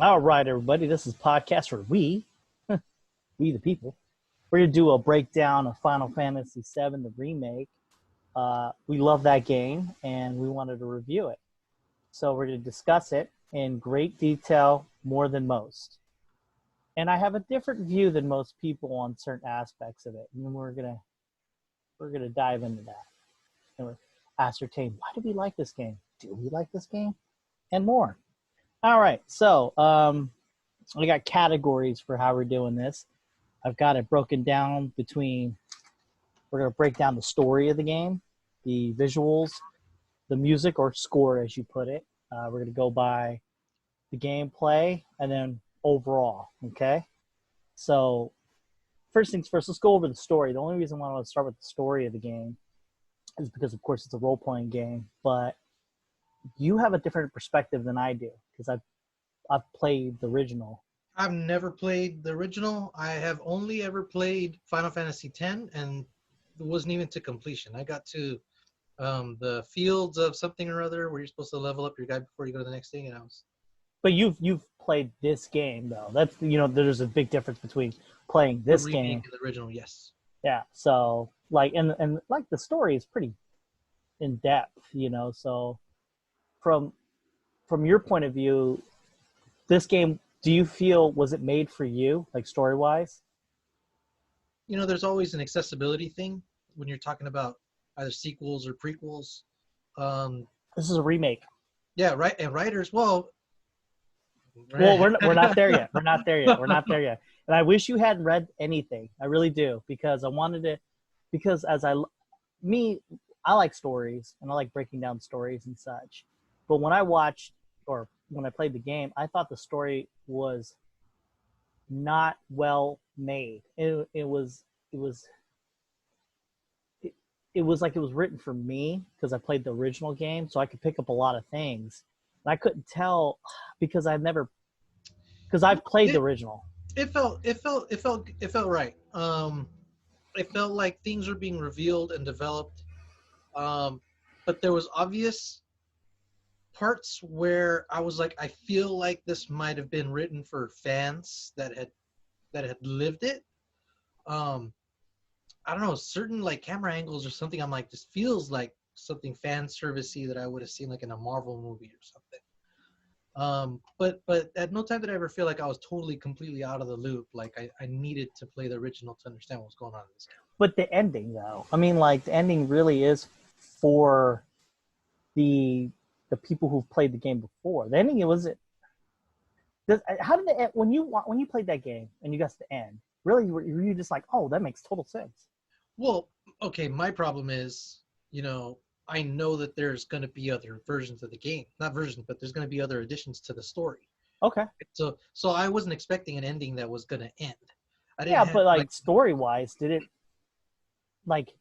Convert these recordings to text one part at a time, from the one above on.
All right, everybody. This is PodcastForWe, we the people. We're gonna do a breakdown of Final Fantasy VII, the remake. We love that game, and we wanted to review it. So we're gonna discuss it in great detail, more than most. And I have a different view than most people on certain aspects of it, and we're gonna dive into that and we're ascertain why do we like this game? Do we like this game? And more. All right, so I got categories for how we're doing this. I've got it broken down between, we're going to break down the story of the game, the visuals, the music or score, as you put it. We're going to go by the gameplay and then overall, okay? So, first things first, let's go over the story. The only reason why I want to start with the story of the game is because, of course, it's a role playing game, but you have a different perspective than I do because I've played the original. I've never played the original. I have only ever played Final Fantasy X, and it wasn't even to completion. I got to the fields of something or other where you're supposed to level up your guy before you go to the next thing, and I was. But you've played this game though. That's there's a big difference between playing The this remake game. and the original, yes. Yeah. So like and like the story is pretty in depth. So from your point of view, this game, do you feel was it made for you, like story wise? There's always an accessibility thing when you're talking about either sequels or prequels. Um, This is a remake. yeah, right. And writers, well, Well, we're not there yet. We're not there yet. We're not there yet. And I wish you hadn't read anything. I really do because I wanted to. Because I like stories and I like breaking down stories and such. But when I watched or when I played the game, I thought the story was not well made. It was like it was written for me because I played the original game, so I could pick up a lot of things. And I couldn't tell because I've played the it, original. it felt right. It felt like things were being revealed and developed, but there was obvious parts where I was like, I feel like this might have been written for fans that had lived it. Um, I don't know, certain like camera angles or something. I'm like, this feels like something fan servicey that I would have seen like in a Marvel movie or something. But at no time did I ever feel like I was totally completely out of the loop. Like I needed to play the original to understand what was going on in this game. But the ending, though, I mean, like the ending really is for the the people who've played the game before. The ending, it was it. How did it when you played that game and you got to the end? Really, were you just like, oh, that makes total sense? Well, okay, my problem is, I know that there's going to be other versions of the game. Not versions, but there's going to be other additions to the story. Okay, So I wasn't expecting an ending that was going to end. I didn't yeah, have but like like story wise, like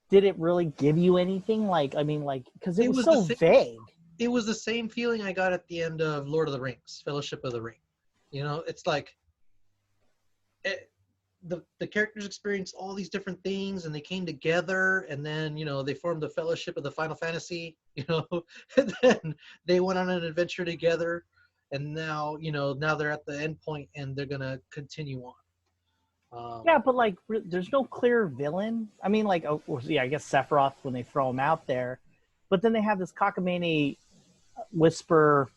did it really give you anything? Like, I mean, like because it it was was the so same vague. it was the same feeling I got at the end of Lord of the Rings, Fellowship of the Ring. It's like the characters experienced all these different things and they came together, and then they formed the Fellowship of the Final Fantasy, and then they went on an adventure together, and now they're at the end point and they're gonna continue on. Yeah, but like, there's no clear villain. I mean, like, yeah, I guess Sephiroth when they throw him out there, but then they have this cockamamie whisper.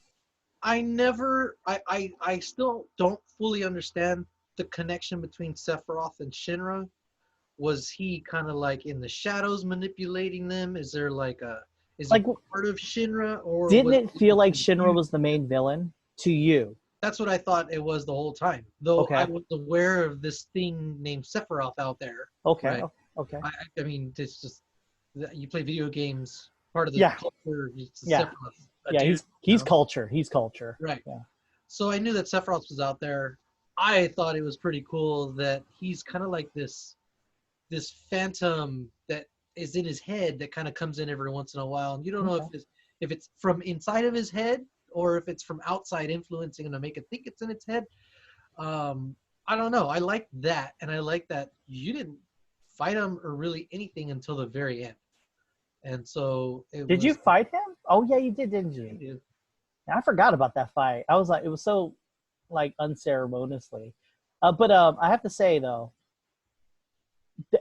I still don't fully understand the connection between Sephiroth and Shinra. Was he kind of like in the shadows manipulating them? Is he Like, part of Shinra, or didn't was it he feel like Shinra confused? was the main villain to you? That's what I thought it was the whole time. Though I Okay, was aware of this thing named Sephiroth out there, okay, right? okay. I mean, it's just you play video games. Part of the Yeah, culture is the yeah, Sephiroth, a yeah. dude, He's culture. He's culture. right? Yeah. So I knew that Sephiroth was out there. I thought it was pretty cool that he's kind of like this phantom that is in his head that kind of comes in every once in a while, and you don't know Okay. if it's from inside of his head or if it's from outside influencing him to make it think it's in its head. I don't know. I like that, and I like that you didn't fight him or really anything until the very end, and so it Did you was. fight him? Oh yeah, you did, didn't you? I forgot about that fight. I was like, it was so. like unceremoniously. But I have to say though,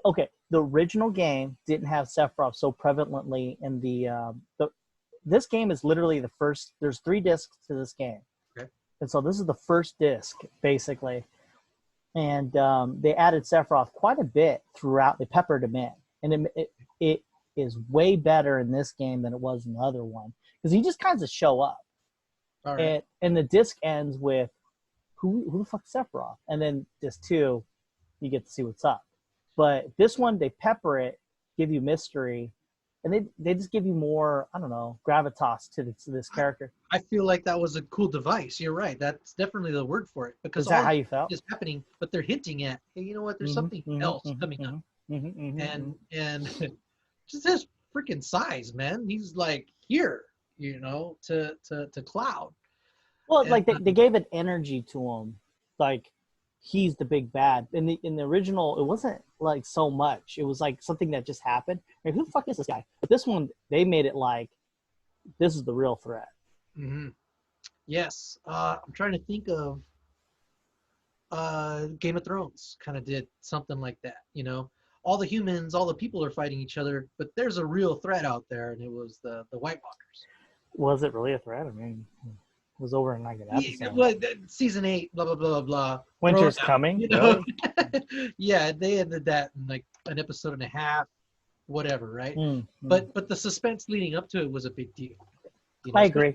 okay, the original game didn't have Sephiroth so prevalently in the. This game is literally the first. There's 3 discs to this game, Okay. and so this is the first disc basically, and they added Sephiroth quite a bit throughout. They peppered him in, and it is way better in this game than it was in the other one because he just kind of show up, All right. and the disc ends with who the fuck's Sephiroth, and then disc 2, you get to see what's up. But this one, they pepper it, give you mystery, and they just give you more, I don't know, gravitas to this character. I feel like that was a cool device. You're right. That's definitely the word for it because Is that all how you felt? is happening, but they're hinting at, hey, you know what? There's something else coming up, and just his freaking size, man. He's like here, you know, to Cloud. Well, And, like they gave an energy to him, like he's the big bad. In the original, it wasn't like so much. It was like something that just happened. Like, who the fuck is this guy? But this one, they made it like this is the real threat. mm-hmm. Yes, I'm trying to think of Game of Thrones. Kind of did something like that. You know, all the humans, all the people are fighting each other, but there's a real threat out there, and it was the White Walkers. Was it really a threat? I mean, it was over in like an episode. Well, season 8, blah blah blah blah blah. Winter's coming. You know? Really? Yeah, they ended that in like an episode and a half, whatever, right? But the suspense leading up to it was a big deal. You know, I agree.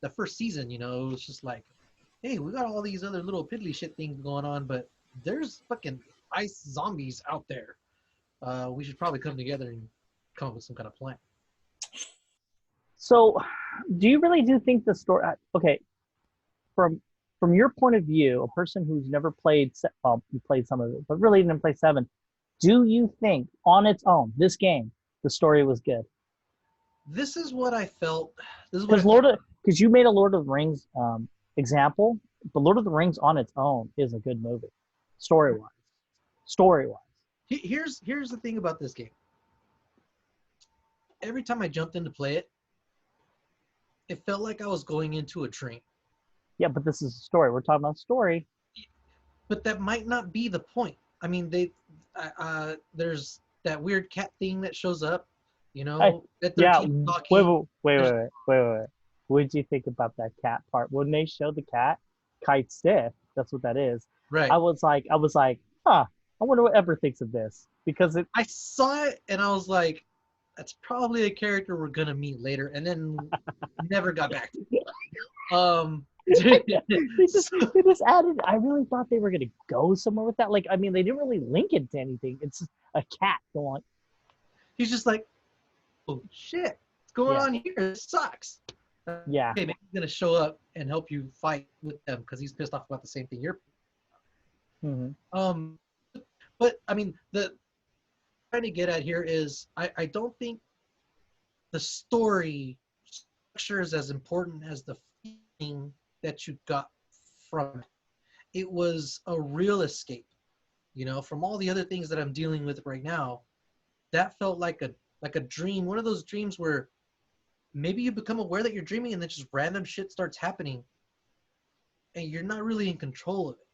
The first season, you know, it was just like, hey, we got all these other little piddly shit things going on, but there's fucking ice zombies out there. We should probably come together and come up with some kind of plan. So, do you really think the story? Okay, from your point of view, a person who's never played, well, you played some of it, but really didn't play 7. Do you think, on its own, this game, the story was good? This is what I felt. Because you made a Lord of the Rings example, but Lord of the Rings on its own is a good movie, story wise. Here's the thing about this game. Every time I jumped in to play it, it felt like I was going into a dream. Yeah, but this is a story. We're talking about story. But that might not be the point. I mean, there's that weird cat thing that shows up, you know. Yeah. Wait. What did you think about that cat part? When they showed the cat, Kite Stiff, that's what that is. Right. I was like, huh, I wonder what Ever thinks of this. Because I saw it and I was like, that's probably a character we're gonna meet later, and then never got back to it. they just added. I really thought they were gonna go somewhere with that. Like, I mean, they didn't really link it to anything. It's just a cat going. He's just like, oh shit, what's going on here? It sucks. Yeah. Okay, maybe he's gonna show up and help you fight with them because he's pissed off about the same thing you're. But I mean, the trying to get at here is I don't think the story structure is as important as the feeling that you got from it. It was a real escape, you know, from all the other things that I'm dealing with right now. That felt like a dream, one of those dreams where maybe you become aware that you're dreaming and then just random shit starts happening and you're not really in control of it,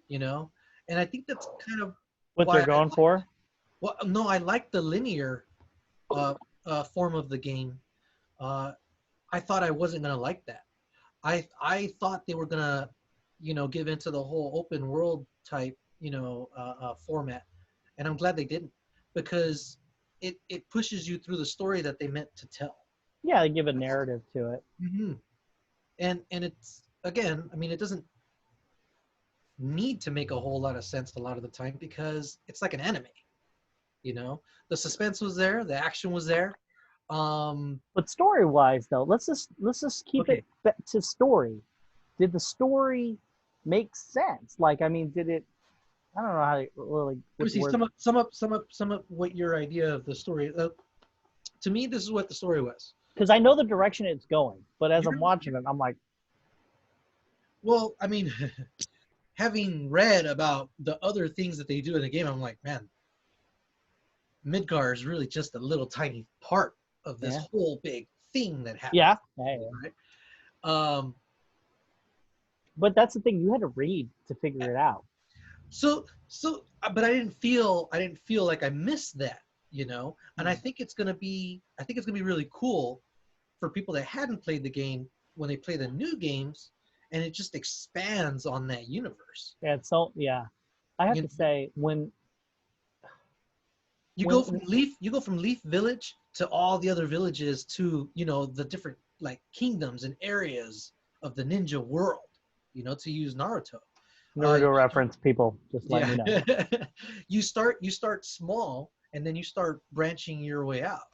you know? And I think that's kind of what they're going for. Well, no, I like the linear form of the game. I thought I wasn't gonna like that. I thought they were gonna, you know, give into the whole open world type, you know, format, and I'm glad they didn't, because it pushes you through the story that they meant to tell. Yeah, they give a narrative to it. And it's, again, I mean, it doesn't need to make a whole lot of sense a lot of the time because it's like an anime. You know, the suspense was there, the action was there. But story-wise, though, let's just keep it to story. Did the story make sense? Like, I mean, did it? I don't know how to really. Let me see. Sum up what your idea of the story. To me, this is what the story was. Because I know the direction it's going, but as I'm watching it, I'm like, well, I mean, having read about the other things that they do in the game, I'm like, man, Midgar is really just a little tiny part of this whole big thing that happens. Yeah. Right? But that's the thing. You had to read to figure it out. But I didn't feel like I missed that, you know. And I think it's gonna be really cool for people that hadn't played the game when they play the new games, and it just expands on that universe. Yeah. So yeah, I have You to say when you go from Leaf Village to all the other villages to, you know, the different like kingdoms and areas of the ninja world, you know, to use Naruto. Naruto reference, people, just let Yeah. me know. you start small, and then you start branching your way out.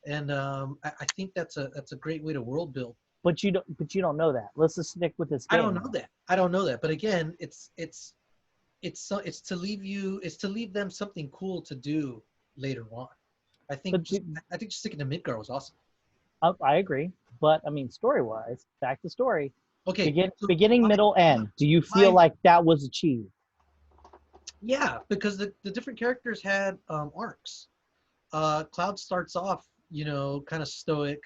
And I think that's a great way to world build. But you don't know that. Let's just stick with this I game. I don't know that. But again, it's to leave them something cool to do later on. I think just sticking to Midgar was awesome. I agree, but I mean, story-wise, back to story. Okay, Beginning, middle, end. Do you feel like that was achieved? Yeah, because the different characters had arcs. Cloud starts off, you know, kind of stoic,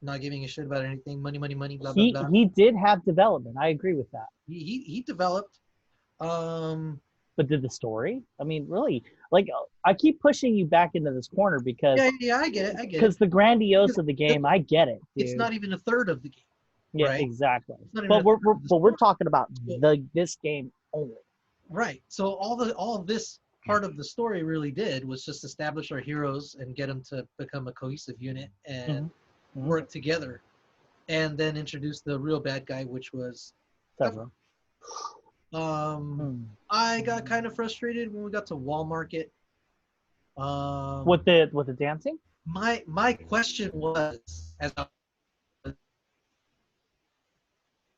not giving a shit about anything. Money, money, money. Blah blah blah. He did have development. I agree with that. He developed. But did the story? I mean, really, like I keep pushing you back into this corner because yeah, I get it. Because the grandiose of the game, I get it. Dude. It's not even a third of the game. Yeah, right? Exactly. But we're talking about this game only. Right. So all of this part of the story really did was just establish our heroes and get them to become a cohesive unit and work together, and then introduce the real bad guy, which was Several. I got kind of frustrated when we got to Wall Market. With the dancing? My question was, as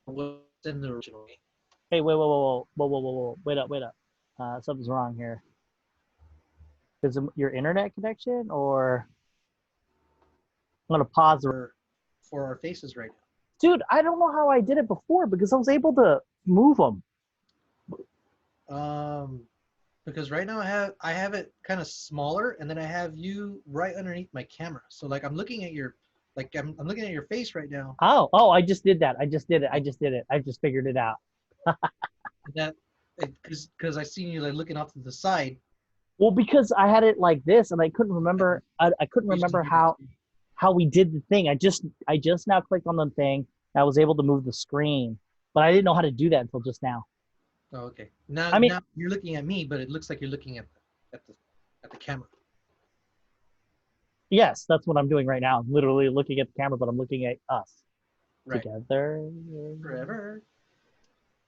was in the original game. Hey, whoa, wait up. Something's wrong here. Is it your internet connection, or I'm gonna pause for our faces right now? Dude, I don't know how I did it before because I was able to move them. Because right now I have it kind of smaller, and then I have you right underneath my camera. So like I'm looking at your I'm looking at your face right now. Oh, I just did that. I just did it. I just figured it out. That because I seen you like looking off to the side. Well, because I had it like this, and I couldn't remember. I couldn't remember how we did the thing. I just now clicked on the thing. And I was able to move the screen, but I didn't know how to do that until just now. Oh, okay. Now you're looking at me, but it looks like you're looking at the camera. Yes, that's what I'm doing right now. I'm literally looking at the camera, but I'm looking at us together. Forever.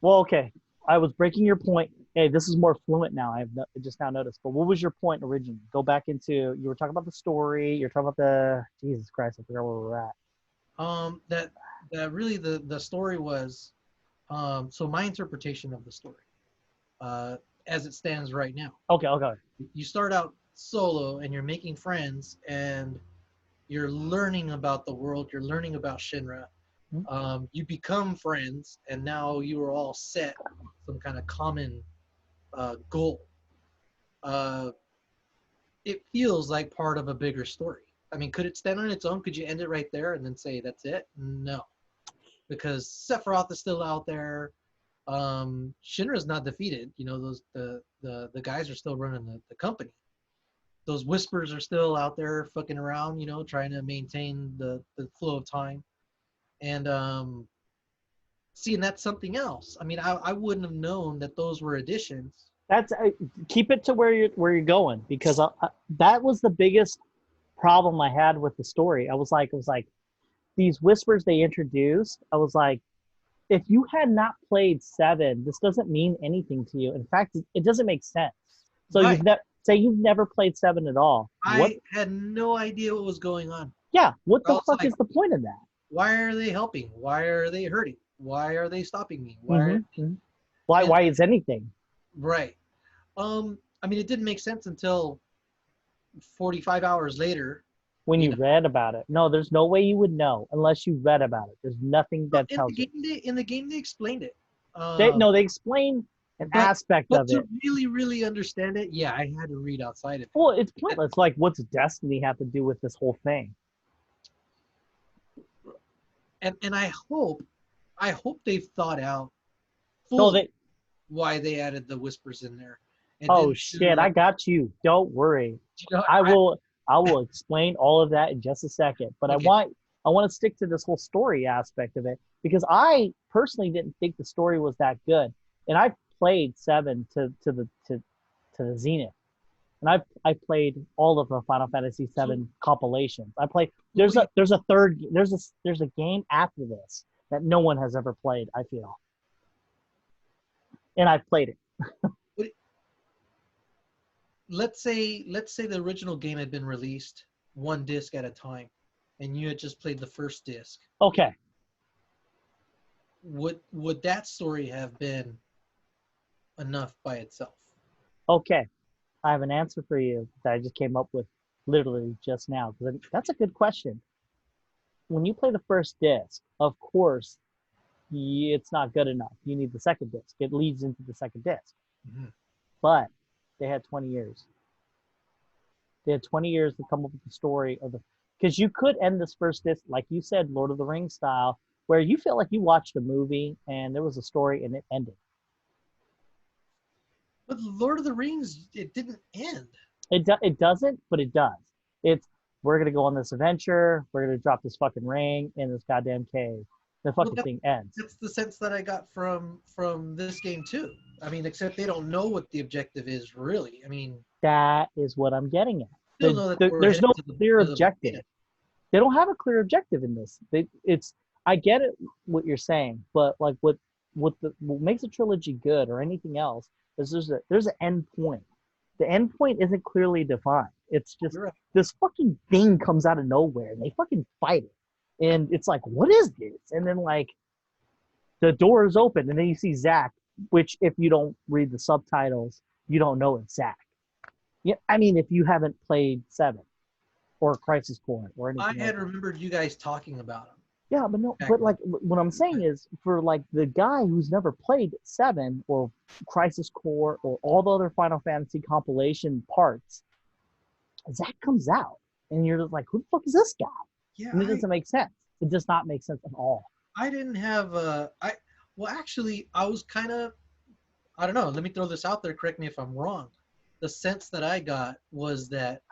Well, okay. I was breaking your point. Hey, this is more fluent now. I just now noticed. But what was your point originally? Go back into, you were talking about the story. You're talking about Jesus Christ, I forgot where we're at. That really the story was, so my interpretation of the story, as it stands right now. Okay. You start out solo and you're making friends and you're learning about the world. You're learning about Shinra. You become friends, and now you are all set some kind of common goal. It feels like part of a bigger story. I mean, could it stand on its own? Could you end it right there and then say that's it? No, because Sephiroth is still out there. Shinra's not defeated. You know, the guys are still running the company. Those whispers are still out there fucking around, you know, trying to maintain the flow of time. And seeing that's something else. I mean, I wouldn't have known that those were additions. That's keep it to where you're going, because that was the biggest problem I had with the story. I was like these whispers they introduced. I was like, if you had not played 7, this doesn't mean anything to you. In fact, it doesn't make sense. So right. You've never played 7 at all. I had no idea what was going on. Yeah, what the fuck is the point of that? Why are they helping? Why are they hurting? Why are they stopping me? Why is anything? Right. I mean, it didn't make sense until 45 hours later. When you read about it. No, there's no way you would know unless you read about it. There's nothing that tells you. In the game, they explained it. They explain an aspect of it. But to really, really understand it, yeah, I had to read outside of it. Well, it's pointless. Like, what's destiny have to do with this whole thing? And I hope they've thought out No, fully they. why they added the whispers in there, and Oh didn't do shit! I like, got you. Don't worry. you know, I will. I will explain all of that in just a second. But okay. I want to stick to this whole story aspect of it because I personally didn't think the story was that good, and I played seven to the zenith, and I played all of the Final Fantasy So VII compilations. I played. wait, There's a third. There's a game after this that no one has ever played. I feel, and I've played it. wait, let's say the original game had been released one disc at a time, and you had just played the first disc. Okay. Would that story have been enough by itself? Okay. I have an answer for you that I just came up with literally just now. Because that's a good question. When you play the first disc, of course, it's not good enough. You need the second disc. It leads into the second disc. Mm-hmm. But they had 20 years. They had 20 years to come up with the story of the. Because you could end this first disc, like you said, Lord of the Rings style, where you feel like you watched a movie and there was a story and it ended. But Lord of the Rings, it didn't end. It doesn't, but it does. It's we're gonna go on this adventure. We're gonna drop this fucking ring in this goddamn cave. The Well, fucking thing ends. that's the sense that I got from this game too. I mean, except they don't know what the objective is really. I mean, That is what I'm getting at. still know that we're There's headed no to the clear to the objective. volcano. They don't have a clear objective in this. It's I get it what you're saying, but like what makes a trilogy good or anything else is there's an end point. The end point isn't clearly defined. It's just You're right. this fucking thing comes out of nowhere and they fucking fight it. And it's like, what is this? And then like the door is open and then you see Zach, which if you don't read the subtitles, you don't know it's Zach. Yeah, I mean if you haven't played Seven or Crisis Core or I anything like had that. remembered you guys talking about them. Yeah, but no, Back but then. like what I'm saying is for like the guy who's never played Seven or Crisis Core or all the other Final Fantasy compilation parts, Zach comes out and you're just like, who the fuck is this guy? Yeah, And it doesn't make sense. It does not make sense at all. I didn't have I well actually I was kind of, I don't know. Let me throw this out there. Correct me if I'm wrong. The sense that I got was that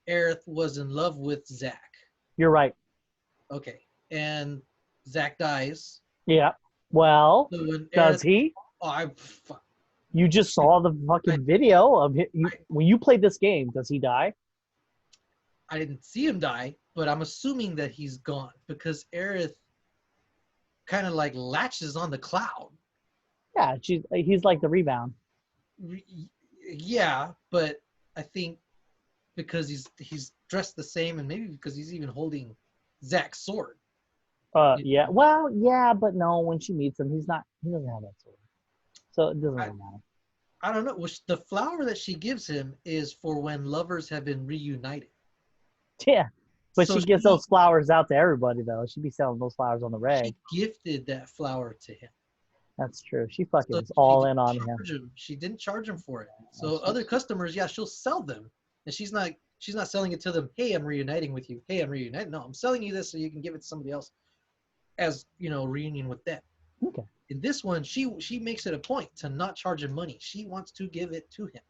Aerith was in love with Zack. You're right. Okay, and Zack dies. Yeah. Well, So when does Aerith, he? oh, You just saw the I, fucking video of it. When you played this game. Does he die? I didn't see him die, but I'm assuming that he's gone because Aerith kind of like latches on the cloud. Yeah. He's like the rebound. Yeah, but I think because he's dressed the same, and maybe because he's even holding Zack's sword. Yeah. Well, yeah, but no. When she meets him, he's not. He doesn't have that sword, so it doesn't really matter. I don't know. The flower that she gives him is for when lovers have been reunited. Yeah. But So she gives those flowers out to everybody, though. She'd be selling those flowers on the reg. she gifted that flower to him. That's true. She fucking So is all in on him. She didn't charge him for it. So other customers, yeah, she'll sell them, and she's not selling it to them. Hey, I'm reuniting with you. Hey, I'm reuniting. No, I'm selling you this so you can give it to somebody else, as reunion with them. Okay. In this one, she makes it a point to not charge him money. She wants to give it to him.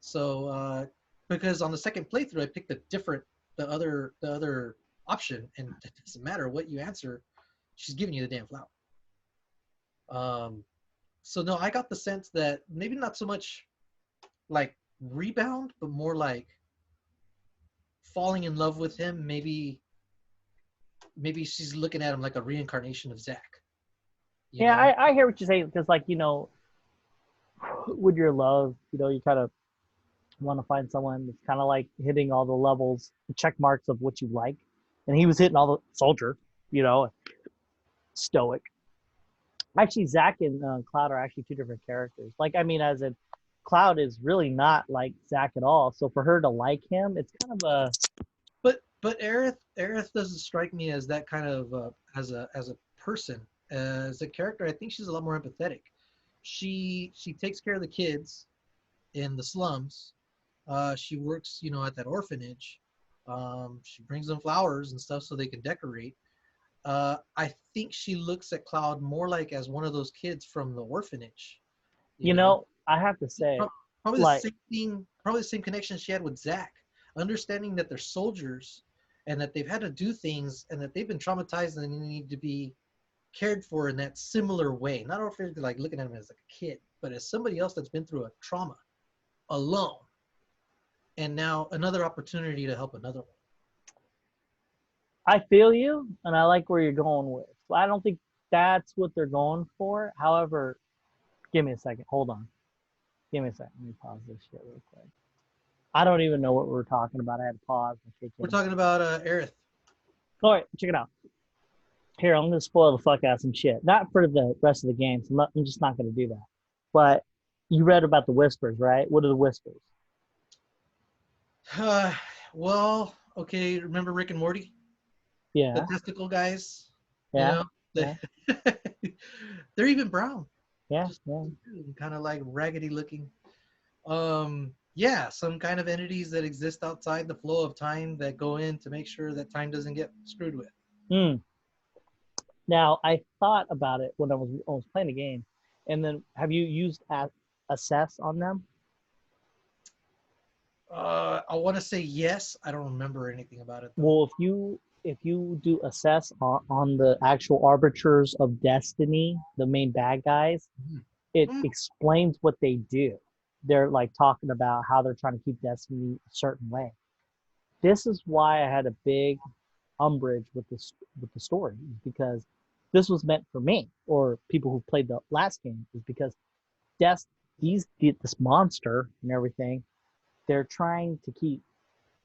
So because on the second playthrough, I picked the other option, and it doesn't matter what you answer, she's giving you the damn flower. So no, I got the sense that maybe not so much like rebound, but more like falling in love with him. Maybe she's looking at him like a reincarnation of Zack. Yeah, I hear what you're saying because, like, with your love, you kind of want to find someone that's kind of like hitting all the levels, the check marks of what you like, and he was hitting all the soldier, stoic. Actually, Zack and Cloud are actually two different characters. Like, I mean, as in, Cloud is really not like Zack at all. So for her to like him, it's kind of a. But Aerith doesn't strike me as that kind of as a person. As a character, I think she's a lot more empathetic. She takes care of the kids in the slums. She works, at that orphanage. She brings them flowers and stuff so they can decorate. I think she looks at Cloud more like as one of those kids from the orphanage. You You know, know, I have to say, probably the like, same thing, probably the same connection she had with Zach, understanding that they're soldiers and that they've had to do things and that they've been traumatized and they need to be cared for in that similar way. Not only like looking at him as like a kid, but as somebody else that's been through a trauma alone, and now another opportunity to help another one. I feel you, and I like where you're going with. So I don't think that's what they're going for. However, give me a second. Hold on. Give me a second. Let me pause this shit real quick. I don't even know what we were talking about. I had to pause and kick We're in. talking about Aerith. All right, check it out. Here, I'm gonna spoil the fuck out of some shit. Not for the rest of the games. I'm just not gonna do that. But you read about the whispers, right? What are the whispers? Well, okay, remember Rick and Morty? The Yeah, testicle guys, you yeah, know? yeah, They're even brown. yeah, Just yeah. kind of like raggedy looking. Yeah, some kind of entities that exist outside the flow of time that go in to make sure that time doesn't get screwed with. Mm. Now, I thought about it when I was playing the game, and then have you used assess on them? I want to say yes. I don't remember anything about it though. Well, if you do assess on the actual arbiters of destiny, the main bad guys, it Mm, explains what they do. They're like talking about how they're trying to keep destiny a certain way. This is why I had a big umbrage with the story, because this was meant for me or people who played the last game, is because Des this monster and everything, they're trying to keep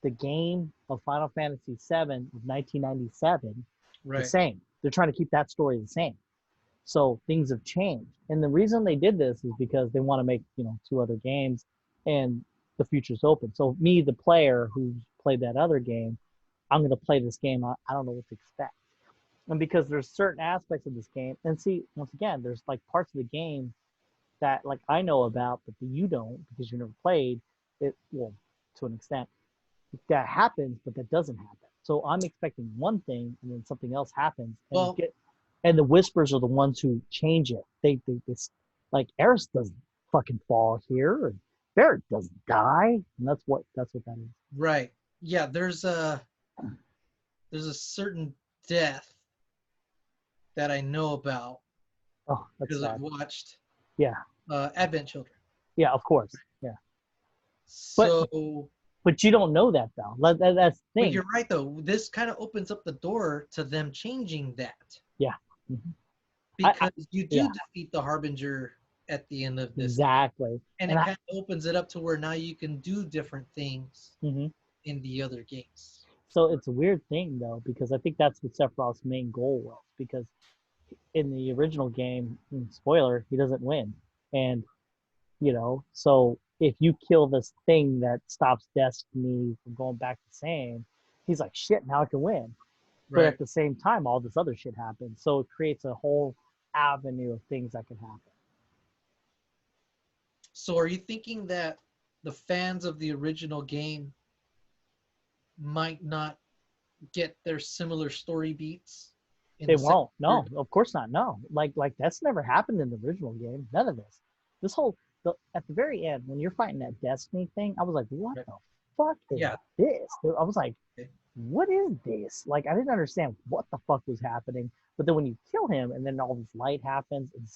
the game of Final Fantasy VII of 1997 the right. same. They're trying to keep that story the same. So things have changed. And the reason they did this is because they want to make, two other games and the future's open. So me, the player who's played that other game, I'm going to play this game. I don't know what to expect. And because there's certain aspects of this game, and see, once again, there's like parts of the game that like I know about, but you don't because you never played it. Well, to an extent, that happens, but that doesn't happen. So I'm expecting one thing, and then something else happens, Well, and the whispers are the ones who change it. They like Eris doesn't fucking fall here, and Barrett doesn't die, and that's what that is. right. Yeah, there's a certain death that I know about Oh, that's because I've sad. watched Yeah, Advent Children. yeah, of course, yeah. But So, but you don't know that though. That's the but thing. you're right though. This kind of opens up the door to them changing that Yeah. Mhm. I because you do yeah, defeat the Harbinger at the end of this game, exactly. and And it I kind of opens it up to where now you can do different things mhm. in the other games. So it's a weird thing though, because I think that's what Sephiroth's main goal was. Because in the original game, spoiler, he doesn't win. And, so if you kill this thing that stops Destiny from going back the same, he's like, shit, now I can win. But Right. at the same time, all this other shit happens. So it creates a whole avenue of things that can happen. So, are you thinking that the fans of the original game might not get their similar story beats in They the second? won't. No, of course not. No, like that's never happened in the original game. None of this. This whole at the very end when you're fighting that Destiny thing, I was like, what Right. the fuck is Yeah. this? I was like, Okay. what is this? Like I didn't understand what the fuck was happening. But then when you kill him and then all this light happens, and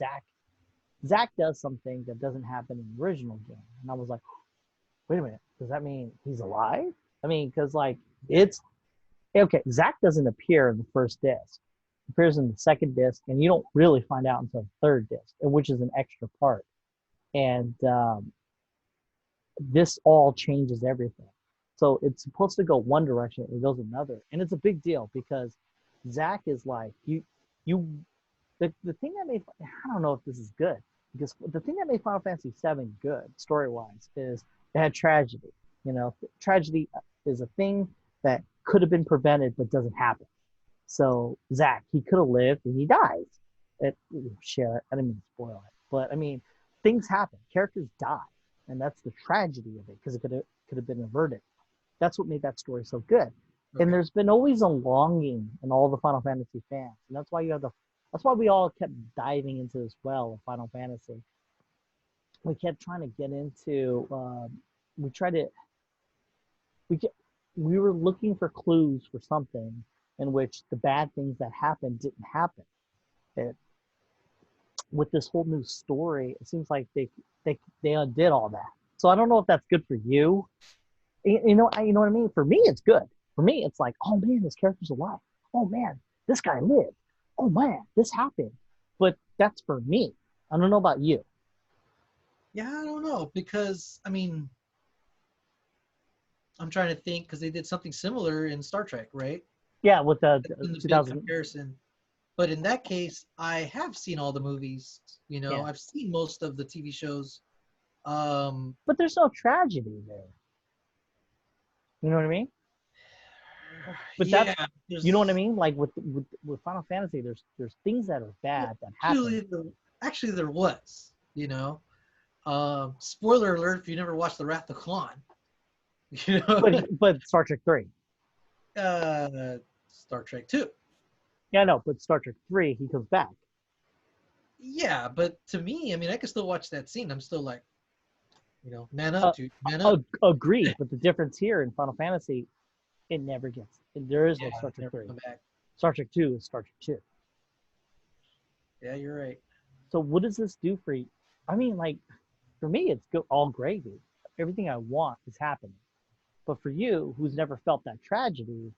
Zach does something that doesn't happen in the original game, and I was like, wait a minute, does that mean he's alive? I mean, because like it's okay, Zach doesn't appear in the first disc. He appears in the second disc, and you don't really find out until the third disc, which is an extra part. And this all changes everything. So it's supposed to go one direction, it goes another, and it's a big deal because Zach is like you. The thing that made I don't know if this is good because the thing that made Final Fantasy VII good story wise is it had tragedy. Tragedy is a thing that could have been prevented but doesn't happen. So Zach, he could have lived and he dies. Shit, I didn't mean to spoil it, but I mean, things happen. Characters die, and that's the tragedy of it because it could have been averted. That's what made that story so good. and Okay. there's been always a longing in all the Final Fantasy fans, and that's why we all kept diving into this well of Final Fantasy. We kept trying to get into. We tried to. We get, we were looking for clues for something in which the bad things that happened didn't happen. It, with this whole new story, it seems like they undid all that. So I don't know if that's good for you. You know what I mean. For me, it's good. For me, it's like, oh man, this character's alive. Oh man, this guy lived. Oh man, this happened. But that's for me. I don't know about you. Yeah, I don't know because I mean, I'm trying to think because they did something similar in Star Trek, right? Yeah, with the That's been the big 2000. comparison. But in that case, I have seen all the movies. You know, Yeah, I've seen most of the TV shows. Um, but there's no tragedy there. You know what I mean? But yeah, that's, you know what I there's mean? Like with Final Fantasy, there's things that are well, bad that happen. actually there, actually there was. You know, spoiler alert if you never watched The Wrath of Khan. You know, But Star Trek 3. Star Trek 2. Yeah, no, but Star Trek 3, he comes back. Yeah, but to me, I mean, I can still watch that scene. I'm still like, man up, Uh, dude, man up. Agreed, but the difference here in Final Fantasy, it never gets. There is Yeah, no Star Trek never 3. come back. Star Trek 2 is Star Trek 2. Yeah, you're right. So what does this do for you? I mean, like, for me, it's all gravy. Everything I want is happening. But for you, who's never felt that tragedy,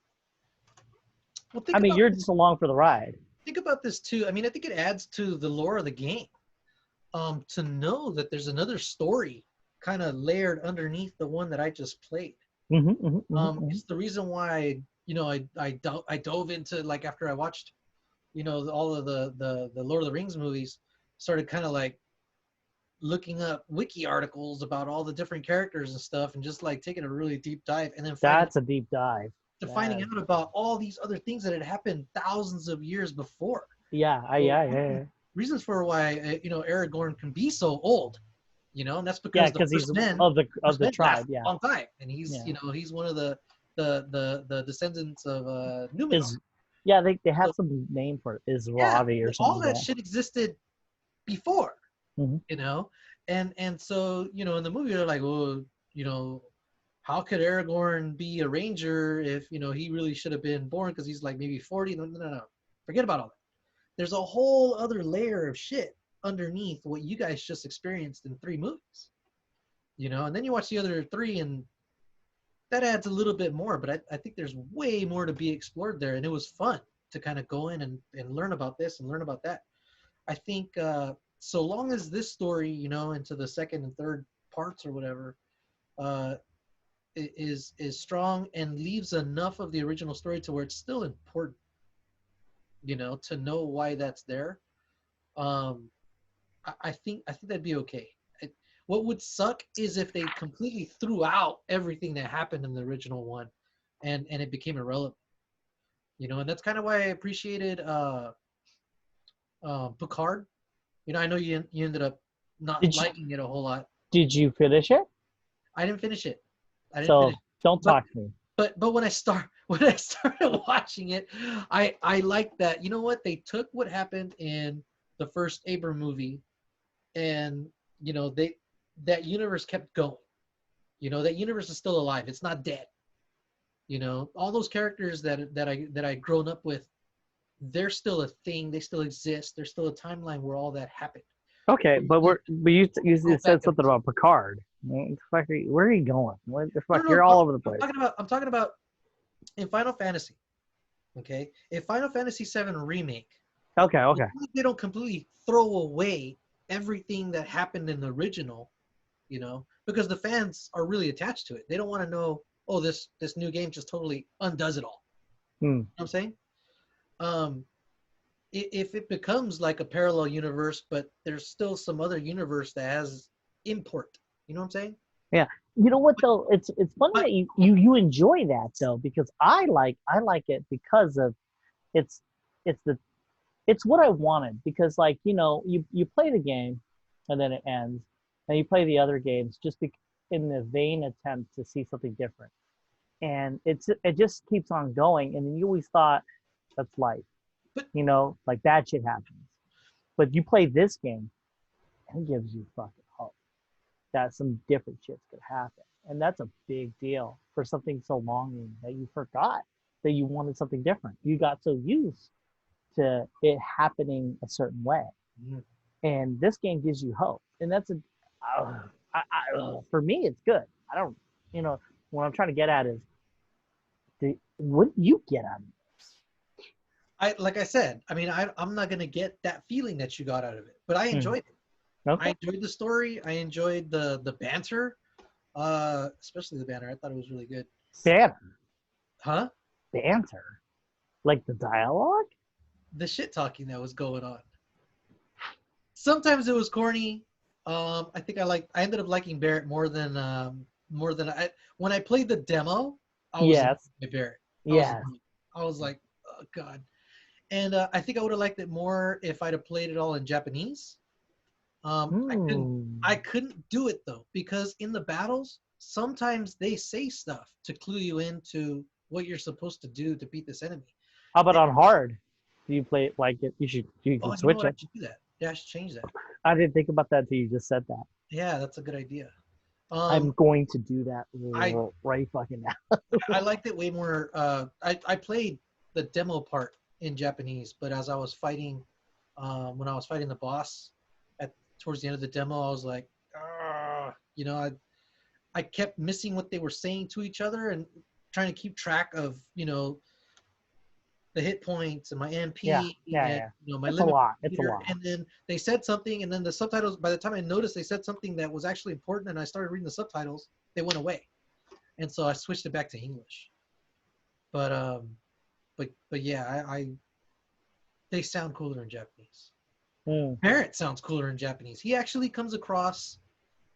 Well, I mean, you're just along for the ride. think about this too. I mean, I think it adds to the lore of the game. To know that there's another story kind of layered underneath the one that I just played. Hmm. It's the reason why I dove into like after I watched all of the Lord of the Rings movies, started kind of like looking up wiki articles about all the different characters and stuff, and just like taking a really deep dive, and then That's a deep dive. finding That, out about all these other things that had happened thousands of years before. yeah, So, yeah. reasons for why Aragorn can be so old, and that's Yeah, because the because he's first men of the tribe. lasted Yeah, a long time, and he's yeah. he's one of the descendants of Numenor. Is yeah, they So have some name for it, yeah, Israeli or all something that like shit existed before, that. and so in the movie they're like, well, how could Aragorn be a ranger if he really should have been born because he's like maybe 40? No, no, no, no. Forget about all that. There's a whole other layer of shit underneath what you guys just experienced in 3 movies. And then you watch the other 3 and that adds a little bit more, but I think there's way more to be explored there, and it was fun to kind of go in and learn about this and learn about that. I think so long as this story, into the second and third parts or whatever, uh, is strong and leaves enough of the original story to where it's still important, to know why that's there. Um, I think that'd be okay. What would suck is if they completely threw out everything that happened in the original one, and it became irrelevant. And that's kind of why I appreciated Picard. I know you ended up not Did you liking it a whole lot. did you finish it? I didn't finish it. I didn't So finish. don't But talk to me. but when I started watching it, I liked that. You know what? They took what happened in the first Abram movie, and they that universe kept going. That universe is still alive. It's not dead. All those characters that I grown up with, they're still a thing. They still exist. There's still a timeline where all that happened. Okay, but you Go back said and something about Picard. Where are you going? What the no, fuck? no, no. You're all over the I'm place. talking about in Final Fantasy. Okay, in Final Fantasy VII remake, as Okay. long as they don't completely throw away everything that happened in the original, because the fans are really attached to it. They don't want to know, oh, this new game just totally undoes it all. Hmm. You know what I'm saying? Um, if it becomes like a parallel universe, but there's still some other universe that has import. You know what I'm saying? Yeah. You know what though? It's funny But that you enjoy that though, because I like it because of it's it's the it's what I wanted, because like you play the game and then it ends, and you play the other games just in the vain attempt to see something different. and it just keeps on going. And then you always thought that's life, But like that shit happens. But you play this game, and it gives you fucking hope that some different shit could happen, and that's a big deal for something so longing that you forgot that you wanted something different. You got so used to it happening a certain way, Mhm. and this game gives you hope, and that's a for me it's good. I don't, what I'm trying to get at is what do you get out of it? Like I said, I mean, I'm not gonna get that feeling that you got out of it, but I Hmm. enjoyed it. Okay. I enjoyed the story. I enjoyed the banter, especially the banter. I thought it was really good. Banter. Huh? Banter, like the dialogue. The shit talking that was going on. Sometimes it was corny. I think I ended up liking Barrett more than I when I played the demo. I was in Yes. with Barrett. Yes. I was like, oh god. And I think I would have liked it more if I'd have played it all in Japanese. Hmm. I couldn't do it though because in the battles sometimes they say stuff to clue you into what you're supposed to do to beat this enemy. How about And, on hard? Do you play it like it? You oh, can you know switch what? I it. should do that. Yeah, I should change that. I didn't think about that until you just said that. Yeah, that's a good idea. I'm Um, going to do that I right fucking now. I liked it way more. I played the demo part in Japanese, but as I was fighting, when I was fighting the boss at towards the end of the demo, I was like, I kept missing what they were saying to each other and trying to keep track of the hit points and my Yeah, MP yeah, and yeah. my It's a limit lot. It's a meter. lot. And then they said something, and then the subtitles. By the time I noticed they said something that was actually important, and I started reading the subtitles, they went away, and so I switched it back to English. But but yeah, I they sound cooler in Japanese. Hmm. Barrett sounds cooler in Japanese. He actually comes across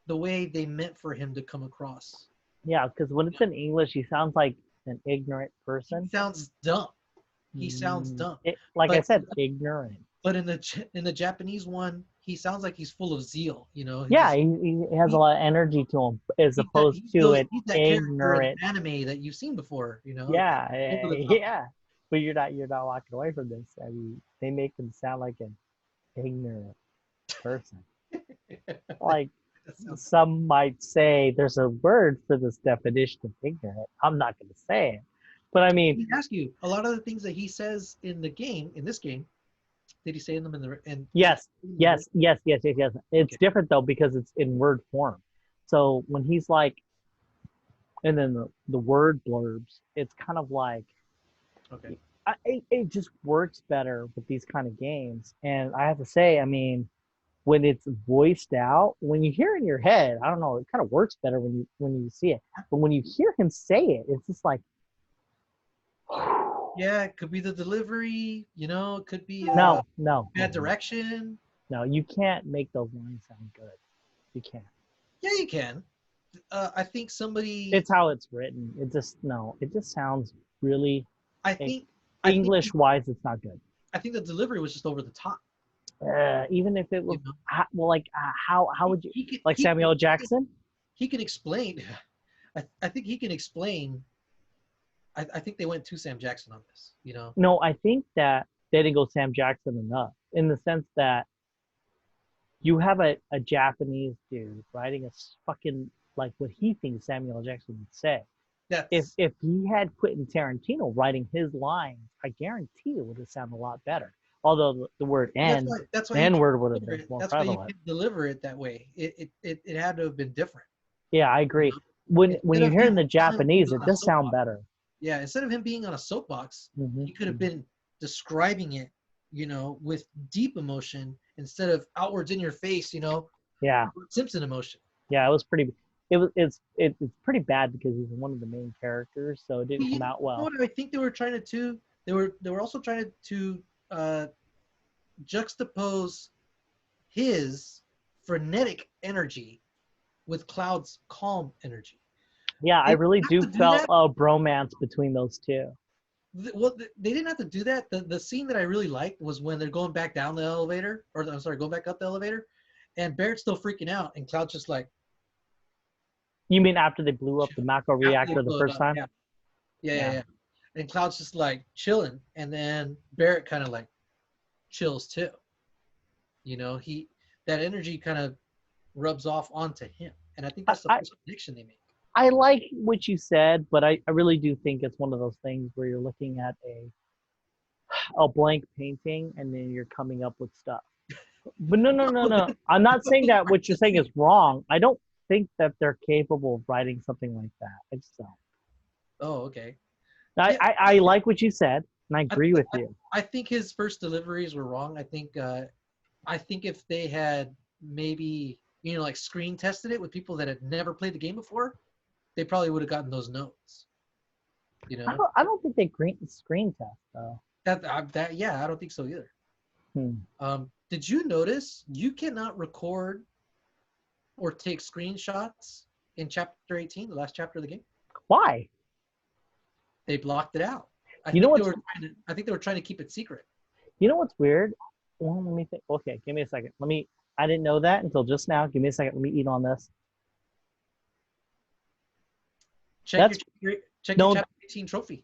the way they meant for him to come across. Yeah, because when it's in English, he sounds like an ignorant He person. sounds dumb. He sounds dumb. Like I But said, ignorant. but in the Japanese one, he sounds like he's full of zeal. You know, Yeah, he has a he, lot of energy to him as opposed to an he's that character in ignorant. anime that you've seen before. You know, Yeah, over the top. yeah. But you're not walking away from this. I mean, they make him sound like an ignorant person. Like That sounds. some might say there's a word for this definition of ignorant. I'm not going to say it. But I mean, Let me ask you, a lot of the things that he says in the game, in this game, did he say them in the and yes, in the yes, yes, yes, yes, yes. It's okay, different though because it's in word form. So when he's like, and then the word blurbs, it's kind of like, okay. it just works better with these kind of games. And I have to say, I mean, when it's voiced out, when you hear it in your head, I don't know, it kind of works better when you see it. But when you hear him say it, it's just like, Yeah, it could be the delivery. You know, it could be no, no, bad direction. no, you can't make those lines sound good. You can't. Yeah, you can. I think somebody. It's how it's written. It just no. It just sounds really I think. I think. English wise. It's not good. I think the delivery was just over the top. Even if it was You know, well, like how would you he like Samuel Jackson? he can explain. I think he can explain. I think they went to Sam Jackson on this. You know. No, I think that they didn't go Sam Jackson enough in the sense that you have a Japanese dude writing a fucking like what he thinks Samuel Jackson would say. That's If he had Quentin Tarantino writing his lines, I guarantee it would have sounded a lot better. Although the word "n," that's the why N word would have been more that's why you prevalent. can deliver it that way. It had to have been different. Yeah, I You agree. know? When Instead you of hear it in the him being Japanese, it on a does sound soapbox, better. yeah, instead of him being on a soapbox, Hmm. he could have been describing it, with deep emotion instead of outwards in your face, Yeah, Simpson emotion. yeah, it was pretty. It's pretty bad because he's one of the main characters, so it But didn't you come out know well. what I think they were trying to do? They were also trying to juxtapose his frenetic energy with Cloud's calm energy. Yeah, I They really have do to do felt that. a bromance between those two. Well, they didn't have to do that. The scene that I really liked was when they're going back down the elevator, or I'm sorry, going back up the elevator, and Barrett's still freaking out, and Cloud's just like, You mean after they blew up the macro after they reactor the blow it first up, time? yeah. Yeah, yeah, Yeah. yeah. And Cloud's just like chilling, and then Barrett kind of like chills too. You know, that energy kind of rubs off onto him, and I think I, that's the I, first connection they make. I like what you said, but I really do think it's one of those things where you're looking at a blank painting and then you're coming up with stuff. But no, no, no, no. I'm not saying that what you're saying is wrong. I don't think that they're capable of writing something like that. I just don't. Oh, okay. I, Yeah, I, I like what you said, and I I, agree with you. I think his first deliveries were wrong. I think if they had maybe like screen tested it with people that had never played the game before, they probably would have gotten those notes. You know I don't think they screen test though. that yeah, I don't think so either. Hmm. Did you notice you cannot record or take screenshots in chapter 18, the last chapter of the game? Why? They blocked it out. You know what's I think they were trying to keep it secret. what's weird? Well, let me think. Okay, give me a second. I didn't know that until just now. Give me a second. Let me eat on this. Check That's check your no, chapter 18 trophy.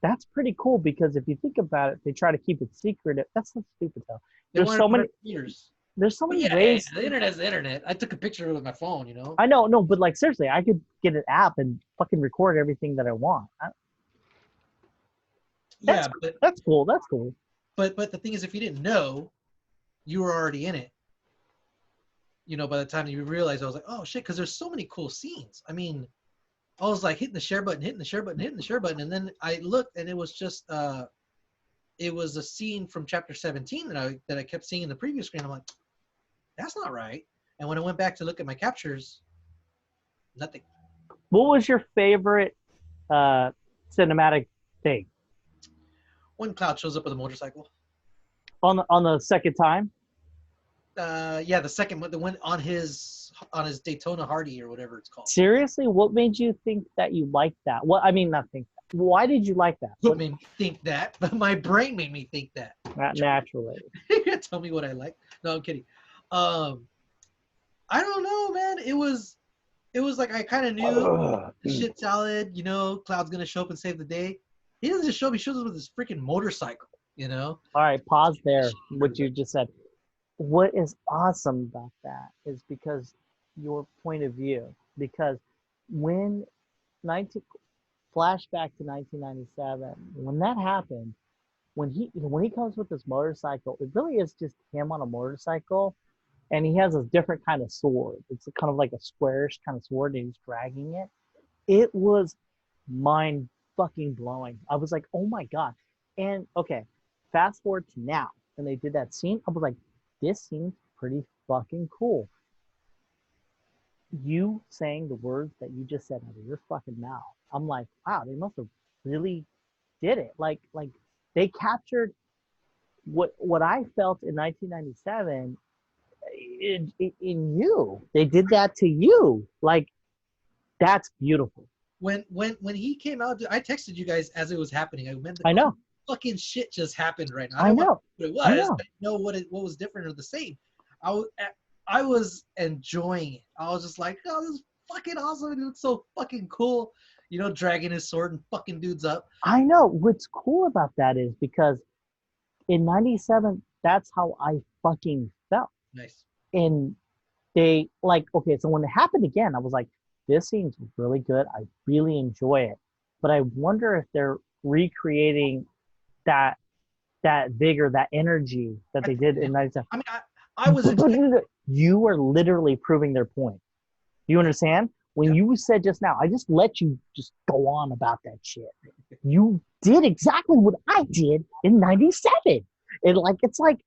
that's pretty cool because if you think about it, they try to keep it secret. That's so stupid though. They There's wanted so to many. protect readers. There's so But many yeah, hey, ways. the internet's the internet. I took a picture of it with my phone, you know. I know, no, but like seriously, I could get an app and fucking record everything that I want. That's Yeah, but that's cool. That's cool. but the thing is, if you didn't know, you were already in it. By the time you realize, I was like, oh shit, because there's so many cool scenes. I mean, I was like hitting the share button, hitting the share button, hitting the share button, and then I looked, and it was just it was a scene from chapter 17 that I kept seeing in the previous screen. I'm like, that's not right. And when I went back to look at my captures, nothing. What was your favorite uh cinematic thing When Cloud shows up with a motorcycle. on the second time? Yeah, the second one, the one on his Daytona Hardy or whatever it's called. Seriously, what made you think that you liked that? What I mean, not think. Why did you like that? What made me think that? But my brain made me think that. Not naturally. Tell me what I like. No, I'm kidding. I don't know, man. It was like I kind of knew the shit salad. Cloud's gonna show up and save the day. He doesn't just show up. He shows up with his freaking motorcycle. All right, pause there. What you just said. What is awesome about that is because your point of view. Because when 19 flashback to 1997, when that happened, when he comes with this motorcycle, it really is just him on a motorcycle, and he has a different kind of sword. It's kind of like a squarish kind of sword, and he's dragging it. It was mind fucking blowing. I was like, oh my god. And okay, fast forward to now, and they did that scene. I was like, this seems pretty fucking cool. You saying the words that you just said out of your fucking mouth, I'm like, wow, they must have really did it. Like they captured what I felt in 1997 in you. They did that to you. Like that's beautiful. When he came out, I texted you guys as it was happening. I know. Fucking shit just happened right now. I don't know. know what it was. I know. I didn't know what was different or the same. I was enjoying it. I was just like, oh, this is fucking awesome. It looks so fucking cool. Dragging his sword and fucking dudes up. I know. What's cool about that is because in 97, that's how I fucking felt. Nice. And they okay, so when it happened again, I was like, this seems really good. I really enjoy it. But I wonder if they're recreating that vigor, that energy that they did in 97. I mean, I was expecting... You are literally proving their point. Do you understand? When you said just now, I just let you just go on about that shit. You did exactly what I did in 97. And it's like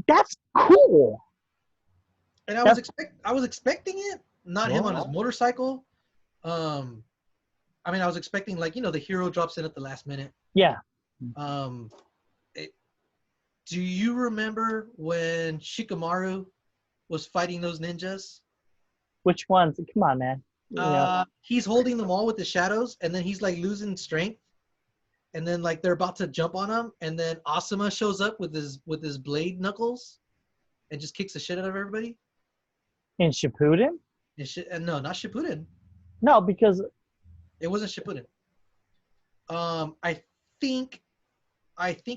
that's cool. And I was expecting it, not him on his motorcycle. I mean, I was expecting the hero drops in at the last minute. Yeah. Do you remember when Shikamaru was fighting those ninjas? Which ones? Come on, man. He's holding them all with the shadows, and then he's losing strength, and then they're about to jump on him, and then Asuma shows up with his blade knuckles, and just kicks the shit out of everybody. In Shippuden? And no, not Shippuden. No, because it wasn't Shippuden. I think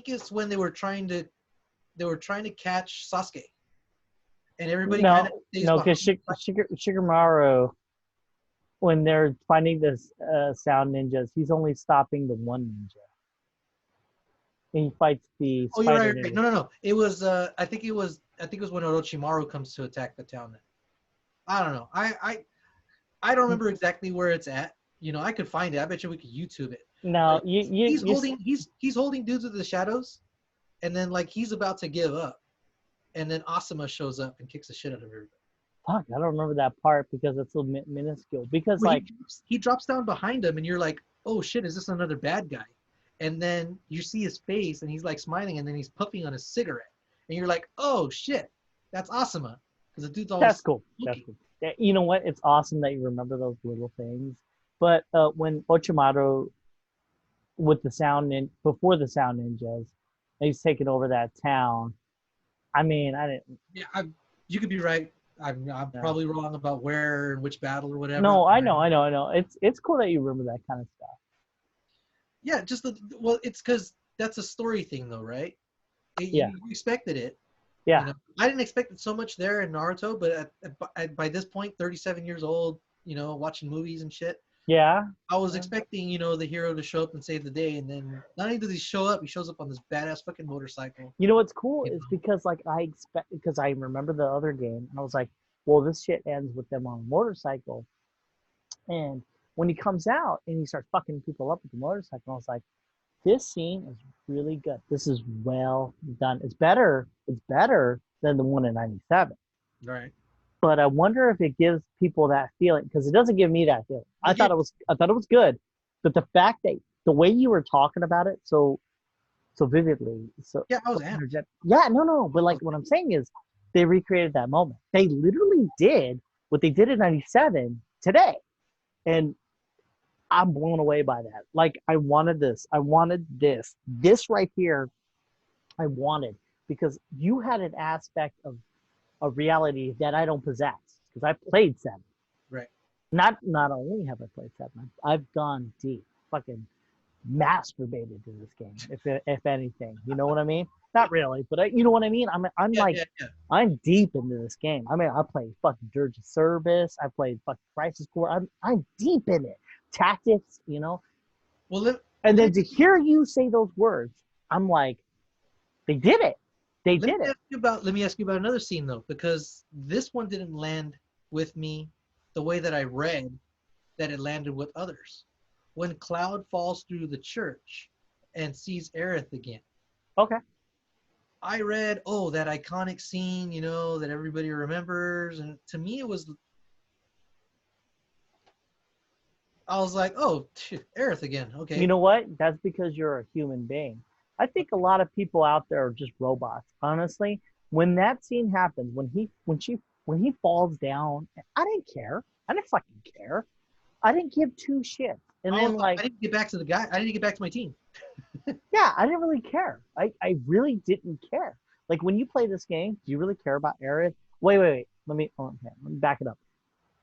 it's when they were trying to catch Sasuke, and everybody kind of No, stays no, behind. because Shikamaru, when they're finding this sound ninjas, he's only stopping the one ninja. And he fights the Oh, you're right, spider right. ninja. No, no, no. It was I think it was when Orochimaru comes to attack the town. Then I don't know. I don't remember exactly where it's at. You know, I could find it. I bet you we could YouTube it. No, But he's holding dudes with the shadows, and then like he's about to give up, and then Asuma shows up and kicks the shit out of everybody. fuck, I don't remember that part because it's so minuscule. Because Well, like, he drops down behind him, and you're like, oh shit, is this another bad guy? And then you see his face, and he's like smiling, and then he's puffing on a cigarette, and you're like, oh shit, that's Asuma, because the dude's always that's cool. That's smoking. cool. You know what? It's awesome that you remember those little things. But when Orochimaru with the sound before the sound ninjas, and he's taking over that town. I mean, I didn't. Yeah, you could be right. I'm No, probably wrong about where and which battle or whatever. no, I know, I know, I know. It's cool that you remember that kind of stuff. Yeah, just well, it's because that's a story thing, though, right? Yeah, You expected it. You yeah, know, I didn't expect it so much there in Naruto, but by this point, 37 years old, you know, watching movies and shit, yeah. I was Yeah. expecting, you know, the hero to show up and save the day, and then not only does he show up, he shows up on this badass fucking motorcycle. You know what's cool You is know? because like because I remember the other game and I was like, well, this shit ends with them on a motorcycle. And when he comes out and he starts fucking people up with the motorcycle, I was like, this scene is really good. This is well done. It's better than the one in '97. Right. But I wonder if it gives people that feeling because it doesn't give me that feeling. Well, yeah, I thought it was good, but the fact that the way you were talking about it so vividly, yeah, I was so amped. energetic. Yeah, no, but like what I'm saying is they recreated that moment. They literally did what they did in '97 today, and I'm blown away by that. Like I wanted this. I wanted this. This right here, I wanted because you had an aspect of a reality that I don't possess because I played seven. Right. Not only have I played seven, I've gone deep, fucking masturbated to this game. If anything, you know what I mean? Not really, but you know what I mean. I'm Yeah, like yeah, yeah. I'm deep into this game. I mean, I played fucking Dirge of Service. I played fucking Crisis Core. I'm deep in it. Tactics, you know. Well, And let then me to hear you say those words, I'm like, they did it. They let did me it. ask you about let me ask you about another scene though, because this one didn't land with me the way that I read that it landed with others. When Cloud falls through the church and sees Aerith again, Okay. I read, oh, that iconic scene, you know, that everybody remembers, and to me it was, I was like, oh, Aerith again, You okay. know what? That's because you're a human being. I think a lot of people out there are just robots. Honestly, when that scene happens, when he falls down, I didn't care. I didn't fucking care. I didn't give two shits. And then I like, didn't get back to the guy. I didn't get back to my team. yeah, I didn't really care. I really didn't care. Like when you play this game, do you really care about Aerith? Wait. Let me back it up.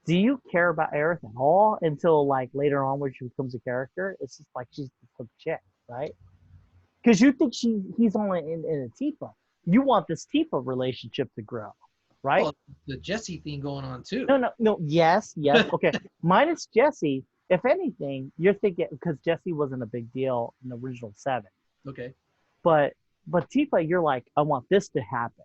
Do you care about Aerith at all until like later on where she becomes a character? It's just like she's some chick, right? Because you think he's only in a Tifa. You want this Tifa relationship to grow, right? Well, the Jesse thing going on too. No. Yes. Okay. Minus Jesse. If anything, you're thinking because Jesse wasn't a big deal in the original seven, Okay. but Tifa, you're like, I want this to happen,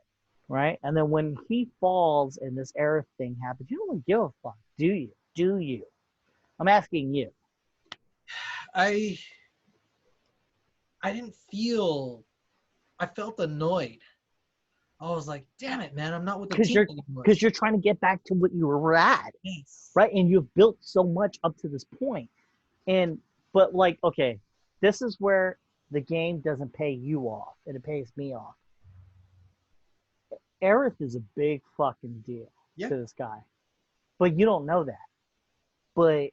right? And then when he falls and this Aerith thing happens, you don't really give a fuck, do you? Do you? I'm asking you. I I didn't feel. I felt annoyed. I was like, damn it, man, I'm not with the Because team anymore. you're trying to get back to what you were at, Yes. right? And you've built so much up to this point. And but like, okay, this is where the game doesn't pay you off, and it pays me off. Aerith is a big fucking deal Yeah. to this guy, but you don't know that. But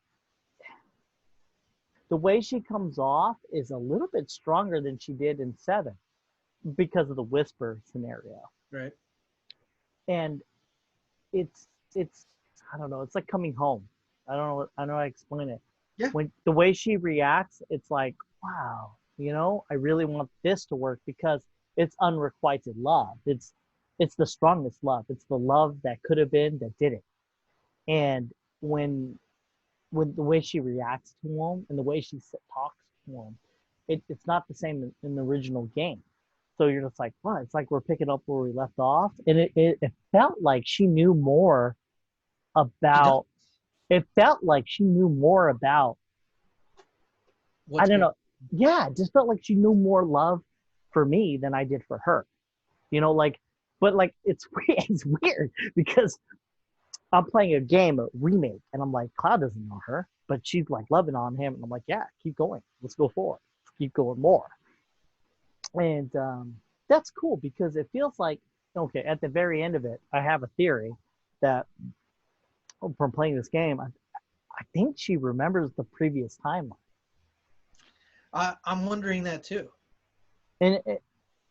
the way she comes off is a little bit stronger than she did in seven because of the whisper scenario. Right. And it's I don't know, it's like coming home. I don't know how to explain it. Yeah. When the way she reacts, it's like, wow, I really want this to work because it's unrequited love. It's the strongest love. It's the love that could have been that didn't. And when the way she reacts to him and the way she talks to him, it's not the same in the original game. So you're just like, what? It's like we're picking up where we left off, and it felt like she knew more She does. about. It felt like she knew more about. I What's don't going? know. Yeah, it just felt like she knew more love for me than I did for her. Like, but like it's weird. It's weird because I'm playing a game, a remake, and I'm like, Cloud doesn't know her, but she's like loving on him, and I'm like, yeah, keep going, let's go forward, keep going more, and that's cool because it feels like okay, at the very end of it, I have a theory that from playing this game, I think she remembers the previous timeline, I'm wondering that too. and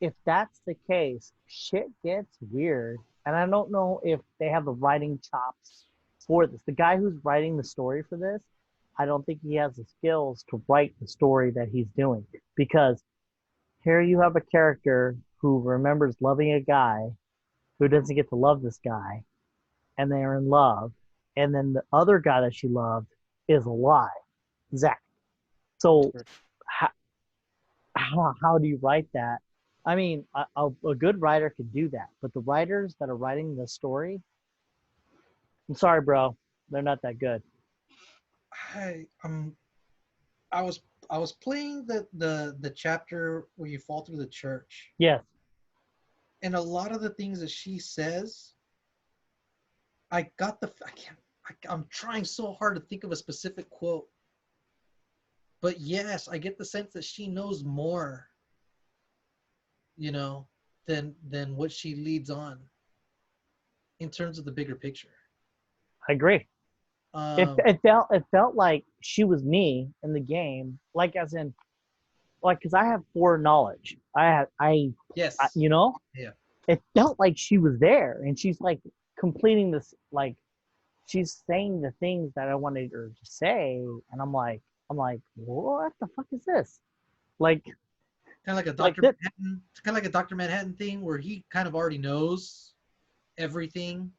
if that's the case, shit gets weird, and I don't know if they have the writing chops for this. The guy who's writing the story for this, I don't think he has the skills to write the story that he's doing because here you have a character who remembers loving a guy who doesn't get to love this guy, and they're in love, and then the other guy that she loved is alive, Zach. So how, how do you write that? I mean, a good writer could do that, but the writers that are writing the story, I'm sorry, bro, they're not that good. I I was I was playing the chapter where you fall through the church, Yes, and a lot of the things that she says, I got the I can't I'm trying so hard to think of a specific quote, but yes, I get the sense that she knows more, you know, than what she leads on in terms of the bigger picture. I agree. It, Um, it felt it felt like she was me in the game, like as in like because I have foreknowledge. I yes, yeah, it felt like she was there and she's like completing this like she's saying the things that I wanted her to say, and I'm like, what the fuck is this? Like kind of like a like Doctor that. Manhattan, kind of like a Doctor Manhattan thing where he kind of already knows everything,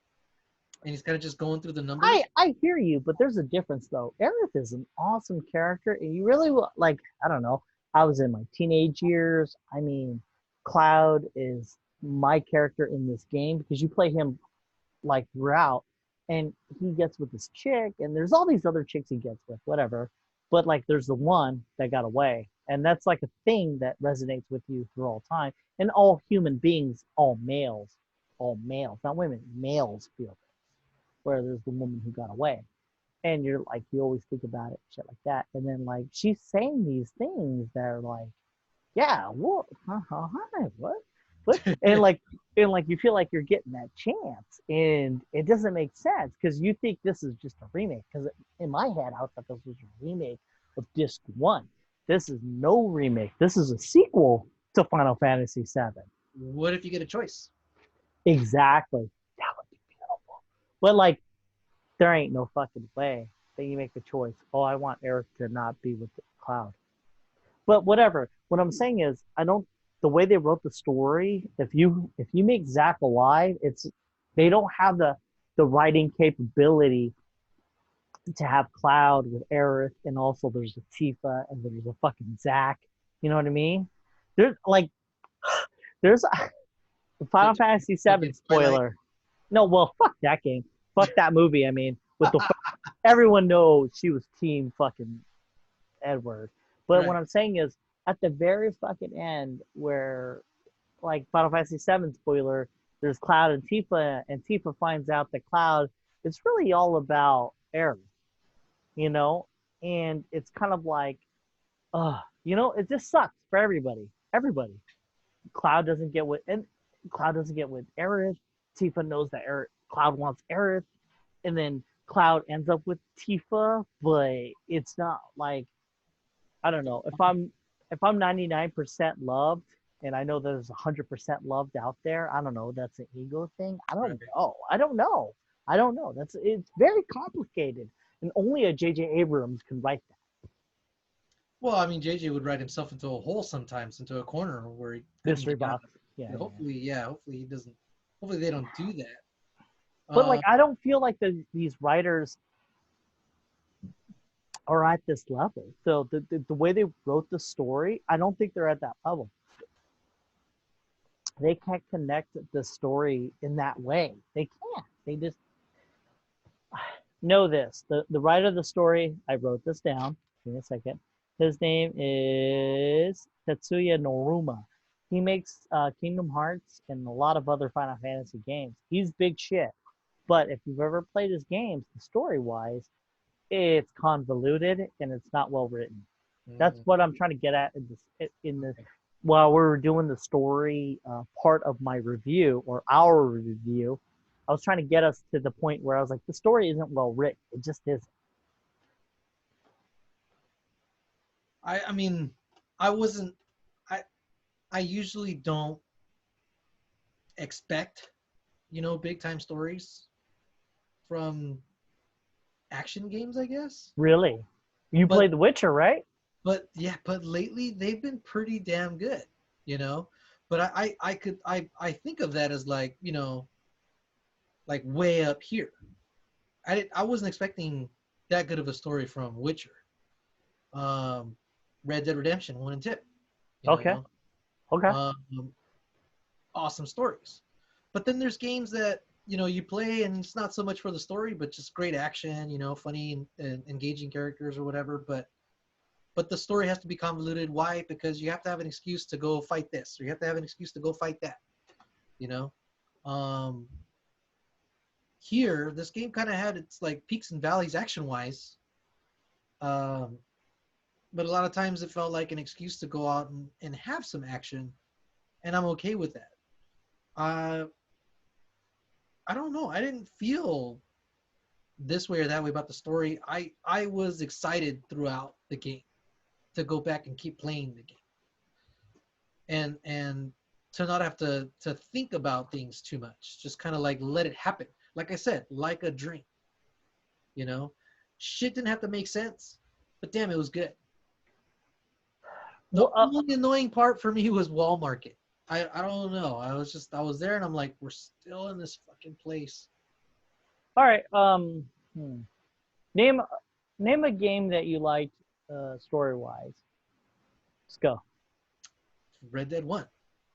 and he's kind of just going through the I numbers. I hear you, but there's a difference though. Aerith is an awesome character, and you really like. I don't know. I was in my teenage years. I mean, Cloud is my character in this game because you play him like throughout, and he gets with this chick, and there's all these other chicks he gets with, whatever. But like, there's the one that got away, and that's like a thing that resonates with you through all time. And all human beings, all males, not women, males feel this. Where there's the woman who got away, and you're like, you always think about it, shit like that. And then like she's saying these things that are like, yeah, what, hi, what, and like you feel like you're getting that chance, and it doesn't make sense because you think this is just a remake. Because in my head, I thought this was a remake of Disc One. This is no remake. This is a sequel to Final Fantasy VII. What if you get a choice? Exactly. That would be beautiful. But like, there ain't no fucking way that you make a choice. Oh, I want Eric to not be with the Cloud. But whatever. What I'm saying is, I don't. The way they wrote the story, if you make Zack alive, it's they don't have the writing capability to have Cloud with Aerith, and also there's a Tifa and there's a fucking Zack. You know what I mean? There's like there's a To, Final to Fantasy VII fucking Twilight. spoiler. No, well, fuck that game. Fuck that movie. I mean, with the everyone knows she was team fucking Edward. But what Right. I'm saying is, at the very fucking end, where like Final Fantasy VII spoiler, there's Cloud and Tifa finds out that Cloud it's really all about Aerith, you know, and it's kind of like, it just sucks for everybody. Everybody. Cloud doesn't get what and Cloud doesn't get with Aerith. Tifa knows that Cloud wants Aerith, and then Cloud ends up with Tifa, but it's not like I don't know if I'm 99% loved, and I know there's 100% loved out there. I don't know. That's an ego thing. I don't Right. know. I don't know. I don't know. It's very complicated, and only a J.J. Abrams can write that. Well, I mean, JJ would write himself into a hole sometimes, into a corner where he couldn't Mystery get out. box. Yeah, yeah. Hopefully he doesn't. Hopefully they don't do that. But like, I don't feel like these writers are at this level. So the way they wrote the story, I don't think they're at that level. They can't connect the story in that way. They can't. They just know this. The writer of the story, I wrote this down. Give me a second. His name is Tetsuya Noruma. He makes Kingdom Hearts and a lot of other Final Fantasy games. He's big shit. But if you've ever played his games, story-wise, it's convoluted and it's not well written. That's what I'm trying to get at in this while we were doing the story part of my review or our review. I was trying to get us to the point where I was like, the story isn't well written. It just isn't. I mean, I wasn't. I usually don't expect, big time stories from action games, I guess. Really? You played The Witcher, right? But yeah, but lately they've been pretty damn good, you know. But I think of that as like, like way up here. I wasn't expecting that good of a story from Witcher. Red Dead Redemption 1 and 2. Okay. Okay. Awesome stories. But then there's games that, you play and it's not so much for the story, but just great action, funny and engaging characters or whatever. But the story has to be convoluted. Why? Because you have to have an excuse to go fight this, or you have to have an excuse to go fight that. Here, this game kind of had its like peaks and valleys action-wise, but a lot of times it felt like an excuse to go out and have some action, and I'm okay with that. I don't know. I didn't feel this way or that way about the story. I was excited throughout the game to go back and keep playing the game, and to not have to think about things too much. Just kind of like let it happen. Like I said, like a dream. Shit didn't have to make sense, but damn, it was good. The only annoying part for me was Wall Market. I don't know. I was there and I'm like, we're still in this fucking place. All right. Name a game that you liked story wise. Let's go. Red Dead 1.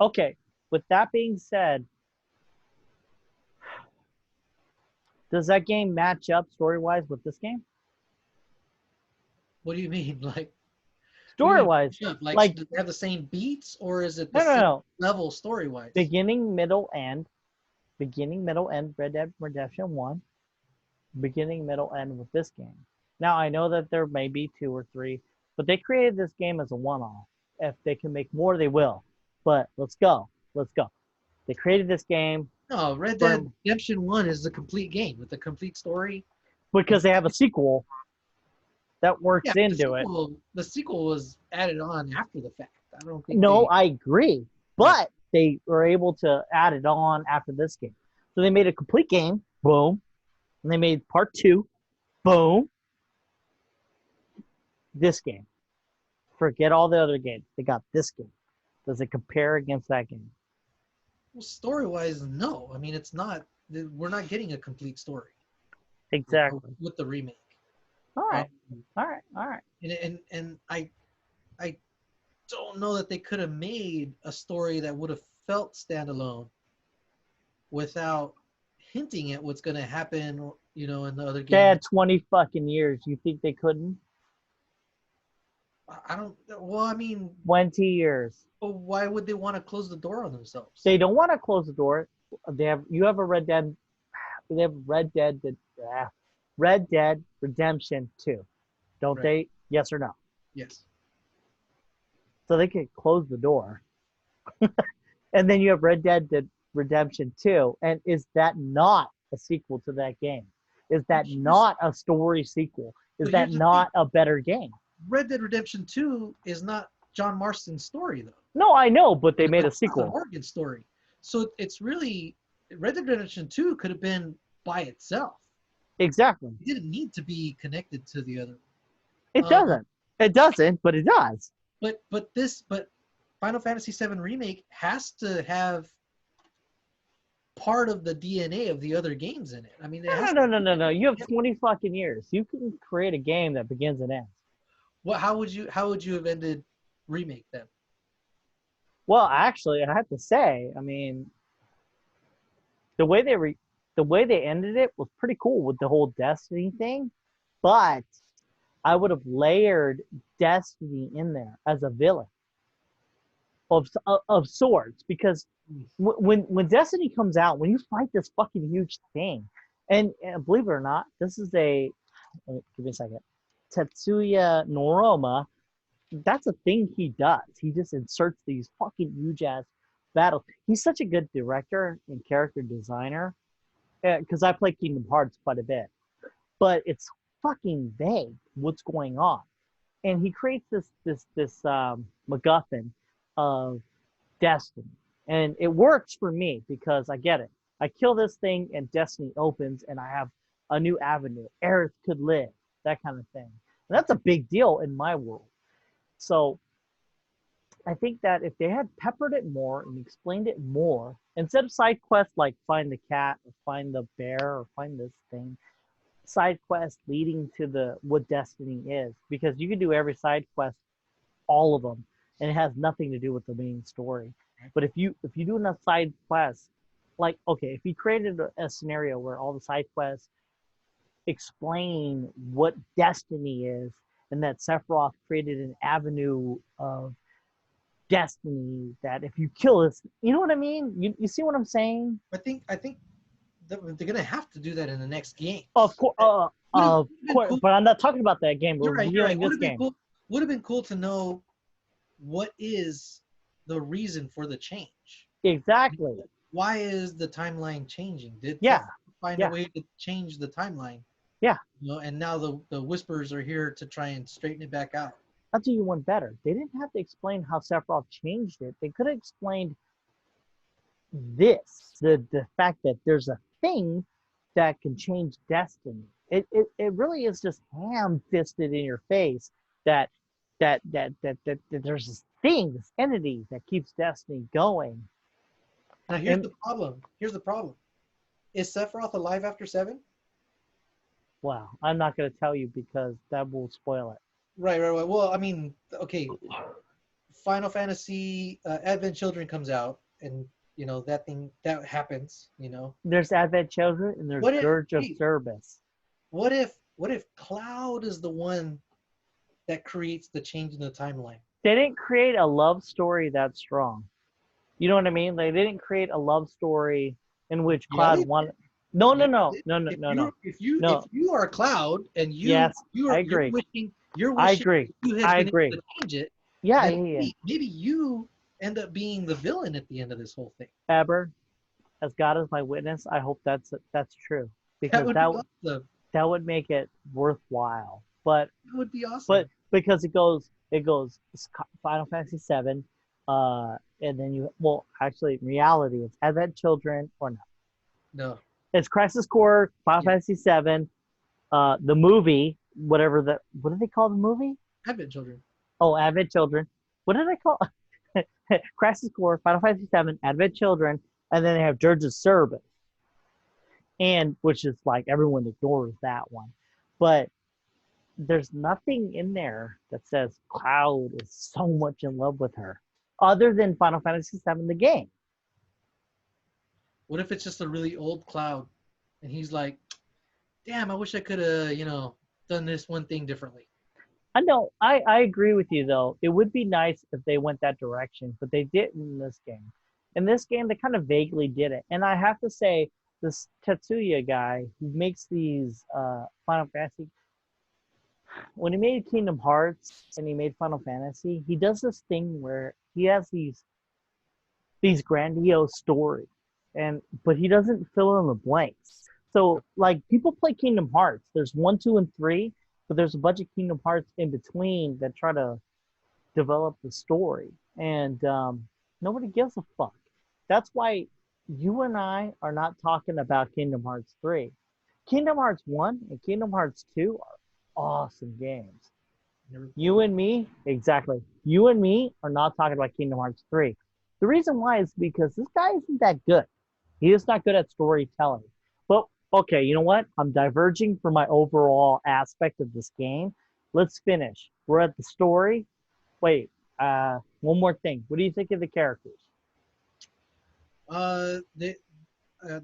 Okay. With that being said, does that game match up story wise with this game? What do you mean? Like story wise? Like do they have the same beats, or is it the same level story wise? Beginning, middle, end. Red Dead Redemption 1. Beginning, middle, end with this game. Now, I know that there may be 2 or 3, but they created this game as a one-off. If they can make more, they will. But let's go. They created this game. No, Red Dead Redemption 1 is a complete game with a complete story. Because they have a sequel that works into it. The sequel was added on after the fact. I don't think. No, I agree. But they were able to add it on after this game. So they made a complete game. Boom. And they made part 2. Boom. This game. Forget all the other games. They got this game. Does it compare against that game? Well, story-wise, no. I mean, it's not. We're not getting a complete story. Exactly. With the remake. All right. All right. And I don't know that they could have made a story that would have felt standalone without hinting at what's going to happen, in the other game. They had 20 fucking years. You think they couldn't? I don't. Well, I mean, 20 years. Well, why would they want to close the door on themselves? They don't want to close the door. You have a Red Dead. They have Red Dead Redemption 2. Don't they? Yes or no? Yes. So they could close the door. And then you have Red Dead Redemption 2. And is that not a sequel to that game? Is that not a story sequel? Is that not a better game? Red Dead Redemption 2 is not John Marston's story, though. No, I know, but they made a sequel. It's an Oregon story. So it's really, Red Dead Redemption 2 could have been by itself. Exactly. It didn't need to be connected to the other. It doesn't. It doesn't, but it does. But Final Fantasy VII Remake has to have part of the DNA of the other games in it. I mean, it has No. You have 20 fucking years. You can create a game that begins and ends. Well, how would you have ended Remake then? Well, actually, I have to say, I mean, the way they ended it was pretty cool with the whole Destiny thing, but I would have layered Destiny in there as a villain of sorts, because when Destiny comes out, when you fight this fucking huge thing, and believe it or not, this is give me a second, Tetsuya Noroma. That's a thing he does. He just inserts these fucking huge ass battles. He's such a good director and character designer, because I play Kingdom Hearts quite a bit, but it's fucking vague what's going on, and he creates this MacGuffin of Destiny, and it works for me because I get it. I kill this thing, and Destiny opens, and I have a new avenue. Aerith could live, that kind of thing, and that's a big deal in my world. So I think that if they had peppered it more and explained it more, instead of side quests like find the cat or find the bear or find this thing, side quest leading to the what Destiny is, because you can do every side quest, all of them, and it has nothing to do with the main story. But if you do enough side quests, like, okay, if you created a scenario where all the side quests explain what Destiny is, and that Sephiroth created an avenue of Destiny, that if you kill this, you know what I mean? You see what I'm saying? I think they're gonna have to do that in the next game. Of course, cool. But I'm not talking about that game. We're You're right. this game. Would have been cool to know what is the reason for the change. Exactly. Why is the timeline changing? Did find a way to change the timeline? Yeah. You know, and now the Whispers are here to try and straighten it back out. I'll do you one better. They didn't have to explain how Sephiroth changed it. They could have explained the fact that there's a thing that can change destiny. It really is just ham-fisted in your face that there's this thing, this entity that keeps destiny going. Now here's the problem. Is Sephiroth alive after 7? Wow, I'm not going to tell you because that will spoil it. Right. Well, I mean, okay. Final Fantasy Advent Children comes out, and you know that happens. You know, there's Advent Children and there's Dirge of Service. What if Cloud is the one that creates the change in the timeline? They didn't create a love story that strong. You know what I mean? They didn't create a love story in which Cloud wanted. No. If you are Cloud and I agree. You're wishing you had been able to change it. Yeah. Maybe you end up being the villain at the end of this whole thing. Faber, as God is my witness, I hope that's true, because that would make it worthwhile. But that would be awesome. But because it goes Final Fantasy VII, and then actually in reality it's Advent Children or not. No. It's Crisis Core, Final Fantasy VII, the movie, what do they call the movie? Advent Children. Oh, Advent Children. What did I call Crisis Core, Final Fantasy VII, Advent Children, and then they have Dirge of Service. And which is like everyone ignores that one. But there's nothing in there that says Cloud is so much in love with her, other than Final Fantasy VII, the game. What if it's just a really old Cloud, and he's like, "Damn, I wish I could have, done this one thing differently." I know. I agree with you though. It would be nice if they went that direction, but they didn't in this game. In this game, they kind of vaguely did it, and I have to say, this Tetsuya guy who makes these Final Fantasy, when he made Kingdom Hearts and he made Final Fantasy, he does this thing where he has these grandiose stories, but he doesn't fill in the blanks. So like people play Kingdom Hearts, there's 1, 2, and 3, but there's a bunch of Kingdom Hearts in between that try to develop the story, and nobody gives a fuck. That's why you and I are not talking about Kingdom Hearts 3. Kingdom Hearts 1 and Kingdom Hearts 2 are awesome games. Never played You it. and me, exactly. You and me are not talking about Kingdom Hearts 3. The reason why is because this guy isn't that good. He is not good at storytelling. But okay, you know what? I'm diverging from my overall aspect of this game. Let's finish. We're at the story. Wait, one more thing. What do you think of the characters? The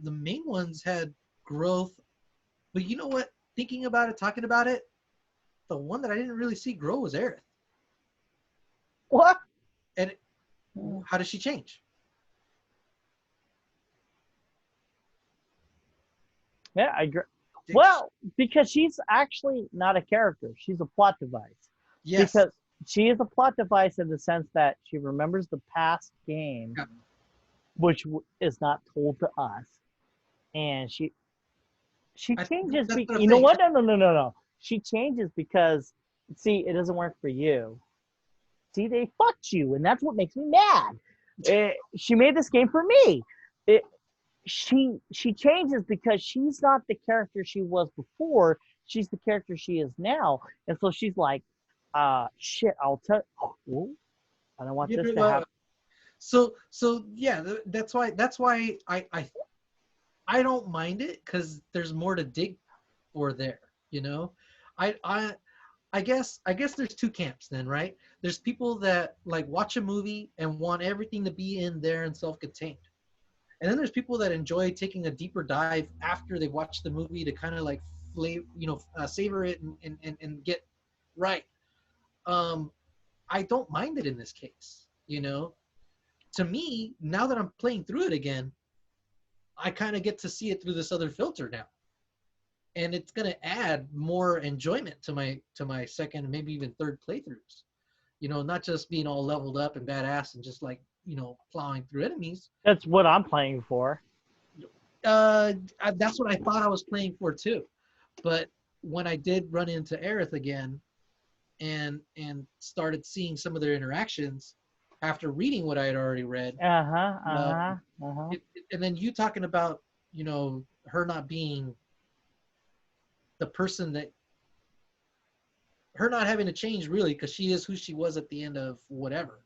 the main ones had growth, but you know what? Thinking about it, talking about it, the one that I didn't really see grow was Aerith. What? And how does she change? Yeah, I agree. Did she- Well, because she's actually not a character. She's a plot device. Yes. Because she is a plot device in the sense that she remembers the past game, Yeah. which is not told to us, and she changes. That's what I'm You know saying. what? No. She changes because see, it doesn't work for you. See, they fucked you, and that's what makes me mad. She made this game for me. It, she changes because she's not the character she was before. She's the character she is now, and so she's like, shit. I'll tell. Oh, I don't want Yeah, this but, to happen. so yeah, that's why I don't mind it because there's more to dig for there. You know, I I I guess there's two camps then, right? There's people that like watch a movie and want everything to be in there and self-contained. And then there's people that enjoy taking a deeper dive after they've watched the movie to kind of like savor it and get right. Um, I don't mind it in this case. To me, now that I'm playing through it again, I kind of get to see it through this other filter now, and it's going to add more enjoyment to my second, maybe even third playthroughs. Not just being all leveled up and badass and just like plowing through enemies. That's what I'm playing for. That's what I thought I was playing for too. But when I did run into Aerith again and started seeing some of their interactions after reading what I had already read, uh, and then you talking about her not being the person that her not having to change really because she is who she was at the end of whatever,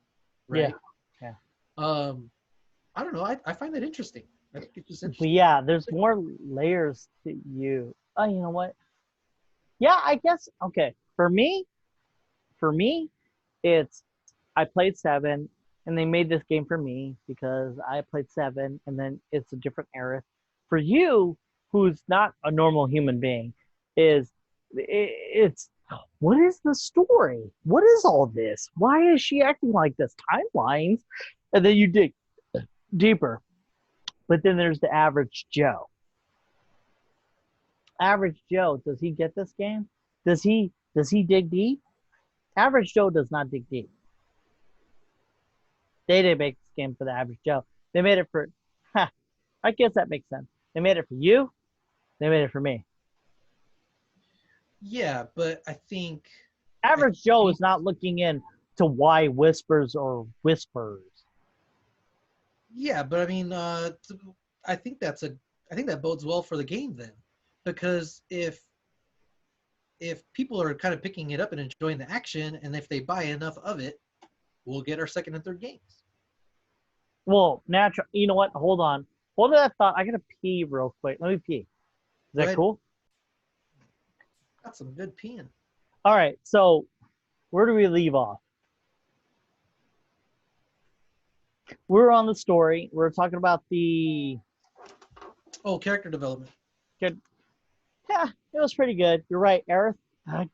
right? Yeah. I don't know. I find that interesting. I think it's just But interesting. yeah, there's more layers to you. Oh, you know what? Yeah, I guess. Okay, for me, it's I played seven, and they made this game for me because I played seven, and then it's a different era. For you, who's not a normal human being, it's what is the story? What is all this? Why is she acting like this? Timelines, and then you dig deeper. But then there's the average Joe. Average Joe, does he get this game? Does he dig deep? Average Joe does not dig deep. They didn't make this game for the average Joe. They made it for. I guess that makes sense. They made it for you. They made it for me. Yeah, but I Average Joe think is not looking in to why whispers or whispers. yeah, but I mean, I think I think that bodes well for the game then, because if people are kind of picking it up and enjoying the action, and if they buy enough of it, we'll get our second and third games. Well, natural. You know what? Hold on. Hold on that thought. I gotta pee real quick. Let me pee. Is Go that ahead. cool? Got some good peeing. All right. So where do we leave off? We're on the story. We're talking about the Oh, character development. good. Yeah, it was pretty good. You're right, Aerith.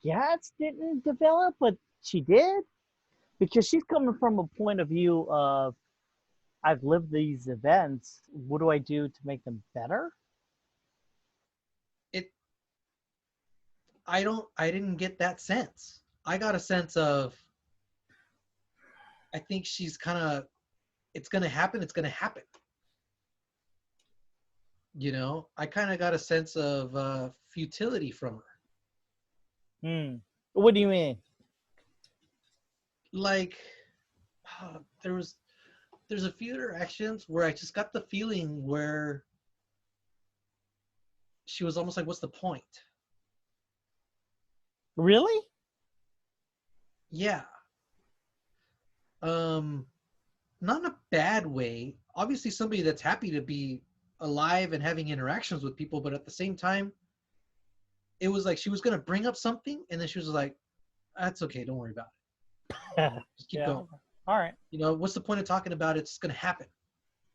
Gats didn't develop, but she did because she's coming from a point of view of I've lived these events. What do I do to make them better? It. I didn't get that sense. I got a sense of. I think she's kind of. It's gonna happen. It's gonna happen. I kind of got a sense of futility from her. Hmm. What do you mean? Like, uh, there was there's a few interactions where I just got the feeling where she was almost like, "What's the point?" Really? Yeah. Not in a bad way. Obviously, somebody that's happy to be alive and having interactions with people, but at the same time, it was like she was gonna bring up something, and then she was like, "That's okay. Don't worry about it. Just keep Yeah. going. All right. What's the point of talking about it? It's gonna happen.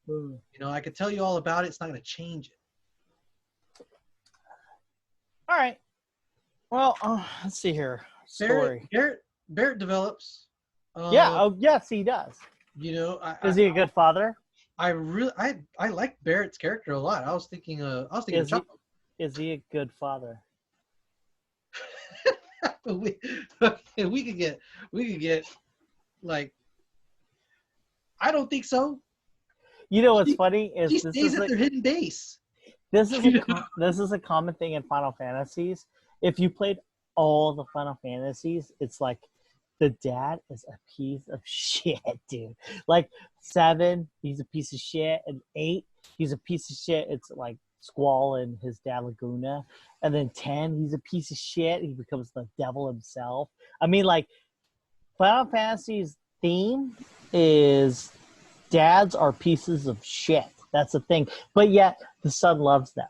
Mm. I could tell you all about it. It's not gonna change it." All right. Well, let's see here. Barrett Story. Barrett Barrett develops. Yeah. Um, Oh, yes, he does. I Is he a good father? I really I like Barrett's character a lot. I was thinking of Is he? Chopper. Is he a good father? we, we could get like, I don't think so. You know what's She, funny she is stays at their hidden base. this is a common thing in Final Fantasies. If you played all the Final Fantasies, it's like the dad is a piece of shit, dude. Like 7, he's a piece of shit, and 8, he's a piece of shit. It's like Squall and his dad Laguna, and then 10, he's a piece of shit. He becomes the devil himself. I mean, like Final Fantasy's theme is dads are pieces of shit. That's the thing. But yet the son loves them.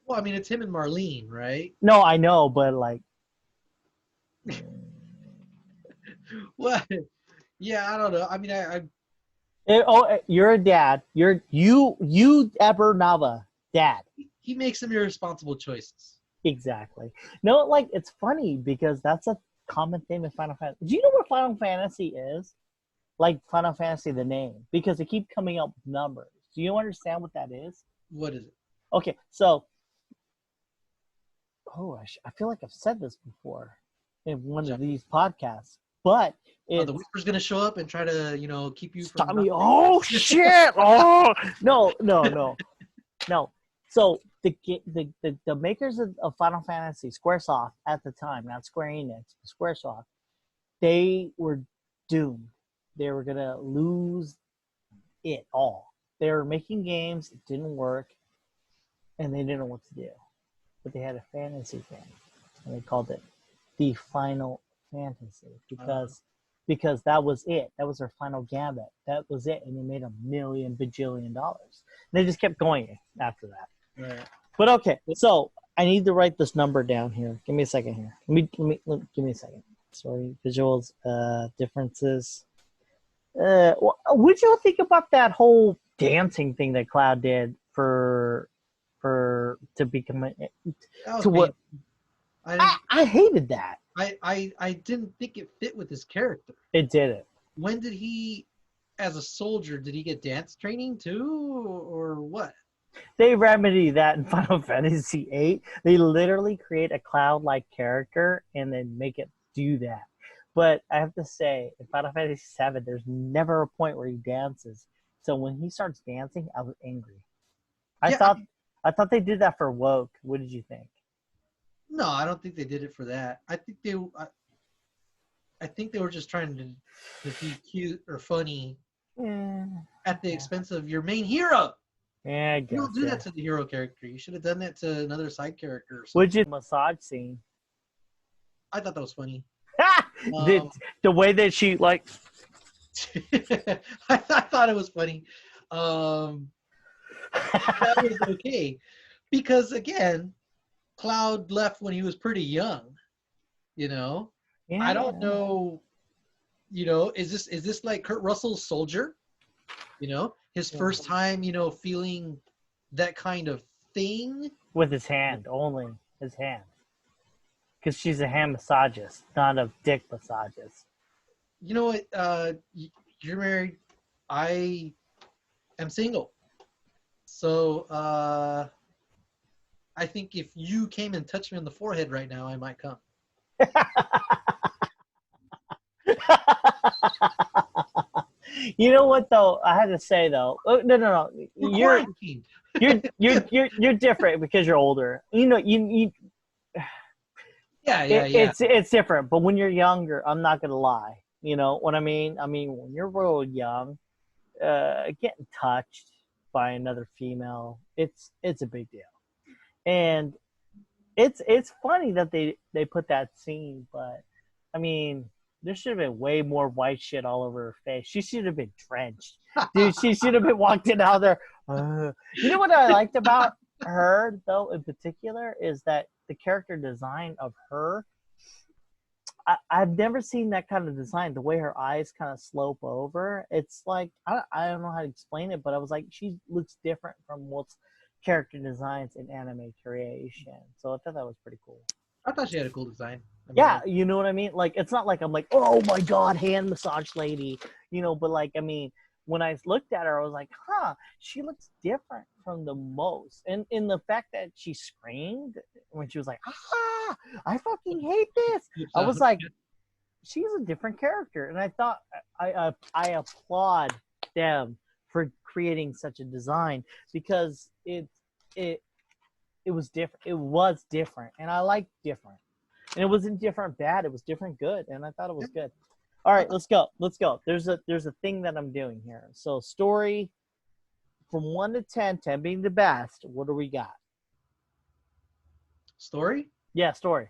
Well, I mean, it's him and Marlene, right? No, I know, but like, What? Yeah, I don't know. I mean, you're a dad. You Eber Nava, dad. he makes some irresponsible choices. Exactly. No, like it's funny because that's a common theme in Final Fantasy. Do you know what Final Fantasy is? Like Final Fantasy, the name, because they keep coming up with numbers. Do you understand what that is? What is it? Okay, so I feel like I've said this before in one of these podcasts, but The Whisper's gonna show up and try to, keep you stop from. me! Oh shit! Oh no! So the makers of Final Fantasy, SquareSoft at the time, not Square Enix, but SquareSoft, they were doomed. They were gonna lose it all. They were making games, it didn't work, and they didn't know what to do. But they had a fantasy game, and they called it the Final Fantasy because that was it. That was their final gambit. That was it, and they made $1 million bajillion. They just kept going after that. Right. But okay, so I need to write this number down here. Give me a second here. Give me a second. Sorry, visuals, differences. What did you think about that whole dancing thing that Cloud did to become to what? I hated that. I didn't think it fit with his character. It didn't. When did he, as a soldier, did he get dance training too, or what? They remedy that in Final Fantasy VIII. They literally create a Cloud-like character and then make it do that. But I have to say, in Final Fantasy VII, there's never a point where he dances. So when he starts dancing, I was angry. I thought they did that for Woke. What did you think? No, I don't think they did it for that. I think they were just trying to be cute or funny at the expense of your main hero. Yeah, I guess. You don't do that to the hero character. You should have done that to another side character. What'd you massage scene? I thought that was funny. The way that she like. I thought it was funny. That was okay, because again, Cloud left when he was pretty young. Yeah. I don't know. Is this like Kurt Russell's Soldier? His first time, feeling that kind of thing with his hand, only his hand. Because she's a hand massagist, not a dick massagist. You know what? You're married. I am single. So I think if you came and touched me on the forehead right now, I might come. You know what though? I had to say though. No. You're different because you're older. You. Yeah. It's different, but when you're younger, I'm not gonna lie. You know what I mean? I mean, when you're real young, getting touched by another female, it's a big deal, and it's funny that they put that scene, but I mean, there should have been way more white shit all over her face. She should have been drenched. Dude, she should have been walked in out there. You know what I liked about her, though, in particular, is that the character design of her, I've never seen that kind of design. The way her eyes kind of slope over. It's like, I don't know how to explain it, but I was like, she looks different from most character designs in anime creation. So I thought that was pretty cool. I thought she had a cool design. I mean, Yeah, you know what I mean? Like, it's not like I'm like, oh my God, hand massage lady, but like, I mean, when I looked at her, I was like, she looks different from the most. And in the fact that she screamed when she was like, I fucking hate this. I was like, she's a different character. And I thought, I applaud them for creating such a design because it was different. It was different. And I like different. And it wasn't different bad. It was different good. And I thought it was good. All right, let's go. There's a thing that I'm doing here. So story from 1 to 10, 10 being the best. What do we got? Story? Yeah, story.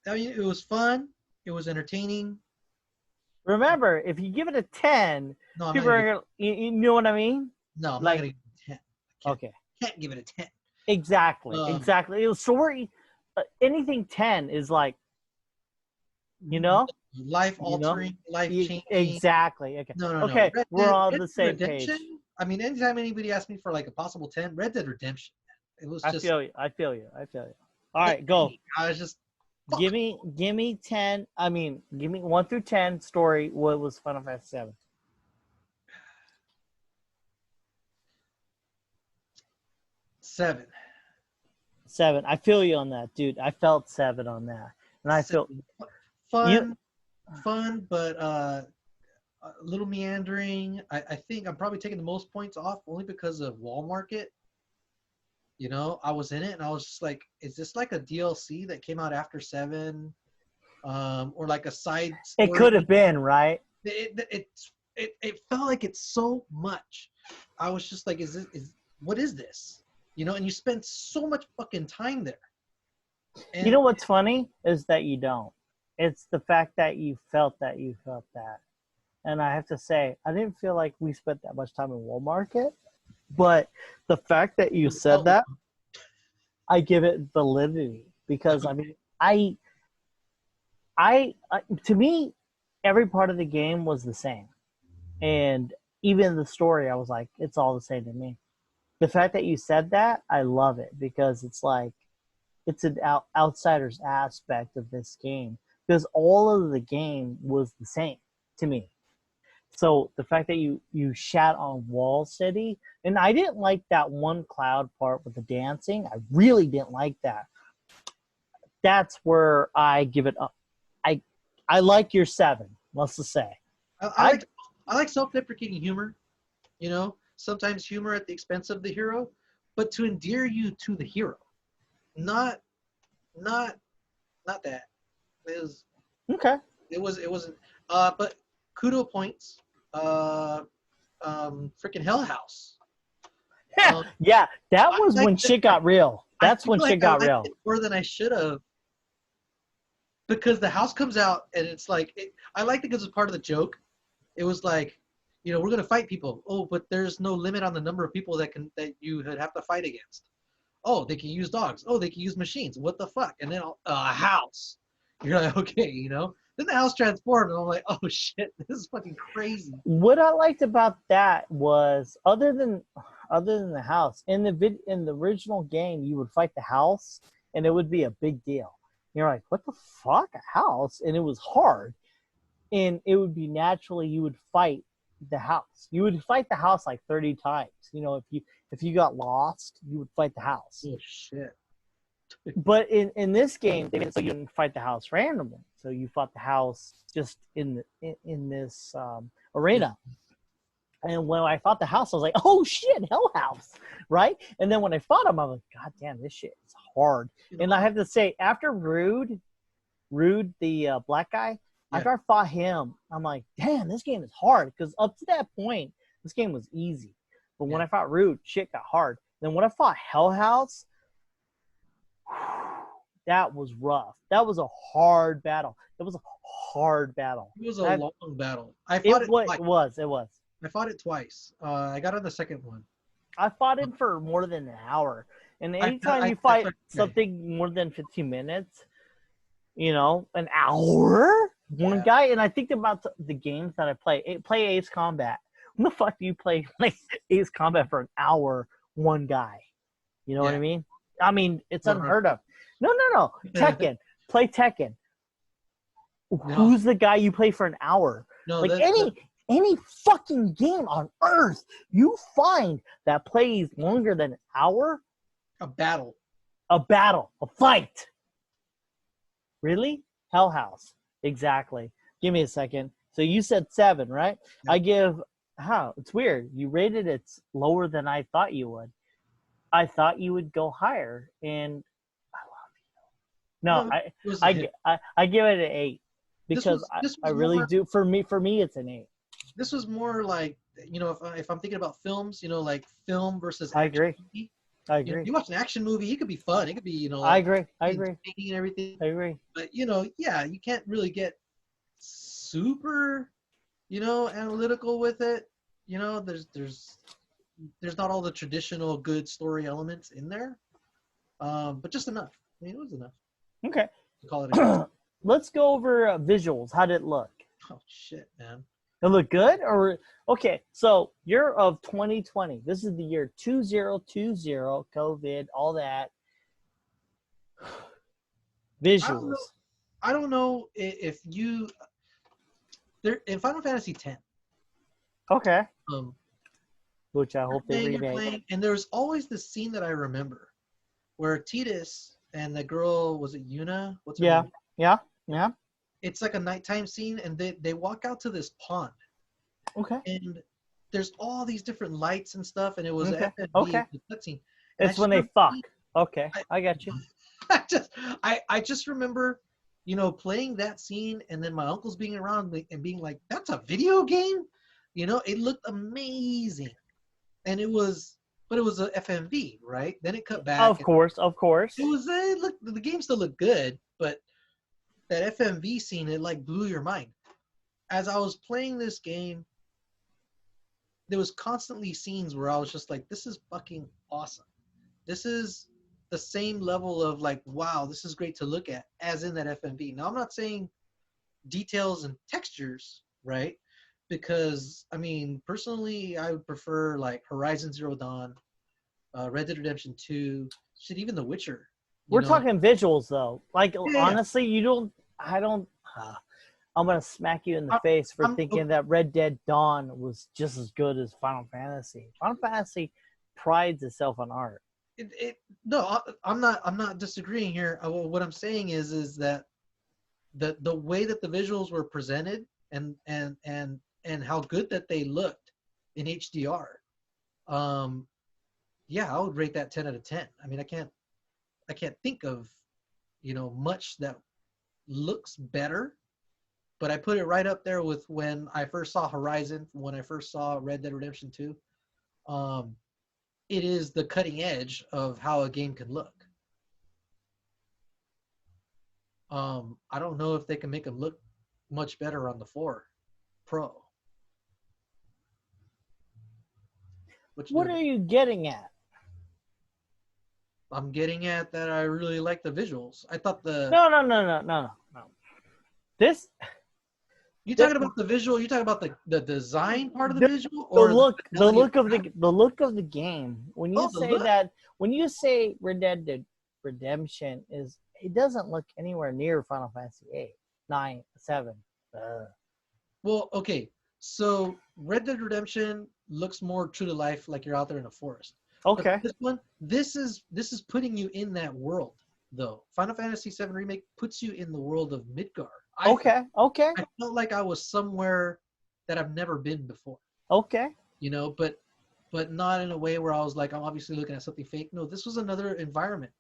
It was fun. It was entertaining. Remember, if you give it a 10, No, people are gonna, you know what I mean? No, I'm like, not gonna give it a 10. Okay. Can't give it a 10. Exactly. It was story. Anything 10 is like, life altering, life changing. Exactly. Okay. No. Okay, we're on the same page. I mean, anytime anybody asks me for like a possible 10, Red Dead Redemption. It was just. I feel you. All right, go. I was just. Give me 10. I mean, give me 1 through 10 story. What was Final Fantasy 7? 7. I feel you on that, dude. I felt 7 on that, and I feel fun, but a little meandering. I think I'm probably taking the most points off only because of Wall Market. I was in it and I was just like, is this like a DLC that came out after 7, or like a side story? It could have been, right? It felt like it's so much. I was just like, what is this? And you spend so much fucking time there. And you know what's funny is that you don't. It's the fact that you felt that. And I have to say, I didn't feel like we spent that much time in Wall Market, but the fact that you said that, I give it validity because I mean, I to me, every part of the game was the same, and even the story, I was like, it's all the same to me. The fact that you said that, I love it because it's like, it's an outsider's aspect of this game because all of the game was the same to me. So the fact that you shat on Wall City, and I didn't like that one cloud part with the dancing. I really didn't like that. That's where I give it up. I like your 7. Let's just say. I like self-deprecating humor. Sometimes humor at the expense of the hero, but to endear you to the hero, not that. It was okay. It wasn't. But kudo points. Freaking Hell House. Yeah, that was when shit got real. That's when shit got real. More than I should have. Because the house comes out and it's like, I liked it because it's part of the joke. It was like, we're going to fight people. Oh, but there's no limit on the number of people that you would have to fight against. Oh, they can use dogs. Oh, they can use machines. What the fuck? And then a house. You're like, okay, Then the house transformed, and I'm like, oh shit, this is fucking crazy. What I liked about that was, other than the house, in the original game, you would fight the house, and it would be a big deal. You're like, what the fuck, a house? And it was hard, and it would be naturally you would fight the house. You would fight the house like 30 times. If you got lost, you would fight the house. Oh shit. But in this game, so you didn't fight the house randomly. So you fought the house just in this arena. And when I fought the house, I was like, oh shit, Hell House, right? And then when I fought him, I was like, God damn, this shit is hard. And I have to say, after Rude, the black guy, after I fought him, I'm like, damn, this game is hard. Because up to that point, this game was easy. But when I fought Rude, shit got hard. Then when I fought Hell House, that was rough. That was a hard battle. It was a hard battle. It was a That, long battle. I fought it twice. it was. I fought it twice. I got on the second one. I fought it for more than an hour. And I- anytime I- you I fight okay. something more than 15 minutes, an hour, one Yeah. guy. And I think about the games that I play Ace Combat. When the fuck do you play like Ace Combat for an hour, one guy? You know what I Yeah. mean? I mean, it's unheard of. No. Tekken. Play Tekken. Who's the guy you play for an hour? No, Like any fucking game on earth, you find that plays longer than an hour, a battle. a battle, a fight. Really? Hell House. Exactly. Give me a second. So you said 7, right? Yeah. I give it's weird. You rated it lower than I thought you would. I thought you would go higher, and I love you. No, I give it an 8 because this was I really more, do. For me, it's an 8. This was more like, if I'm thinking about films, like film versus I action agree. movie. I agree. You watch an action movie, it could be fun. It could be, I agree. entertaining and everything. I agree. But you can't really get super, analytical with it. There's not all the traditional good story elements in there, but just enough. I mean, it was enough Okay. to call it a good. Let's go over visuals. How did it look? Oh shit, man! It look good? Okay, so year of 2020. This is the year 2020, COVID, all that. Visuals. I don't know if there in Final Fantasy X. Okay. Um, Which I hope they remake. playing, and there's always this scene that I remember, where Tidus and the girl, was it Yuna? What's her name? Yeah. It's like a nighttime scene, and they walk out to this pond. Okay. And there's all these different lights and stuff, and it was Okay. FFV, Okay. the cutscene. It's when they fuck. Okay, I got you. I just remember, playing that scene, and then my uncles being around me and being like, "That's a video game," It looked amazing, and it was a FMV, right? Then it cut back. Of course. The game still looked good, but that FMV scene, it like blew your mind. As I was playing this game, there was constantly scenes where I was just like, this is fucking awesome. This is the same level of like, wow, this is great to look at as in that FMV. Now, I'm not saying details and textures, right? Because, I mean, personally, I would prefer like Horizon Zero Dawn, Red Dead Redemption 2, shit, even The Witcher. We're talking visuals, though. Like, Yeah. honestly, I'm going to smack you in the face for thinking that Red Dead Dawn was just as good as Final Fantasy. Final Fantasy prides itself on art. No, I'm not disagreeing here. What I'm saying is that the way that the visuals were presented and how good that they looked in HDR, yeah, I would rate that 10 out of 10. I mean, I can't think of much that looks better, but I put it right up there with when I first saw Horizon, when I first saw Red Dead Redemption 2. It is the cutting edge of how a game can look. I don't know if they can make them look much better on the 4 Pro. What are you getting at? I'm getting at that I really like the visuals. I thought No. This. You talking about the visual? You talking about the design part of the visual, the or look of the game? When you say Red Dead Redemption it doesn't look anywhere near Final Fantasy 8, 9, 7. Well, okay. So Red Dead Redemption looks more true to life, like you're out there in a forest. Okay. But this is putting you in that world, though. Final Fantasy VII Remake puts you in the world of Midgar. Okay. I felt like I was somewhere that I've never been before. Okay. But not in a way where I was like, I'm obviously looking at something fake. No, this was another environment.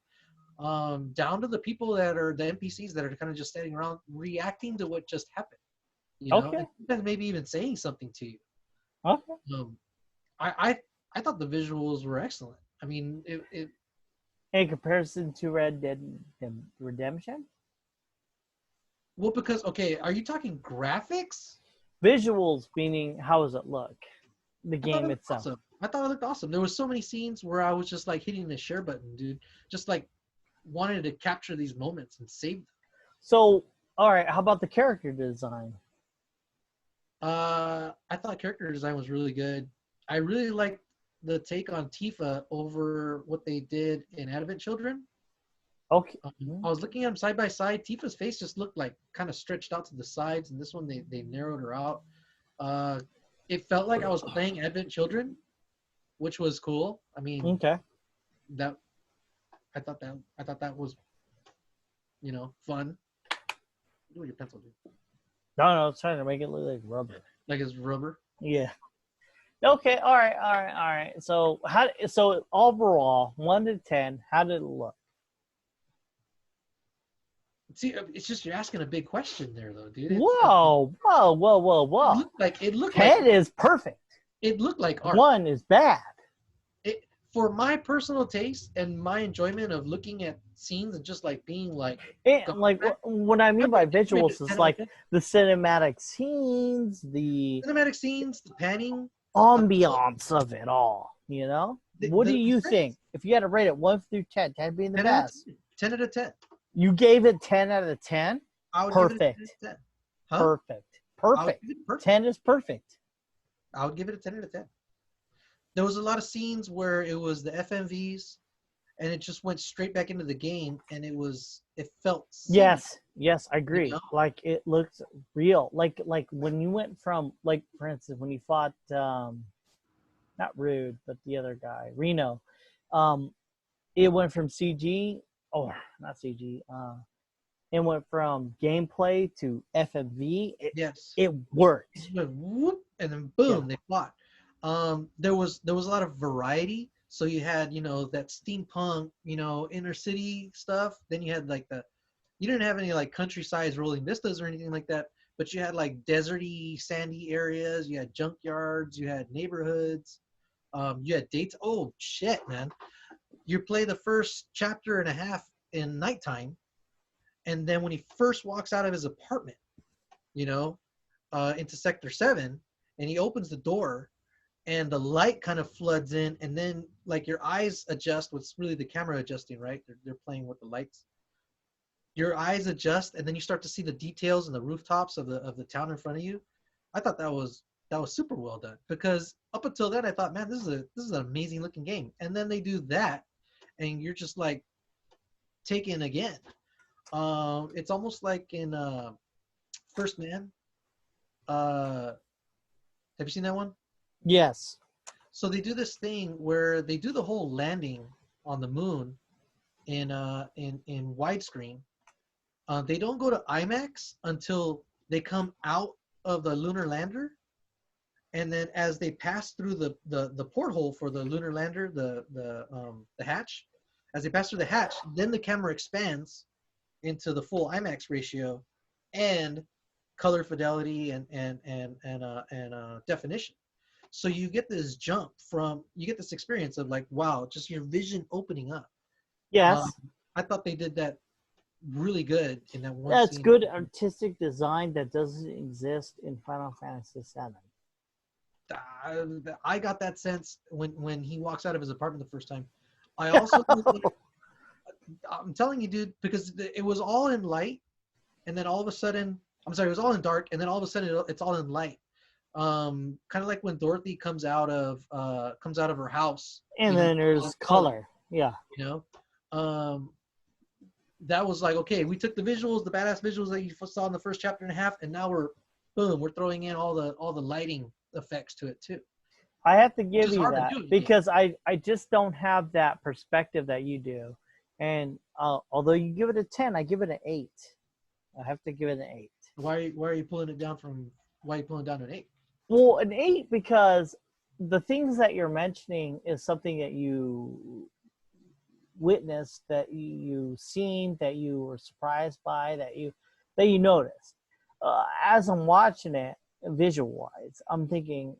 Down to the people that are the NPCs that are kind of just standing around reacting to what just happened. Okay. And maybe even saying something to you. Okay. I thought the visuals were excellent. I mean, In comparison to Red Dead Redemption? Well, because okay, are you talking graphics? Visuals meaning how does it look? The I thought it game looked itself. awesome. I thought it looked awesome. There was so many scenes where I was just like hitting the share button, dude. Just like wanted to capture these moments and save them. So, all right, how about the character design? I thought character design was really good. I really liked the take on Tifa over what they did in Advent Children. Okay. I was looking at them side by side. Tifa's face just looked like kind of stretched out to the sides, and this one they narrowed her out. It felt like I was playing Advent Children, which was cool. I mean, Okay. that I thought that was, fun. What your pencil do? No, I was trying to make it look like rubber. Like it's rubber. Yeah. Okay. All right. So So overall, 1 to 10, how did it look? See, it's just you're asking a big question there, though, dude. Whoa! It looked 10 like is perfect. it looked like art. 1 is bad. For my personal taste and my enjoyment of looking at scenes and just like being like, Like what I mean by visuals is like the cinematic scenes, the panning, ambiance of it all. You know, what do you think? If you had to rate it 1 through 10, 10 being the best, 10 out of 10. You gave it 10 out of 10. I would Perfect. give it a 10 out of 10. Huh? Perfect. 10 is perfect. I would give it a 10 out of 10. There was a lot of scenes where it was the FMVs and it just went straight back into the game and it felt yes I agree. You know? Like it looked real. Like when you went from, like, for instance, when you fought not Rude but the other guy, Reno, it went from CG, not CG, it went from gameplay to FMV. It worked. It went whoop, and then boom, they fought. There was a lot of variety. So you had, that steampunk, inner city stuff. Then you had you didn't have any like countryside rolling vistas or anything like that, but you had like deserty, sandy areas. You had junkyards. You had neighborhoods. You had dates. Oh shit, man! You play the first chapter and a half in nighttime, and then when he first walks out of his apartment, into Sector 7, and he opens the door, and the light kind of floods in, and then like your eyes adjust. What's really the camera adjusting, right? They're playing with the lights. Your eyes adjust, and then you start to see the details and the rooftops of the town in front of you. I thought that was super well done, because up until then I thought, man, this is an amazing looking game, and then they do that, and you're just like taken again. It's almost like in First Man. Have you seen that one? Yes. So they do this thing where they do the whole landing on the moon in widescreen. They don't go to IMAX until they come out of the lunar lander, and then as they pass through the porthole for the lunar lander, the hatch, as they pass through the hatch, then the camera expands into the full IMAX ratio and color fidelity and definition. So you get this this experience of like, wow, just your vision opening up. Yes. I thought they did that really good in that one That's scene. good artistic design that doesn't exist in Final Fantasy VII. I got that sense when he walks out of his apartment the first time. I also I'm telling you, dude, because it was all in light, and then all of a sudden, I'm sorry, it was all in dark, and then all of a sudden it's all in light. Kind of like when Dorothy comes out of her house, and then there's color. Yeah. That was like, okay, we took the visuals, the badass visuals that you saw in the first chapter and a half, and now we're throwing in all the lighting effects to it too. I have to give you that because I just don't have that perspective that you do. And although you give it a 10, I give it an 8. I have to give it an 8. Why are you pulling it down to an 8? Well, an 8 because the things that you're mentioning is something that you witnessed, that you seen, that you were surprised by, that you noticed. As I'm watching it, visual-wise, I'm thinking,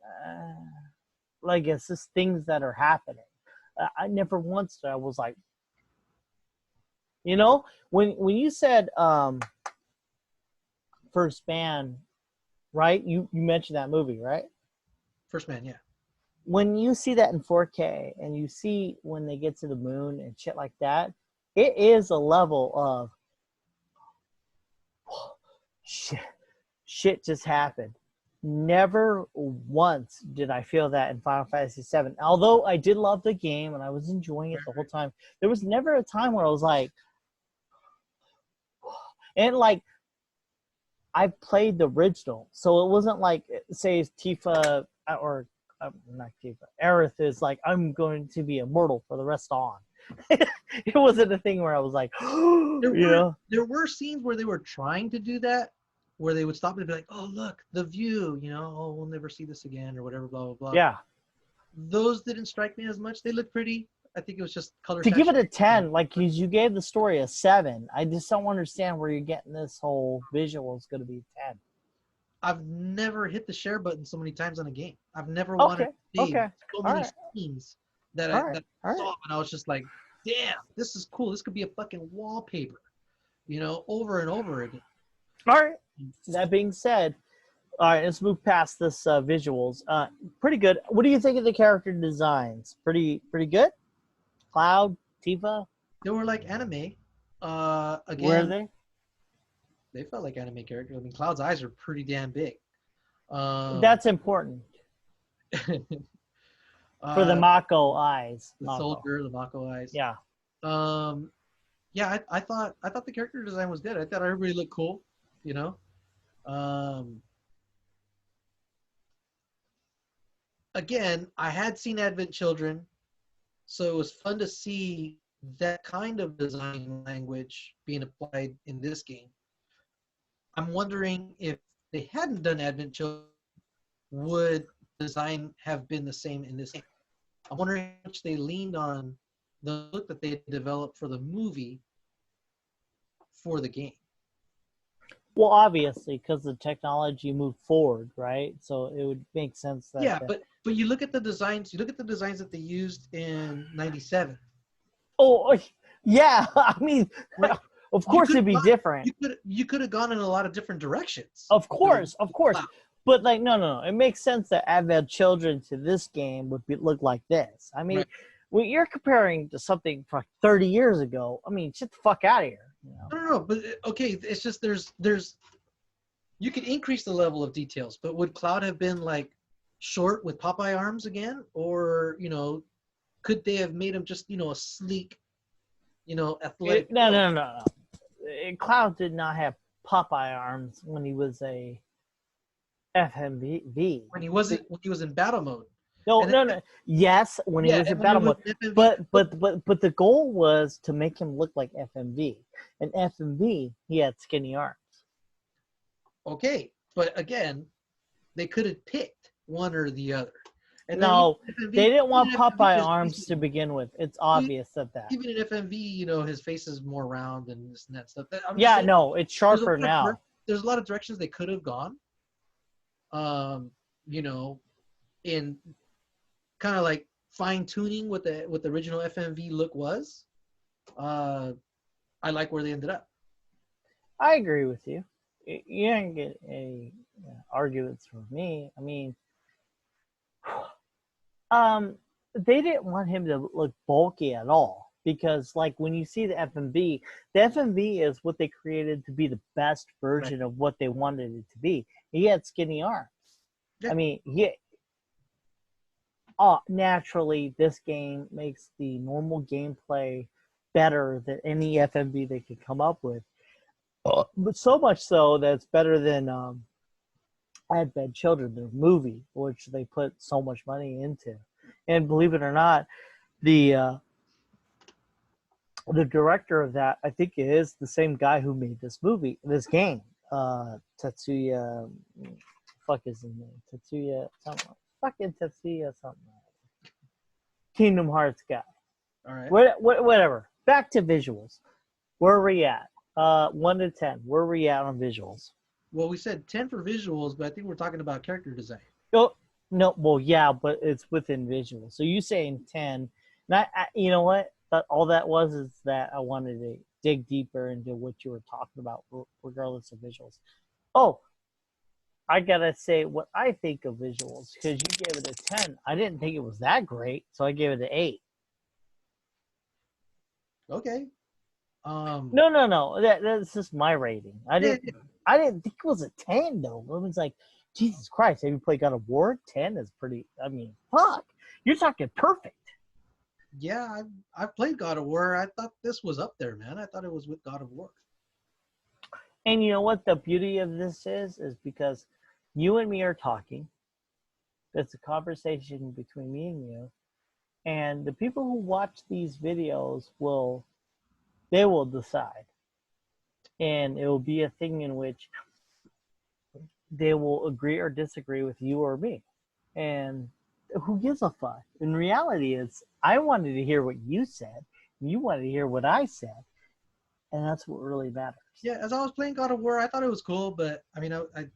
like, it's just things that are happening. I never once I was like, You know, when you said First Man, right? You mentioned that movie, right? First Man, yeah. When you see that in 4K and you see when they get to the moon and shit like that, it is a level of shit just happened. Never once did I feel that in Final Fantasy VII. Although I did love the game and I was enjoying it the whole time, there was never a time where I was like, and like, I played the original, so it wasn't like, say, Tifa or not Tifa, Aerith is like, I'm going to be immortal for the rest on. It wasn't a thing where I was like, there were scenes where they were trying to do that, where they would stop and be like, oh look, the view, oh, we'll never see this again or whatever, blah blah blah. Yeah. Those didn't strike me as much. They looked pretty. I think it was just color. To give it a 10, like you gave the story a 7. I just don't understand where you're getting this whole visual is going to be 10. I've never hit the share button so many times on a game. I've never wanted to see so many scenes that I saw, and I was just like, damn, this is cool. This could be a fucking wallpaper, over and over again. All right. That being said, all right, let's move past this visuals. Pretty good. What do you think of the character designs? Pretty good? Cloud, Tifa? They were like anime. Again, were they? They felt like anime characters. I mean, Cloud's eyes are pretty damn big. That's important. For the Mako eyes. The soldier, the Mako eyes. Yeah. Yeah, I thought the character design was good. I thought everybody looked cool, Again, I had seen Advent Children, so it was fun to see that kind of design language being applied in this game. I'm wondering if they hadn't done Advent Children, would design have been the same in this game? I'm wondering how much they leaned on the look that they developed for the movie for the game. Well, obviously, because the technology moved forward, right? So it would make sense that. Yeah, but you look at the designs. You look at the designs that they used in '97. Oh, yeah. I mean, right. Of course it'd be different. You could have gone in a lot of different directions. Of course. But like, no. It makes sense that Advent Children to this game would look like this. I mean, when you're comparing to something from 30 years ago, I mean, get the fuck out of here. No, but okay, it's just there's you could increase the level of details, but would Cloud have been like short with Popeye arms again, or could they have made him just a sleek, athletic? No. Cloud did not have Popeye arms when he was a FMV. When he was in battle mode. No. Yes, when he was in battle mode. But the goal was to make him look like FMV. And FMV, he had skinny arms. Okay, but again, they could have picked one or the other. And no, they didn't want Popeye arms to begin with. It's obvious that. Even in FMV, his face is more round and this and that stuff. It's sharper now. There's a lot of directions they could have gone. In kind of like fine tuning what the original FMV look was. I like where they ended up. I agree with you. You didn't get any arguments from me. I mean, they didn't want him to look bulky at all, because like when you see the FMV is what they created to be the best version of what they wanted it to be. He had skinny arms. Yeah. I mean, naturally, this game makes the normal gameplay better than any FMV they could come up with. But so much so that it's better than Advent Children, the movie, which they put so much money into. And believe it or not, the director of that, I think, is the same guy who made this game. Tetsuya, fuck is his name? Tetsuya something. Fucking Tetsuya something. Kingdom Hearts guy. All right. Whatever. Back to visuals. Where are we at? 1 to 10. Where are we at on visuals? Well, we said 10 for visuals, but I think we're talking about character design. Oh, no. Well, yeah, but it's within visuals. So you saying 10. And you know what? All that was is that I wanted dig deeper into what you were talking about, regardless of visuals. Oh, I gotta say what I think of visuals, because you gave it a 10. I didn't think it was that great, so I gave it an 8. Okay. No. That's just my rating. I Yeah, didn't think it was a 10 though. It was like, Jesus Christ, have you played God of War? 10 is pretty. I mean, fuck, you're talking perfect. yeah. I've played God of War. I thought this was up there, man. I thought it was with God of War. And you know what the beauty of this is because you and me are talking. It's a conversation between me and you, and the people who watch these videos will decide, and it will be a thing in which they will agree or disagree with you or me. And who gives a fuck? In reality, it's I wanted to hear what you said, and you wanted to hear what I said, and that's what really matters. Yeah, as I was playing God of War, I thought it was cool, but I mean, it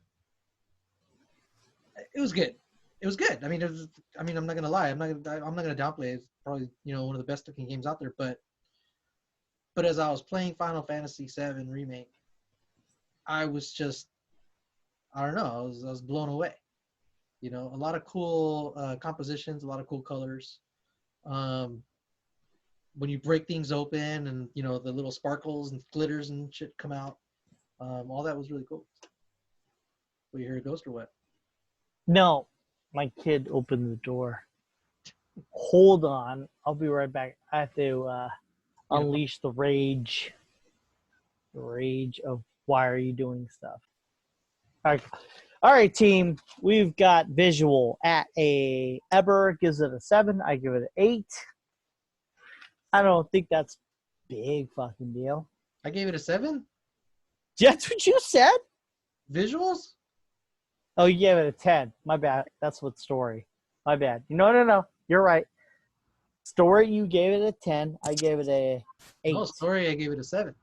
was good. It was good. I mean, I'm not gonna lie. I'm not gonna downplay it. It's probably one of the best looking games out there. But as I was playing Final Fantasy VII Remake, I was just, I don't know. I was blown away. A lot of cool compositions, a lot of cool colors. When you break things open and the little sparkles and glitters and shit come out, all that was really cool. Well, you hear a ghost or what? No, my kid opened the door. Hold on, I'll be right back. I have to unleash the rage of why are you doing stuff. All right, team. We've got visual at a Eber gives it a 7. I give it an 8. I don't think that's big fucking deal. I gave it a 7. That's what you said? Visuals? Oh, you gave it a 10. My bad. That's what story. My bad. No. You're right. Story, you gave it a 10. I gave it a 8. No, story, I gave it a 7.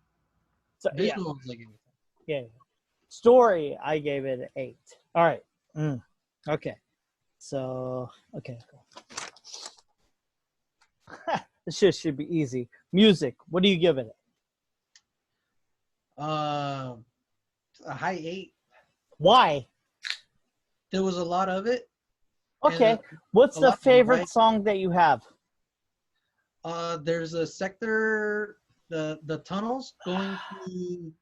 So, Visuals, I gave it a 10. Yeah. Story, I gave it an 8. All right. Okay. So, okay. This shit should be easy. Music, what do you give it? A high 8. Why? There was a lot of it. Okay. What's the favorite song that you have? There's a sector, the tunnels going to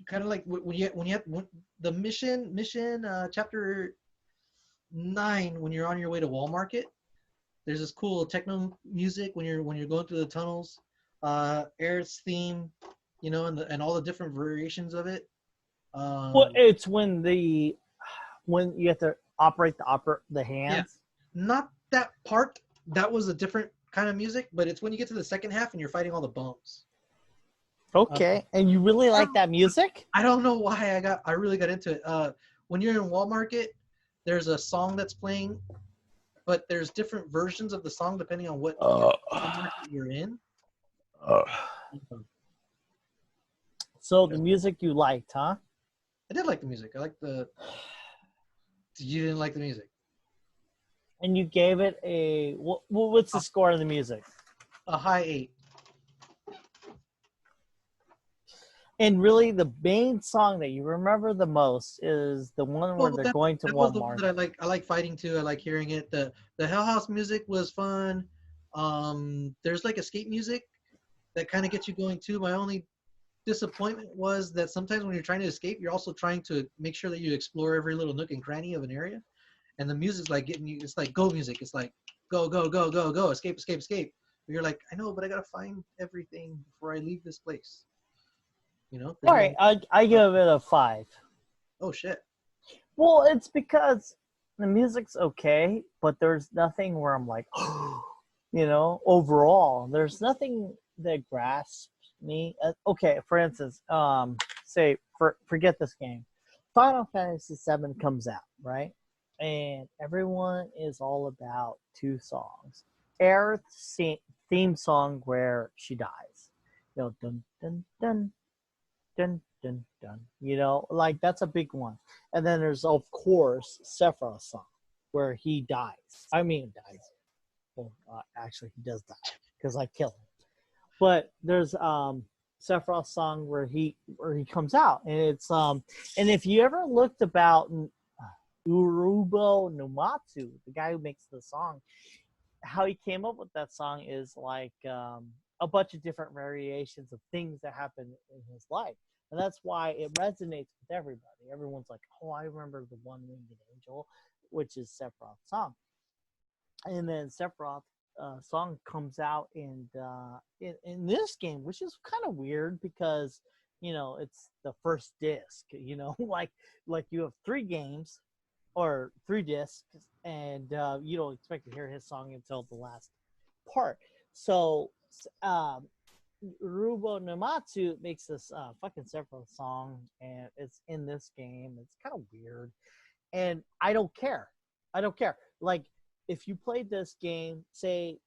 kind of like when you have the mission chapter 9 when you're on your way to Wall Market. There's this cool techno music when you're going through the tunnels. Air's theme, and all the different variations of it. Well, it's when you have to operate the hands. Yeah, not that part. That was a different kind of music, but it's when you get to the second half and you're fighting all the bumps. Okay, and you really like that music? I don't know why I really got into it. When you're in Wall Market, there's a song that's playing, but there's different versions of the song depending on what market you're in. So the music you liked, huh? I did like the music. I liked the. You didn't like the music. And you gave it a what's the score of the music? A high 8. And really, the main song that you remember the most is the one where they're going to Walmart. That was the one that I like fighting to. I like hearing it. The Hell House music was fun. There's like escape music that kind of gets you going too. My only disappointment was that sometimes when you're trying to escape, you're also trying to make sure that you explore every little nook and cranny of an area. And the music's like getting you. It's like go music. It's like go, escape. You're like, I know, but I gotta find everything before I leave this place. All right, I give it a 5. Oh shit. Well, it's because the music's okay, but there's nothing where I'm like, overall, there's nothing that grasps me. Okay, for instance, forget this game. Final Fantasy VII comes out, right? And everyone is all about 2 songs. Aerith's theme song where she dies. Dun dun dun dun dun dun. Like that's a big one. And then there's of course Sephiroth's song where he dies. Well, actually he does die because I kill him. But there's Sephiroth's song where he comes out, and it's and if you ever looked about Urubo Numatsu, the guy who makes the song, how he came up with that song is like a bunch of different variations of things that happened in his life. And that's why it resonates with everybody. Everyone's like, oh, I remember the One Winged Angel, which is Sephiroth's song. And then Sephiroth song comes out in this game, which is kind of weird because, you know, it's the first disc, you know, like you have 3 games or 3 discs, and you don't expect to hear his song until the last part. So Rubo Namatsu makes this fucking Sephiroth song, and it's in this game. It's kind of weird, and I don't care. Like, if you played this game, say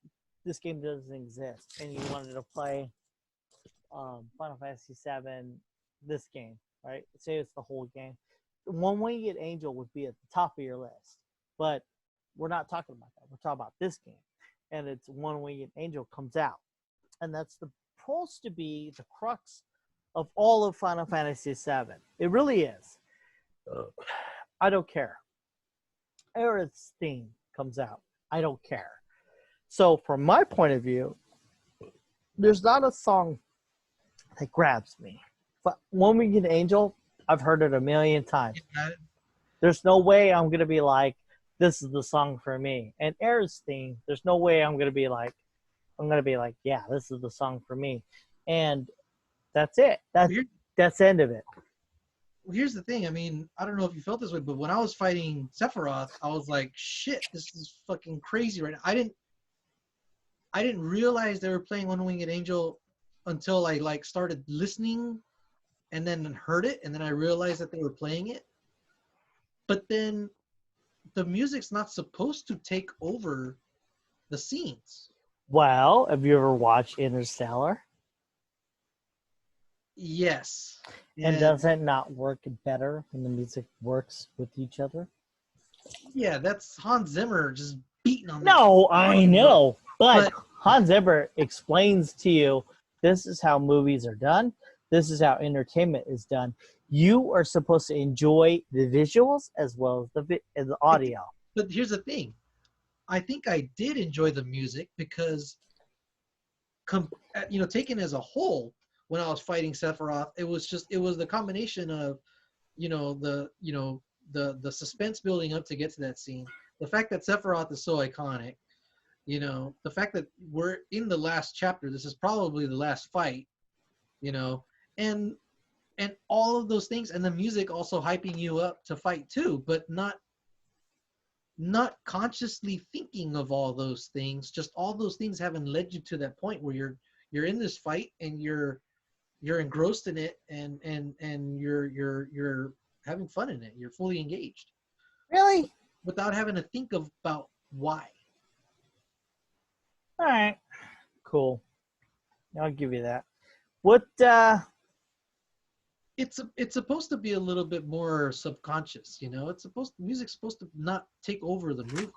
this game doesn't exist, and you wanted to play Final Fantasy VII, this game, right? Say it's the whole game. One Winged Angel would be at the top of your list, but we're not talking about that. We're talking about this game, and it's One Winged Angel comes out, and that's supposed to be the crux of all of Final Fantasy VII. It really is. I don't care. Aerith's theme comes out. I don't care. So from my point of view, there's not a song that grabs me. But One Winged Angel, I've heard it a million times. There's no way I'm going to be like, this is the song for me. And Aerith's theme, there's no way I'm going to be like, yeah, this is the song for me. And that's it. That's the end of it. Well, here's the thing. I mean, I don't know if you felt this way, but when I was fighting Sephiroth, I was like, shit, this is fucking crazy right now. I didn't realize they were playing One Winged Angel until I like started listening and then heard it, and then I realized that they were playing it. But then the music's not supposed to take over the scenes. Well, have you ever watched Interstellar? Yes. And does it not work better when the music works with each other? Yeah, that's Hans Zimmer just beating on No, I know. But Hans Zimmer explains to you, this is how movies are done. This is how entertainment is done. You are supposed to enjoy the visuals as well as the audio. But here's the thing. I think I did enjoy the music because, taken as a whole, when I was fighting Sephiroth, it was the combination of, the suspense building up to get to that scene. The fact that Sephiroth is so iconic, the fact that we're in the last chapter, this is probably the last fight, and all of those things, and the music also hyping you up to fight too, but not consciously thinking of all those things. Just all those things haven't led you to that point where you're in this fight and you're engrossed in it and you're having fun in it. You're fully engaged. Really? Without having to think about why. All right. Cool. I'll give you that. What It's supposed to be a little bit more subconscious, music's supposed to not take over the movie.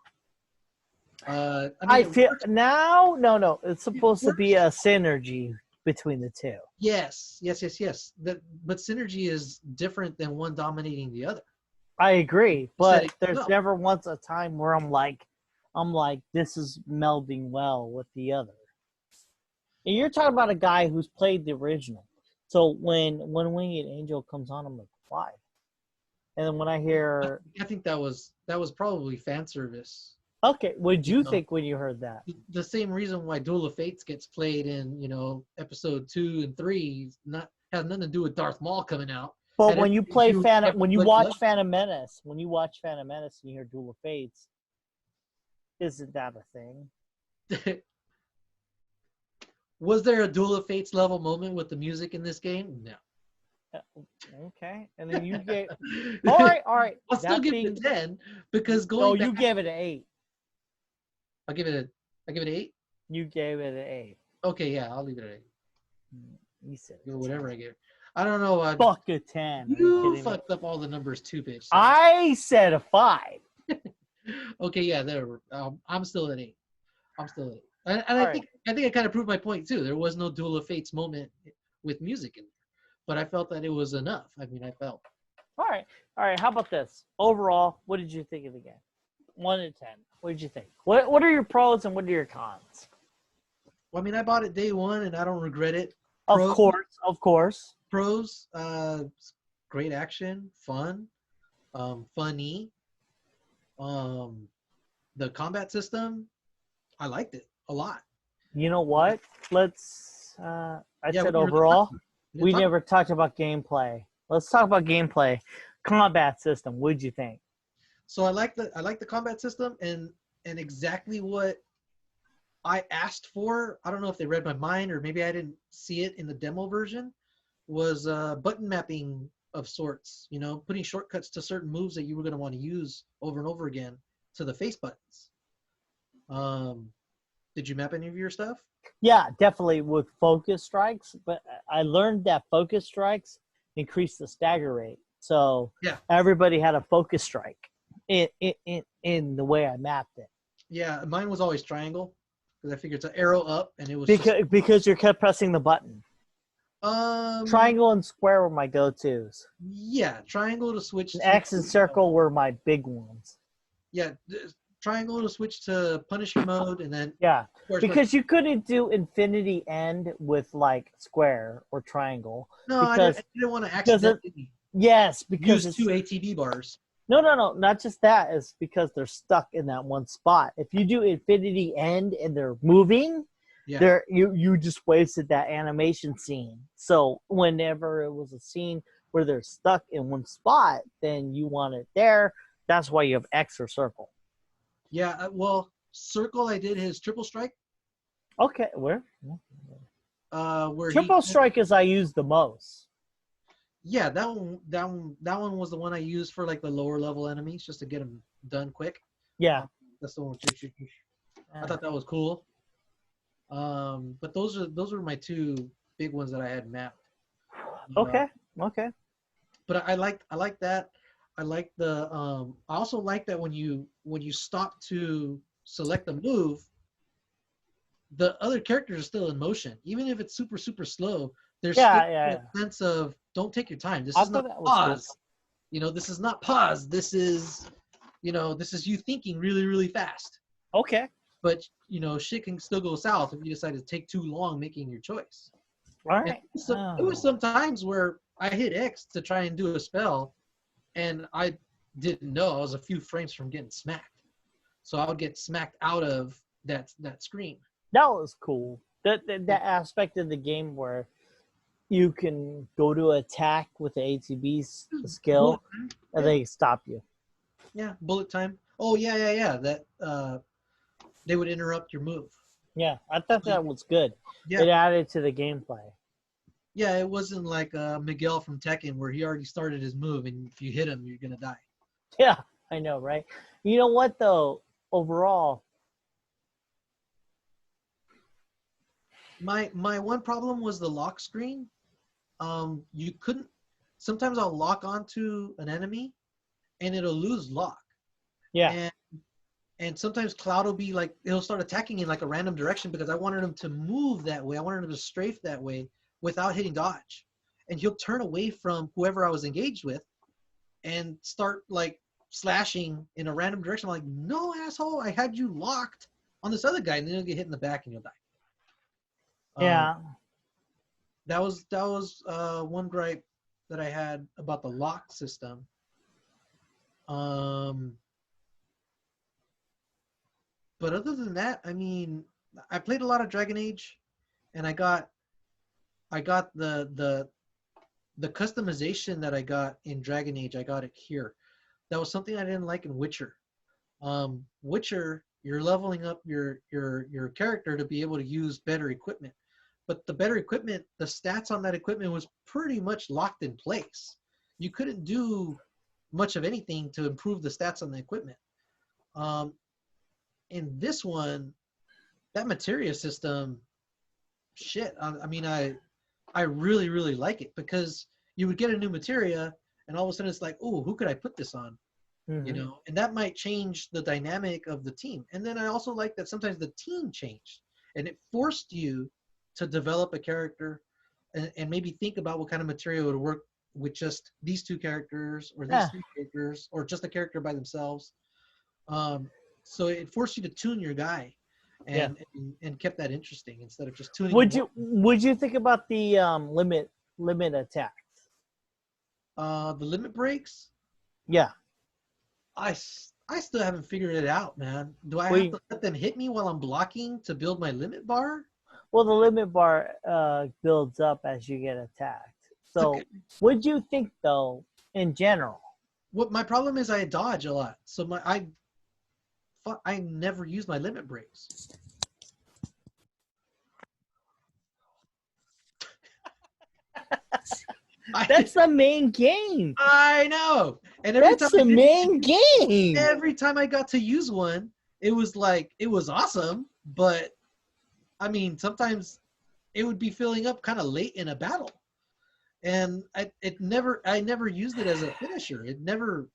I feel now, no. It's supposed to be a synergy between the two. Yes. But synergy is different than one dominating the other. I agree, but there's never once a time where I'm like, this is melding well with the other. And you're talking about a guy who's played the original. So when Winged Angel comes on, I'm like, why? And then when I hear, I think that was probably fan service. Okay, what'd you think when you heard that? The same reason why Duel of Fates gets played in, episode 2 and 3 has nothing to do with Darth Maul coming out. But when you watch Phantom Menace, and you hear Duel of Fates, isn't that a thing? Was there a Duel of Fates level moment with the music in this game? No. Okay, and then you get all right. I'll still give it a 10 because you gave it an 8. I give it an 8. You gave it an 8. Okay, yeah, I'll leave it at 8. You said whatever I gave. I don't know. Fuck a 10. You fucked up all the numbers too, bitch. So. I said a 5. Okay, yeah, there. I'm still at 8. And All I right. think I kind of proved my point too. There was no Duel of Fates moment with music in there, but I felt that it was enough. I mean, I felt. All right. All right. How about this? Overall, what did you think of the game? 1 to 10. What did you think? What are your pros and what are your cons? Well, I mean, I bought it day one, and I don't regret it. Of Pros, course. Of course. pros, great action, fun, funny. Um, the combat system, I liked it a lot. You know what? Let's. I Yeah, said we never overall. We talked. never talked about gameplay. Let's talk about gameplay. Combat system. What did you think? So I like the combat system and exactly what I asked for. I don't know if they read my mind or maybe I didn't see it in the demo version. Was button mapping of sorts. You know, putting shortcuts to certain moves that you were going to want to use over and over again to the face buttons. Um, did you map any of your stuff? Yeah, definitely with focus strikes. But I learned that focus strikes increase the stagger rate. So Yeah. everybody had a focus strike in the way I mapped it. Yeah, mine was always triangle because I figured it's an arrow up and it was Because you kept pressing the button. just Triangle and square were my go-tos. yeah, triangle to switch And to X and circle were my big ones. yeah, triangle to switch to Punisher mode, and then Yeah, square, square. because you couldn't do infinity end with like square or triangle. No, Because I didn't want to because it, accidentally yes, because use it's two ATB bars. no, not just that. It's because they're stuck in that one spot. If you do infinity end and they're moving, Yeah, there you just wasted that animation scene. So whenever it was a scene where they're stuck in one spot, then you want it there. That's why you have X or circle. yeah. Well, circle, I did his triple strike. Okay, where? Where Triple strike is I use the most. yeah, that one was the one I used for like the lower level enemies just to get them done quick. Yeah. That's the one. I thought that was cool. But those were my two big ones that I had mapped. Okay. Okay. But I like that. I like the I also like that when you stop to select a move, the other characters are still in motion. Even if it's super, super slow, there's still a sense of don't take your time. This is not pause. Cool. You know, this is not pause. This is you thinking really, really fast. Okay. But shit can still go south if you decide to take too long making your choice. All right. It was some times where I hit X to try and do a spell, and I didn't know I was a few frames from getting smacked. So I would get smacked out of that screen. That was cool. That aspect of the game where you can go to attack with the ATB's skill, and they stop you. Yeah, bullet time. Oh yeah. That they would interrupt your move. Yeah, I thought that was good. Yeah. It added to the gameplay. Yeah, it wasn't like Miguel from Tekken where he already started his move, and if you hit him, you're gonna die. Yeah, I know, right? You know what though? Overall, my one problem was the lock screen. You couldn't. Sometimes I'll lock onto an enemy, and it'll lose lock. Yeah. And sometimes Cloud will be like, he'll start attacking in like a random direction because I wanted him to move that way. I wanted him to strafe that way without hitting dodge. And he'll turn away from whoever I was engaged with and start like slashing in a random direction. I'm like, no, asshole, I had you locked on this other guy. And then he'll get hit in the back and you'll die. Yeah. That was one gripe that I had about the lock system. But other than that, I mean, I played a lot of Dragon Age, and I got the customization that I got in Dragon Age. I got it here. That was something I didn't like in Witcher. Witcher, you're leveling up your character to be able to use better equipment, but the better equipment, the stats on that equipment was pretty much locked in place. You couldn't do much of anything to improve the stats on the equipment. In this one, that materia system, shit. I mean, I really, really like it because you would get a new materia, and all of a sudden it's like, oh, who could I put this on? Mm-hmm. And that might change the dynamic of the team. And then I also like that sometimes the team changed. and it forced you to develop a character and maybe think about what kind of material would work with just these two characters or these Yeah. three characters or just a character by themselves. So it forced you to tune your guy Yeah. and kept that interesting instead of just tuning. Would you think about the limit attacks? The limit breaks? Yeah. I still haven't figured it out, man. Do I have to let them hit me while I'm blocking to build my limit bar? Well, the limit bar builds up as you get attacked. So, what do you think, though, in general? What my problem is, I dodge a lot, so I never use my limit breaks. That's the main game. I know, and that's the main game. Every time I got to use one, it was awesome, but I mean, sometimes it would be filling up kind of late in a battle, and I never used it as a finisher. It never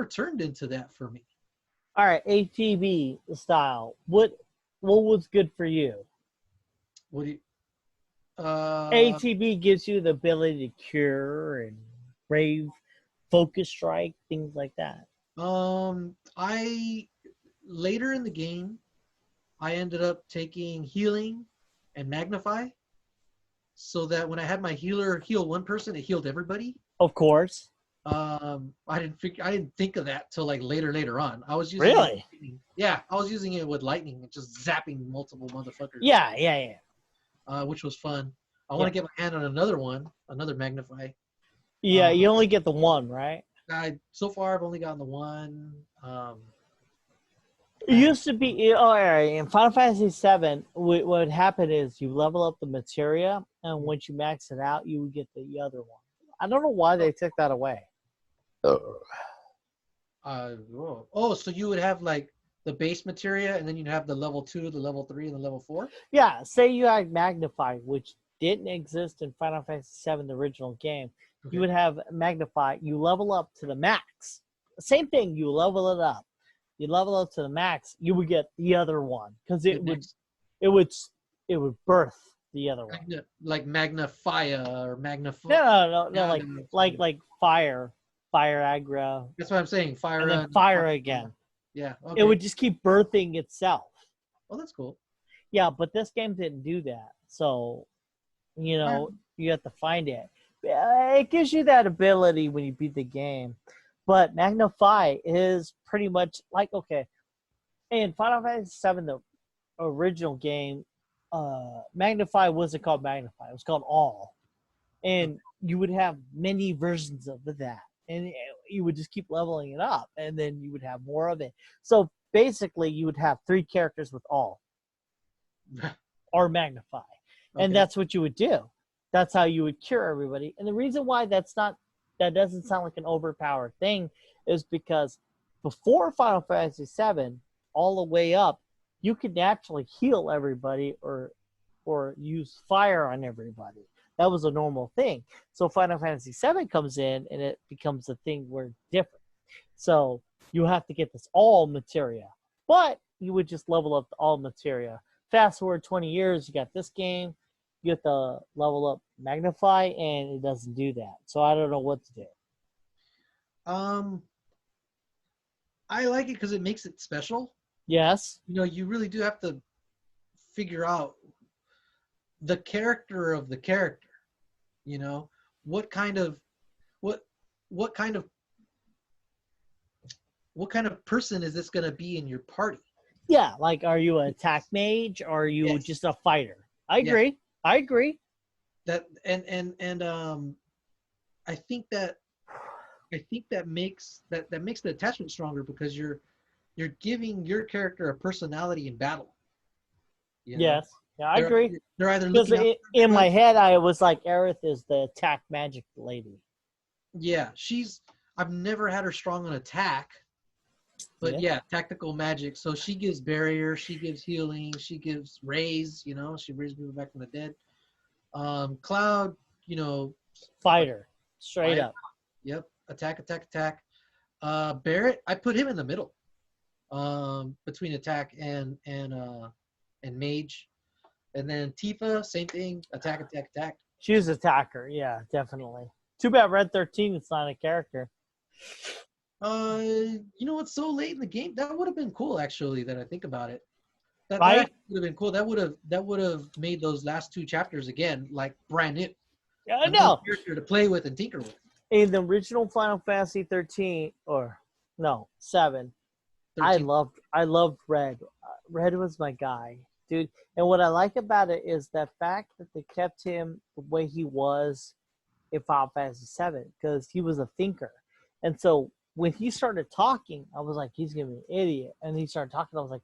turned into that for me. All right, ATB style. What was good for you? What do you? ATB gives you the ability to cure and brave, focus strike, things like that. I later in the game, I ended up taking healing and magnify, so that when I had my healer heal one person, it healed everybody. Of course. I didn't think of that till like later on. I was using really. I was using it with lightning and just zapping multiple motherfuckers. Yeah. Which was fun. I want to get my hand on another magnify. Yeah, you only get the one, right? So far I've only gotten the one. It used to be in Final Fantasy VII. What would happen is you level up the materia, and once you max it out, you would get the other one. I don't know why they took that away. So you would have like the base materia, and then you'd have the level 2, the level 3, and the level 4? Yeah, say you had Magnify, which didn't exist in Final Fantasy VII, the original game. Okay. You would have Magnify. You level up to the max. Same thing, you level it up. You level up to the max, you would get the other one. Because it would birth the other one. Like Magnifia or Magnify. No, like Fire aggro. That's what I'm saying. Fire and then fire again. Yeah. Okay. It would just keep birthing itself. Oh, that's cool. Yeah, but this game didn't do that. So, you have to find it. It gives you that ability when you beat the game. But Magnify is pretty much like, okay, in Final Fantasy VII, the original game, Magnify wasn't called Magnify. It was called All. And you would have many versions of that. And you would just keep leveling it up, and then you would have more of it. So basically, you would have 3 characters with All or Magnify. Okay. And that's what you would do. That's how you would cure everybody. And the reason why that doesn't sound like an overpowered thing is because before Final Fantasy VII, all the way up, you could naturally heal everybody or use fire on everybody. That was a normal thing. So Final Fantasy VII comes in, and it becomes a thing where it's different. So you have to get this all materia. But you would just level up the all materia. Fast forward 20 years, you got this game. You have to level up Magnify, and it doesn't do that. So I don't know what to do. I like it because it makes it special. Yes. You really do have to figure out the character of the character. What kind of person is this going to be in your party? Yeah, like, are you an attack mage or are you just a fighter? I agree. Yeah. I agree. That and I think that makes the attachment stronger because you're giving your character a personality in battle. Yes. Yeah, I agree. They're either looking in my head, I was like, Aerith is the attack magic lady. Yeah, I've never had her strong on attack, but tactical magic. So she gives barrier, she gives healing, she gives raise. She raises people back from the dead. Cloud, fighter, straight up. Yep, attack. Barrett, I put him in the middle, between attack and and mage. And then Tifa, same thing, attack, attack, attack. She was attacker, yeah, definitely. Too bad Red 13 is not a character. You know what's so late in the game? That would have been cool, actually. That I think about it, that Right? would have been cool. That would have made those last 2 chapters again like brand new. Yeah, I A new know. character to play with and tinker with. In the original Final Fantasy 13, or no, 7, 13. I loved Red. Red was my guy, dude. And what I like about it is the fact that they kept him the way he was in Final Fantasy 7, because he was a thinker. And so when he started talking, I was like, he's gonna be an idiot. And he started talking, I was like,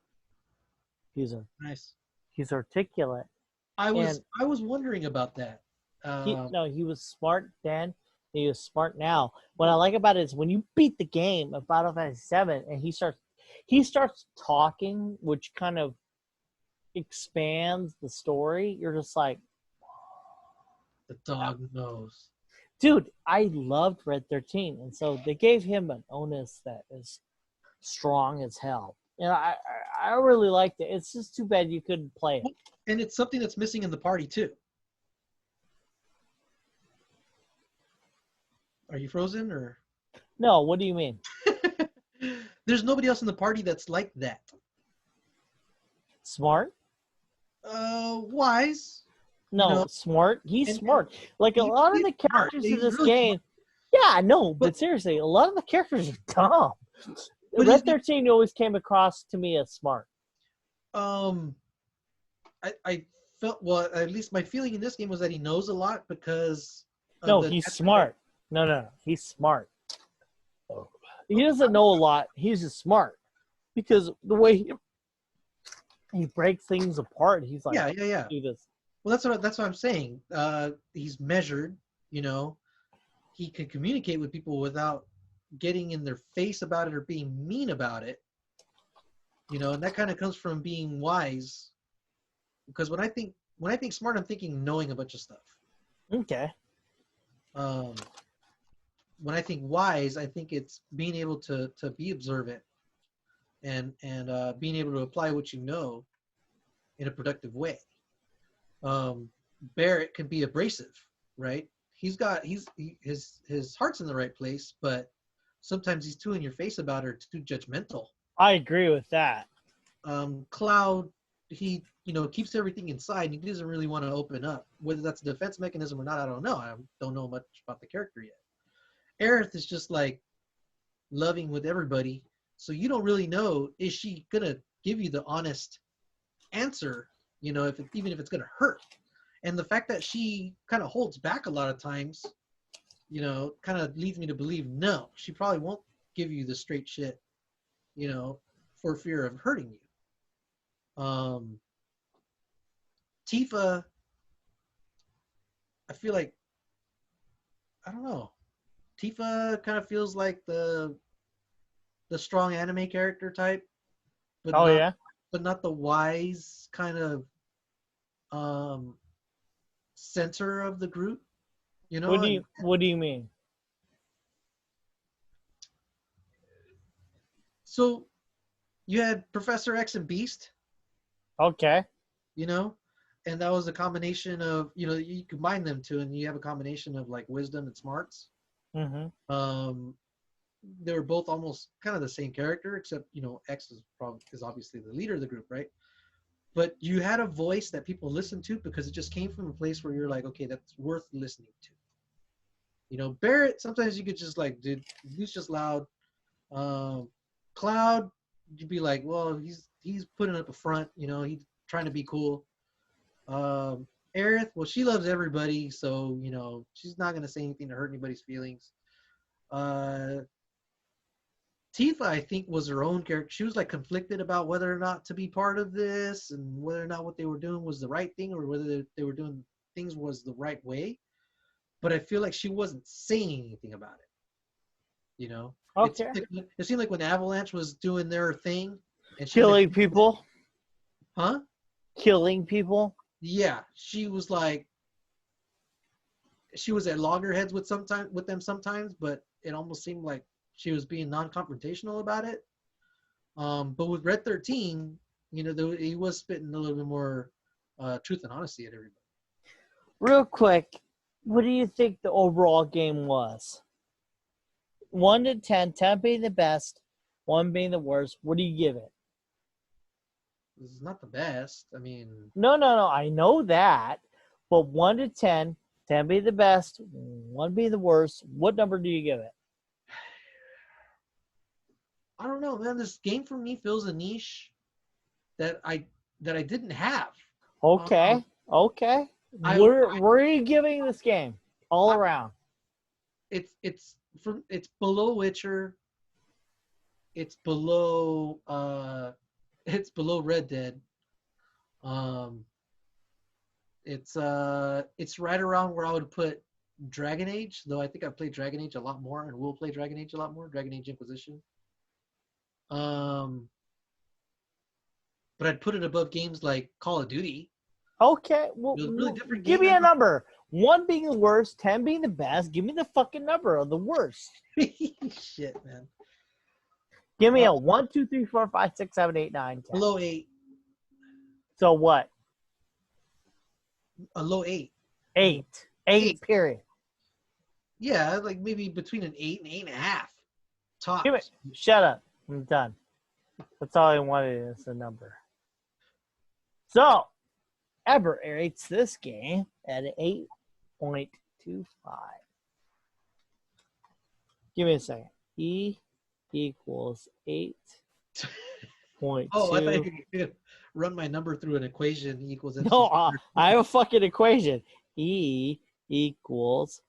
Nice. he's articulate. I was wondering about that. He was smart then. He was smart now. What I like about it is when you beat the game of Final Fantasy 7 and he starts talking, which kind of expands the story. You're just like, the dog knows. dude, I loved Red 13, and so they gave him an onus that is strong as hell. I really liked it. It's just too bad you couldn't play it. And it's something that's missing in the party too. Are you frozen or? No, what do you mean? There's nobody else in the party that's like that. Smart? Wise. No, smart. He's smart. Like a lot of the characters in this game. Yeah, I know, but seriously, a lot of the characters are dumb. Red 13 always came across to me as smart. I felt, well, at least my feeling in this game was that he knows a lot because. No, he's smart. No, he's smart. He doesn't know a lot. He's just smart because the way he breaks things apart. He's like, yeah. Do this. Well, that's what I'm saying. He's measured. You know, he can communicate with people without getting in their face about it or being mean about it. You know, and that kind of comes from being wise. Because when I think smart, I'm thinking knowing a bunch of stuff. Okay. When I think wise, I think it's being able to be observant and being able to apply what you know in a productive way. Barrett can be abrasive, right? His heart's in the right place, but sometimes he's too in your face about it, or too judgmental. I agree with that. Cloud, he keeps everything inside and he doesn't really want to open up. Whether that's a defense mechanism or not, I don't know. I don't know much about the character yet. Aerith is just like loving with everybody, so you don't really know, is she gonna give you the honest answer, even if it's gonna hurt. And the fact that she kind of holds back a lot of times, kind of leads me to believe no, she probably won't give you the straight shit, for fear of hurting you. Tifa, I feel like, I don't know. Tifa kind of feels like the strong anime character type, but but not the wise kind of center of the group. What do you mean? So you had Professor X and Beast. Okay. And that was a combination of, you combine them two and you have a combination of like wisdom and smarts. Mm-hmm. They were both almost kind of the same character, except X is obviously the leader of the group, right? But you had a voice that people listened to because it just came from a place where you're like, okay, that's worth listening to. Barrett, sometimes you could just like, dude, he's just loud. Cloud, you'd be like, well, he's putting up a front, he's trying to be cool. Aerith, well, she loves everybody, so she's not gonna say anything to hurt anybody's feelings. Tifa, I think, was her own character. She was like conflicted about whether or not to be part of this, and whether or not what they were doing was the right thing, or whether they were doing things was the right way. But I feel like she wasn't saying anything about it. Okay. It seemed like when Avalanche was doing their thing, and Killing people. Huh? Killing people. Yeah, she was like, she was at loggerheads with them sometimes, but it almost seemed like she was being non-confrontational about it. But with Red 13, he was spitting a little bit more truth and honesty at everybody. Real quick, what do you think the overall game was? 1 to 10, 10 being the best, 1 being the worst. What do you give it? This is not the best. I mean, No. I know that. But 1 to 10, 10 being the best, 1 being the worst. What number do you give it? I don't know, man. This game for me fills a niche that I didn't have. Okay. I Where are you giving this game all around? It's below Witcher. It's below Red Dead. It's right around where I would put Dragon Age, though I think I've played Dragon Age a lot more and will play Dragon Age a lot more, Dragon Age Inquisition. But I'd put it above games like Call of Duty. Okay, well, Really different give me game. a number. 1 being the worst, 10 being the best. Give me the fucking number of the worst. Shit, man. Give me a 1, 2, 3, 4, 5, 6, 7, 8, 9, 10. Below 8. So what? A low 8. 8. 8, period. Yeah, like maybe between an 8 and 8.5. Tops. Shut up. I'm done. That's all I wanted is a number. So, Ever rates this game at an 8.25. Give me a second. E equals 8.2. Oh, I thought you could run my number through an equation equals. No, I have a fucking equation. E equals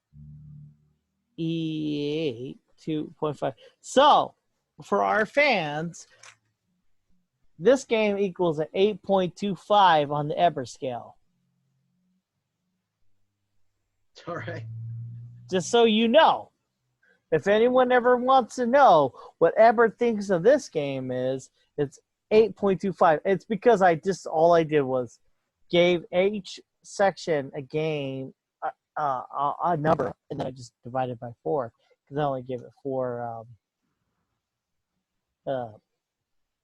E8 2.5. So, for our fans, this game equals an 8.25 on the Eber scale. All right. Just so you know. If anyone ever wants to know what Eber thinks of this game is, it's 8.25. It's because all I did was gave each section a game, a number, and then I just divided by 4 because I only gave it 4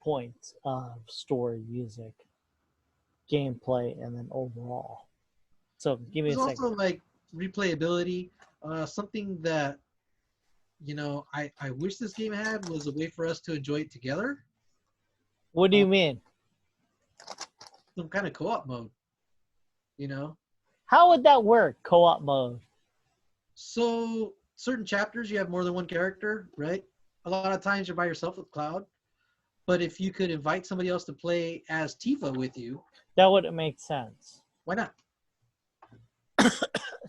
points of story, music, gameplay, and then overall. So give me a second. There's also like replayability, something that I wish this game had was a way for us to enjoy it together. What do you mean? Some kind of co-op mode, How would that work, co-op mode? So certain chapters you have more than one character, right? A lot of times you're by yourself with Cloud. But if you could invite somebody else to play as Tifa with you, that wouldn't make sense. Why not?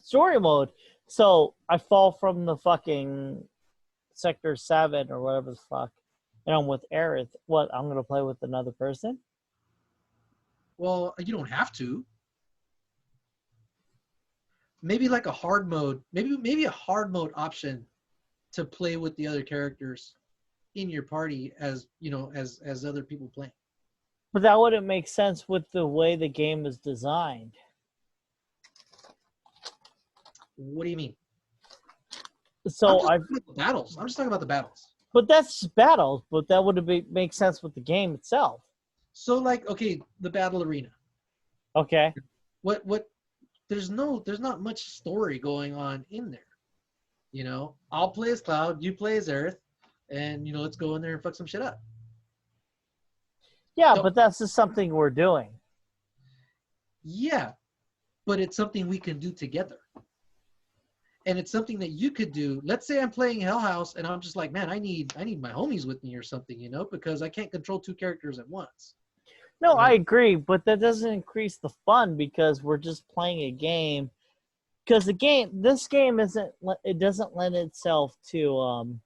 Story mode. So I fall from the fucking Sector 7 or whatever the fuck, and I'm with Aerith. What, I'm going to play with another person? Well, you don't have to. Maybe like a hard mode. Maybe a hard mode option to play with the other characters in your party as other people playing. But that wouldn't make sense with the way the game is designed. What do you mean? So I'm just talking about the battles. But that's just battles. But that would make sense with the game itself. So okay, the battle arena. Okay. What? There's not much story going on in there. I'll play as Cloud, you play as Aerith, and let's go in there and fuck some shit up. Yeah, but that's just something we're doing. Yeah, but it's something we can do together. And it's something that you could do. Let's say I'm playing Hell House and I'm just like, man, I need my homies with me or something, because I can't control 2 characters at once. No, I agree, but that doesn't increase the fun because we're just playing a game. Because this game doesn't lend itself to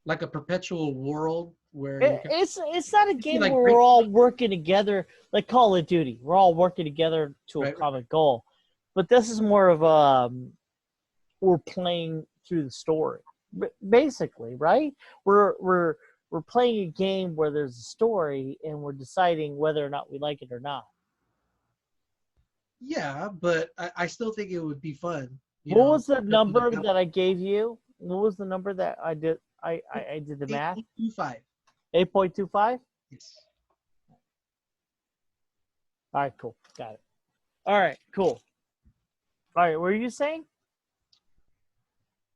like a perpetual world where it's not a game where we're all working together like Call of Duty. We're all working together to a common goal. But this is more of we're playing through the story, basically, right? We're playing a game where there's a story and we're deciding whether or not we like it or not. Yeah, but I still think it would be fun. What was the number that I gave you? What was the number that I did? I did the math. 8.25. 8.25? Yes. All right, cool. Got it. All right, cool. All right, what were you saying?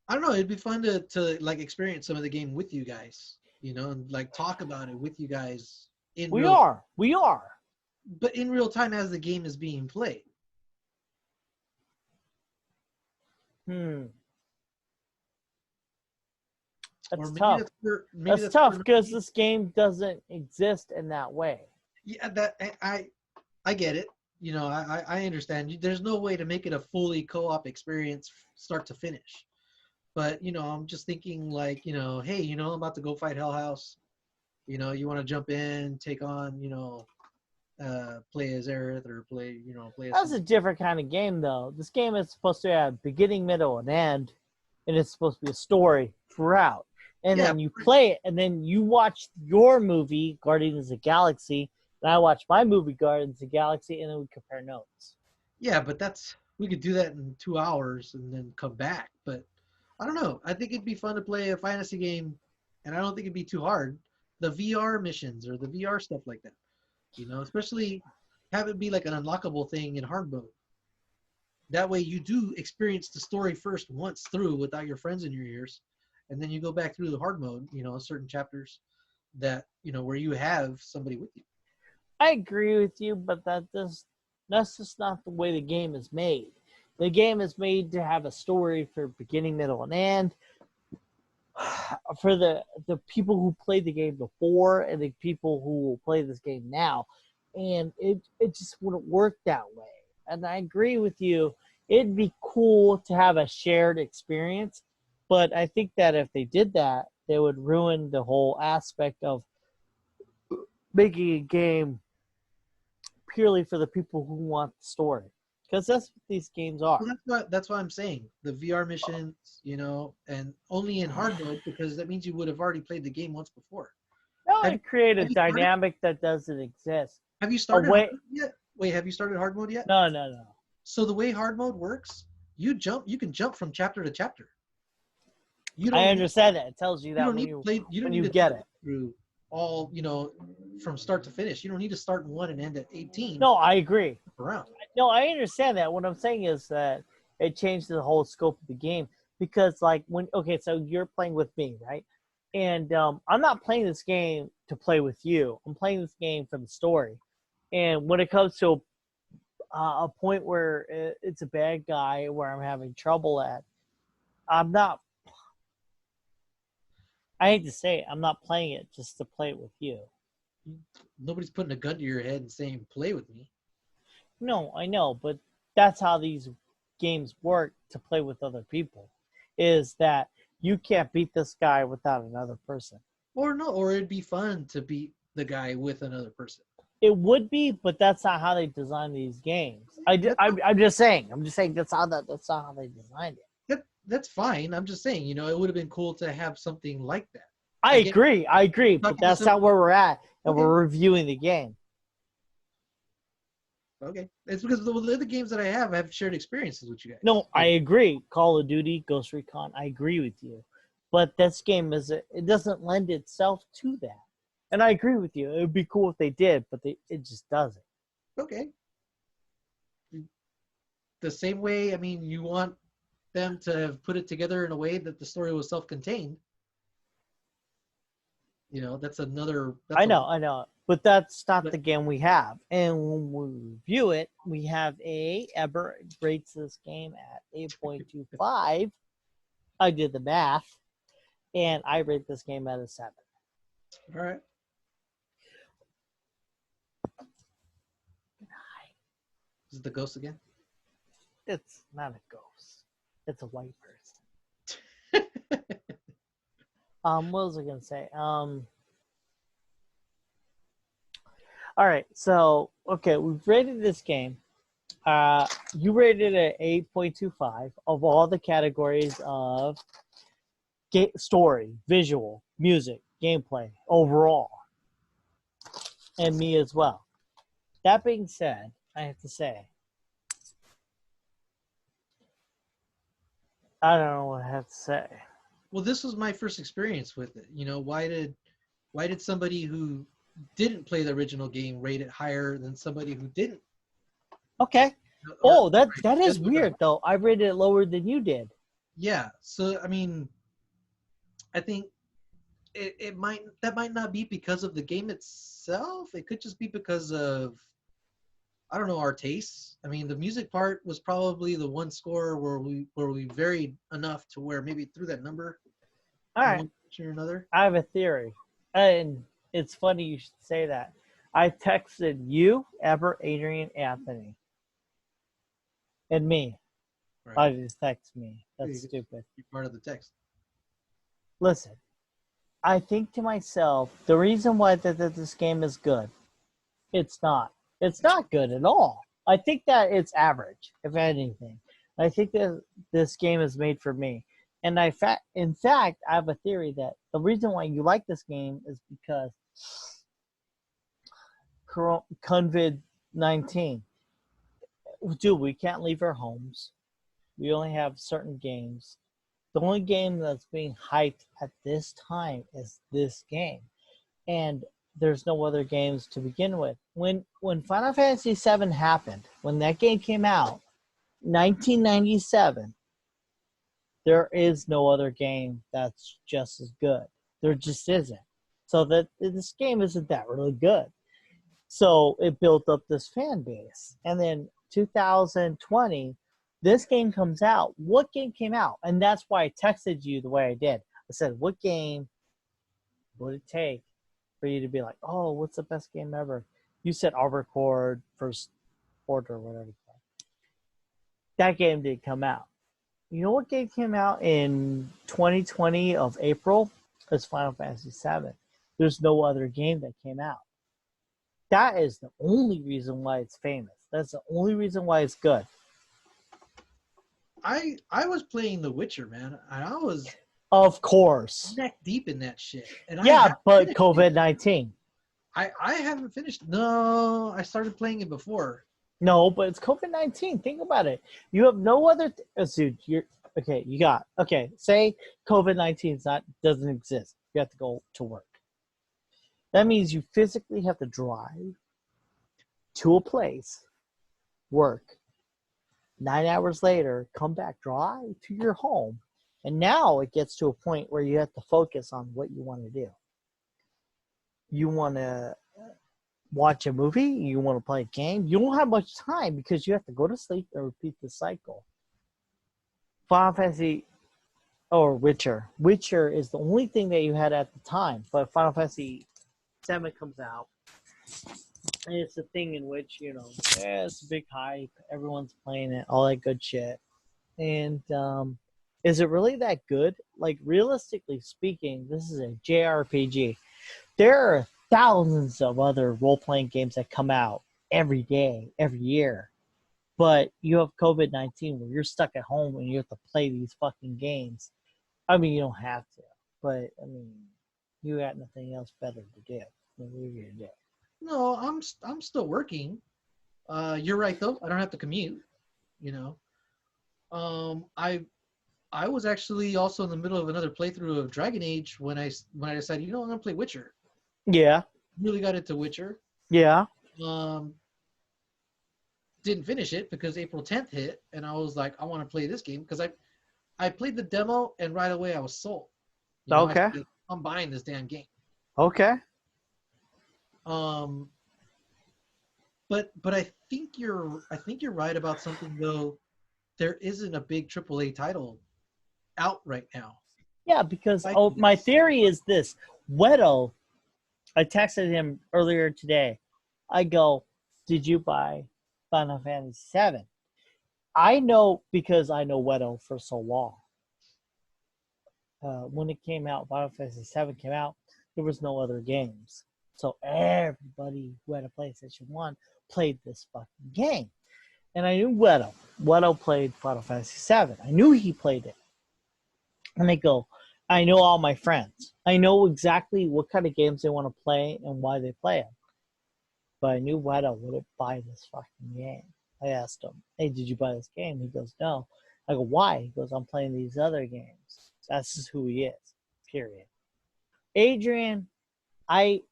I don't know. It'd be fun to like experience some of the game with you guys, and like talk about it with you guys in We real, are. We are. but in real time as the game is being played. Or That's maybe tough. maybe That's that's for tough another because game. this game doesn't exist in that way. Yeah, that I get it. I understand. There's no way to make it a fully co-op experience, start to finish. But I'm just thinking like, hey, I'm about to go fight Hell House. You want to jump in, take on, play as Aerith or play as That's a something. different kind of game, though. This game is supposed to have beginning, middle, and end, and it's supposed to be a story throughout. And Yeah, then you play it, and then you watch your movie, Guardians of the Galaxy, and I watch my movie, Guardians of the Galaxy, and then we compare notes. yeah, but we could do that in 2 hours and then come back. But I don't know. I think it'd be fun to play a fantasy game, and I don't think it'd be too hard. The VR missions or the VR stuff like that, especially have it be like an unlockable thing in hard mode. That way you do experience the story first once through without your friends in your ears, and then you go back through the hard mode, certain chapters that, where you have somebody with you. I agree with you, but that's just not the way the game is made. The game is made to have a story for beginning, middle, and end. For the people who played the game before and the people who will play this game now, and it just wouldn't work that way. And I agree with you. It'd be cool to have a shared experience, but I think that if they did that, they would ruin the whole aspect of making a game purely for the people who want the story, because that's what these games are. Well, that's what I'm saying. The VR missions, and only in hard mode because that means you would have already played the game once before. Now Have I create a have you started? dynamic that doesn't exist. Have you A started hard way, mode yet? Wait, have you started hard mode yet? no, no, no. So the way hard mode works, you can jump from chapter to chapter. You I don't need understand that. It tells you you that don't need to play you don't when need you to get play it. through all, from start to finish. You don't need to start in one and end at 18 No, I agree. around. No, I understand that. What I'm saying is that it changed the whole scope of the game because, like, so you're playing with me, right? And I'm not playing this game to play with you. I'm playing this game for the story. And when it comes to a point where it's a bad guy where I'm having trouble at, I'm not. I hate to say it, I'm not playing it just to play it with you. Nobody's putting a gun to your head and saying play with me. No, I know, but that's how these games work to play with other people. Is that you can't beat this guy without another person. Or no, or it'd be fun to beat the guy with another person. It would be, but that's not how they design these games. That's not, I'm just saying. I'm just saying that's not how they designed it. that's fine. I'm just saying, it would have been cool to have something like that. I agree, but Talking to that's not where we're at, and Okay. we're reviewing the game. Okay, it's because the other games that I have shared experiences with you guys. No, I agree. Call of Duty, Ghost Recon, I agree with you. But this game it doesn't lend itself to that. And I agree with you. It would be cool if they did, but it just doesn't. Okay. The same way, I mean, you want them to have put it together in a way that the story was self-contained. That's another. I know. But that's not the But game we have. And when we review it, we have Eber rates this game at 8.25. I did the math. And I rate this game at a 7. all right. Is it the ghost again? It's not a ghost. It's a white person. What was I gonna say? All right, so we've rated this game. You rated it at 8.25 of all the categories of story, visual, music, gameplay, overall, and me as well. That being said, I have to say, I don't know what I have to say. Well, this was my first experience with it. Why did Why did somebody who didn't play the original game rate it higher than somebody who didn't? Okay. Or Oh, that is weird though. I rated it lower than you did. yeah. So I mean, I think it might not be because of the game itself. It could just be because of, I don't know, our tastes. I mean, the music part was probably the one score where we varied enough to where maybe it threw that number All in right. one direction or another. I have a theory. And it's funny you should say that. I texted you, Ever, Adrian, Anthony, and me. Right. I just text me. That's stupid. You're part of the text. Listen, I think to myself, the reason why that this game is good, it's not. It's not good at all. I think that it's average, if anything. I think that this game is made for me. And in fact, I have a theory that the reason why you like this game is because COVID-19. Dude, we can't leave our homes. We only have certain games. The only game that's being hyped at this time is this game. And there's no other games to begin with. When Final Fantasy VII happened, when that game came out, 1997, there is no other game that's just as good. There just isn't. So that this game isn't that really good. So it built up this fan base. And then 2020, this game comes out. What game came out? And that's why I texted you the way I did. I said, what game would it take for you to be like, oh, what's the best game ever? You said Overcord, First Order, whatever. That game did come out. You know what game came out in 2020 of April? It's Final Fantasy VII. There's no other game that came out. That is the only reason why it's famous. That's the only reason why it's good. I was playing The Witcher, man. I was, of course, neck deep in that shit. And yeah, but COVID-19. I haven't finished. No, I started playing it before. No, but it's COVID-19. Think about it. You have no other. Dude, you're okay. You got okay. Say COVID-19 doesn't exist. You have to go to work. That means you physically have to drive to a place, work. 9 hours later, come back, drive to your home. And now it gets to a point where you have to focus on what you want to do. You want to watch a movie, you want to play a game. You don't have much time because you have to go to sleep and repeat the cycle. Final Fantasy or Witcher. Witcher is the only thing that you had at the time. But Final Fantasy 7 comes out. And it's a thing in which, it's a big hype. Everyone's playing it, all that good shit. And is it really that good? Like, realistically speaking, this is a JRPG. There are thousands of other role-playing games that come out every day, every year. But you have COVID-19 where you're stuck at home and you have to play these fucking games. I mean, you don't have to. But, I mean, you got nothing else better to do. What are you going to do? No, I'm still working. You're right though. I don't have to commute. I was actually also in the middle of another playthrough of Dragon Age when I decided, I'm gonna play Witcher. Yeah. Really got into Witcher. Yeah. Didn't finish it because April 10th hit, and I was like, I want to play this game because I played the demo and right away I was sold. Okay. I said, I'm buying this damn game. Okay. But I think you're right about something though. There isn't a big AAA title out right now. Yeah, because my theory is this. Wedo, I texted him earlier today. I go, did you buy Final Fantasy VII? I know because I know Wedo for so long. When it came out, Final Fantasy VII came out, there was no other games. So everybody who had a PlayStation 1 played this fucking game. And I knew Wedo. Wedo played Final Fantasy VII. I knew he played it. And I go, I know all my friends. I know exactly what kind of games they want to play and why they play them. But I knew Wedo wouldn't buy this fucking game. I asked him, hey, did you buy this game? He goes, no. I go, why? He goes, I'm playing these other games. That's just who he is, period. Adrian,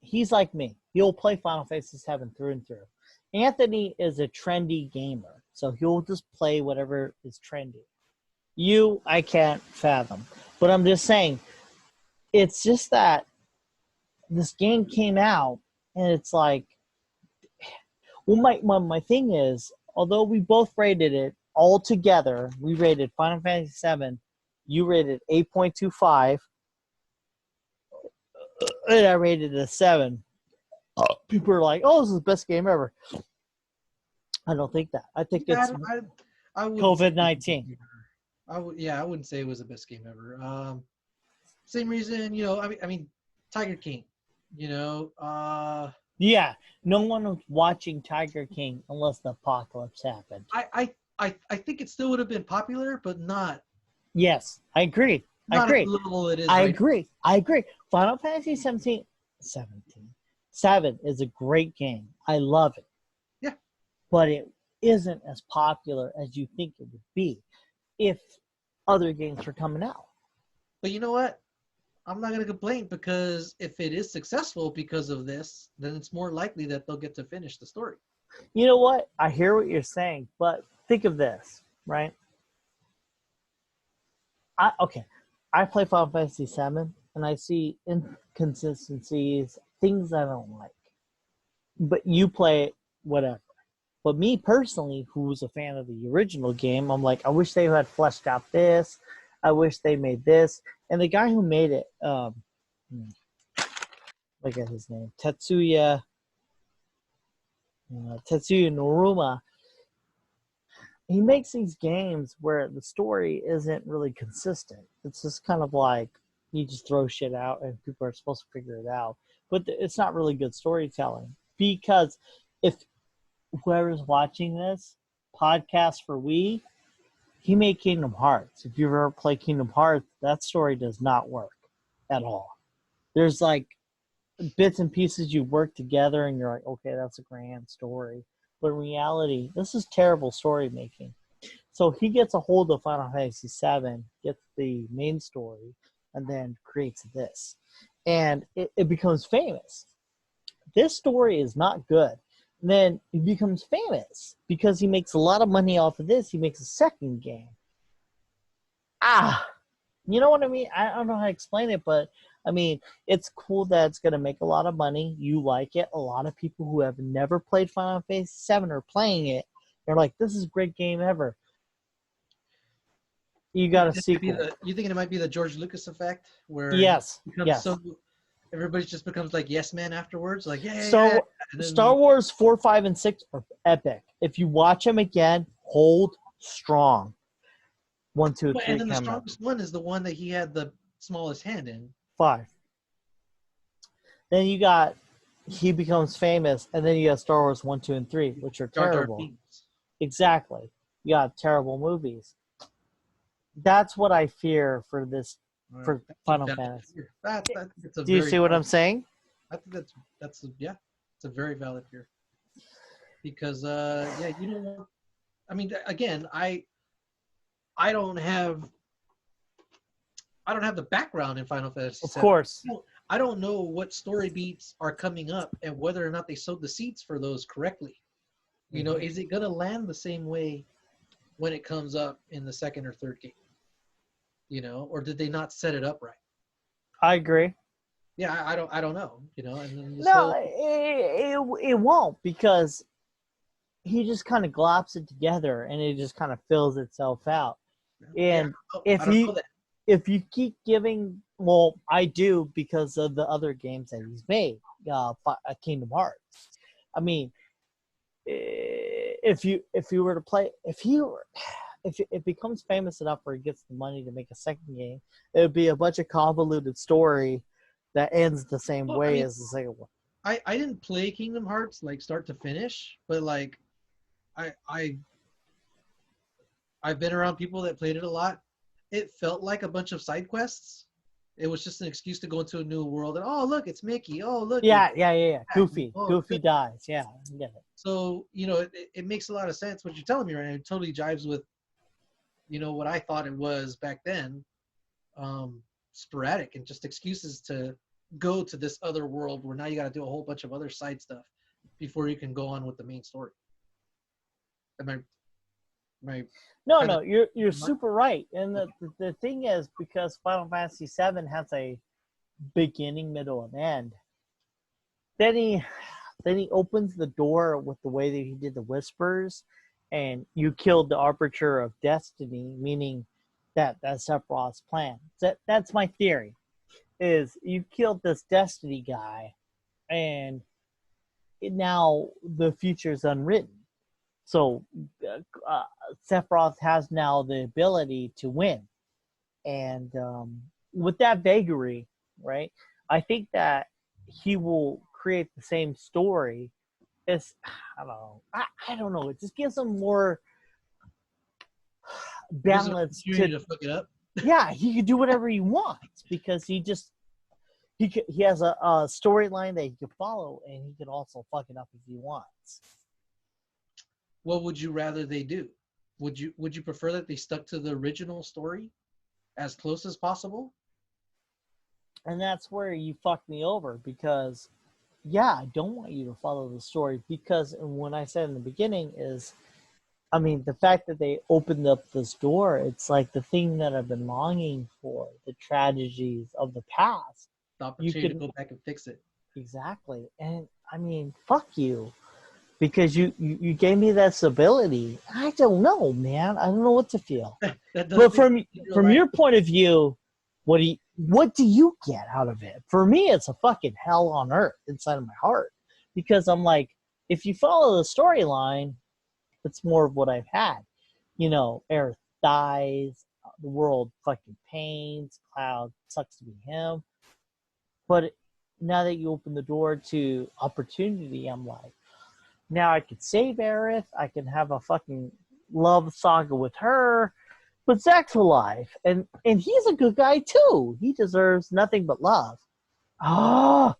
he's like me. He'll play Final Fantasy 7 through and through. Anthony is a trendy gamer, so he'll just play whatever is trendy. You, I can't fathom. But I'm just saying, it's just that this game came out, and it's like, well, my thing is, although we both rated it all together, we rated Final Fantasy 7, you rated 8.25, and I rated it a 7. People are like, "Oh, this is the best game ever." I don't think that. I think it's COVID-19. I wouldn't say it was the best game ever. Same reason, I mean, Tiger King, Yeah, no one was watching Tiger King unless the apocalypse happened. I think it still would have been popular, but not. Yes, I agree. Not at the level it is. I agree. Final Fantasy 7 is a great game. I love it. Yeah. But it isn't as popular as you think it would be if other games were coming out. But you know what? I'm not going to complain, because if it is successful because of this, then it's more likely that they'll get to finish the story. You know what? I hear what you're saying, but think of this, right? I play Final Fantasy 7, and I see inconsistencies, things I don't like. But you play it, whatever. But me personally, who's a fan of the original game, I'm like, I wish they had fleshed out this. I wish they made this. And the guy who made it, look at his name, Tetsuya Noruma. He makes these games where the story isn't really consistent. It's just kind of like you just throw shit out and people are supposed to figure it out. But it's not really good storytelling, because if whoever's watching this PodcastForWe, he made Kingdom Hearts. If you've ever played Kingdom Hearts, that story does not work at all. There's like bits and pieces you work together and you're like, okay, that's a grand story. But in reality, this is terrible story making. So he gets a hold of Final Fantasy VII, gets the main story, and then creates this. And it becomes famous. This story is not good. And then he becomes famous because he makes a lot of money off of this. He makes a second game. You know what I mean? I don't know how to explain it, but I mean, it's cool that it's going to make a lot of money. You like it. A lot of people who have never played Final Fantasy VII are playing it. They're like, this is a great game ever. You got a sequel. You thinking it might be the George Lucas effect? Where yes. So everybody just becomes like yes man afterwards? Like, Star Wars 4, 5, and 6 are epic. If you watch them again, hold strong. 1, 2, 3. And then the strongest one is the one that he had the smallest hand in. 5. Then you got he becomes famous, and then you got Star Wars 1, 2, and 3, which are terrible. Exactly. You got terrible movies. That's what I fear for this for Final Fantasy. Do you see what I'm saying? I think that's it's a very valid fear. Because I mean, again, I don't have the background in Final Fantasy VII. Of course. I don't know what story beats are coming up and whether or not they sowed the seeds for those correctly. You know, is it going to land the same way when it comes up in the second or third game? You know, or did they not set it up right? I agree. Yeah, I don't know. You know, and it won't, because he just kind of glops it together and it just kind of fills itself out. And if you keep giving, well, I do because of the other games that he's made, Kingdom Hearts. I mean, if you were to play, if it becomes famous enough where he gets the money to make a second game, it would be a bunch of convoluted story that ends the same way as the second one. I didn't play Kingdom Hearts like start to finish, but like I've been around people that played it a lot. It felt like a bunch of side quests. It was just an excuse to go into a new world. And, oh, look, it's Mickey. Oh, look. Yeah. Goofy. Goofy dies. Yeah, I get it. So, you know, it makes a lot of sense what you're telling me right now. It totally jives with, you know, what I thought it was back then. Sporadic and just excuses to go to this other world where now you got to do a whole bunch of other side stuff before you can go on with the main story. Am I No, kind of no, you're super right. And the thing is, because Final Fantasy VII has a beginning, middle, and end, then he opens the door with the way that he did the whispers, and you killed the Arbiter of Destiny, meaning that's Sephiroth's plan. That's my theory. Is you killed this Destiny guy, and now the future is unwritten. So Sephiroth has now the ability to win, and with that vagary, right? I think that he will create the same story. It's I don't know. I don't know. It just gives him more gives an balance opportunity to fuck it up. Yeah, he can do whatever he wants because he has a storyline that he can follow, and he can also fuck it up if he wants. What would you rather they do? Would you prefer that they stuck to the original story as close as possible? And that's where you fucked me over because, yeah, I don't want you to follow the story because when I said in the beginning is, I mean, the fact that they opened up this door, it's like the thing that I've been longing for, the tragedies of the past. The opportunity to go back and fix it. Exactly. And I mean, fuck you. Because you gave me that stability. I don't know, man. I don't know what to feel. But from your point of view, what do you get out of it? For me, it's a fucking hell on earth inside of my heart. Because I'm like, if you follow the storyline, it's more of what I've had. You know, Aerith dies, the world fucking pains, Cloud sucks to be him. But now that you open the door to opportunity, I'm like, now I could save Aerith. I can have a fucking love saga with her. But Zack's alive. And he's a good guy, too. He deserves nothing but love. I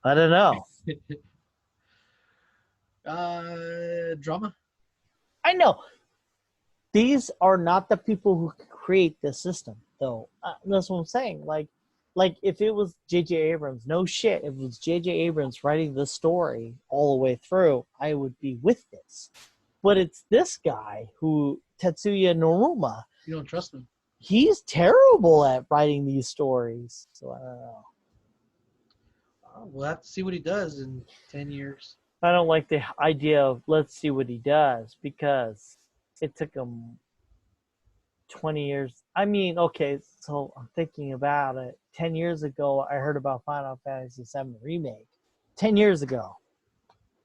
don't know. Drama? I know. These are not the people who create this system, though. That's what I'm saying. Like if it was J.J. Abrams, no shit, if it was J.J. Abrams writing this story all the way through, I would be with this. But it's this guy Tetsuya Noruma. You don't trust him. He's terrible at writing these stories. So I don't know. We'll have to see what he does in 10 years. I don't like the idea of let's see what he does because it took him 20 years. I mean, okay, so I'm thinking about it. 10 years ago, I heard about Final Fantasy VII Remake. 10 years ago.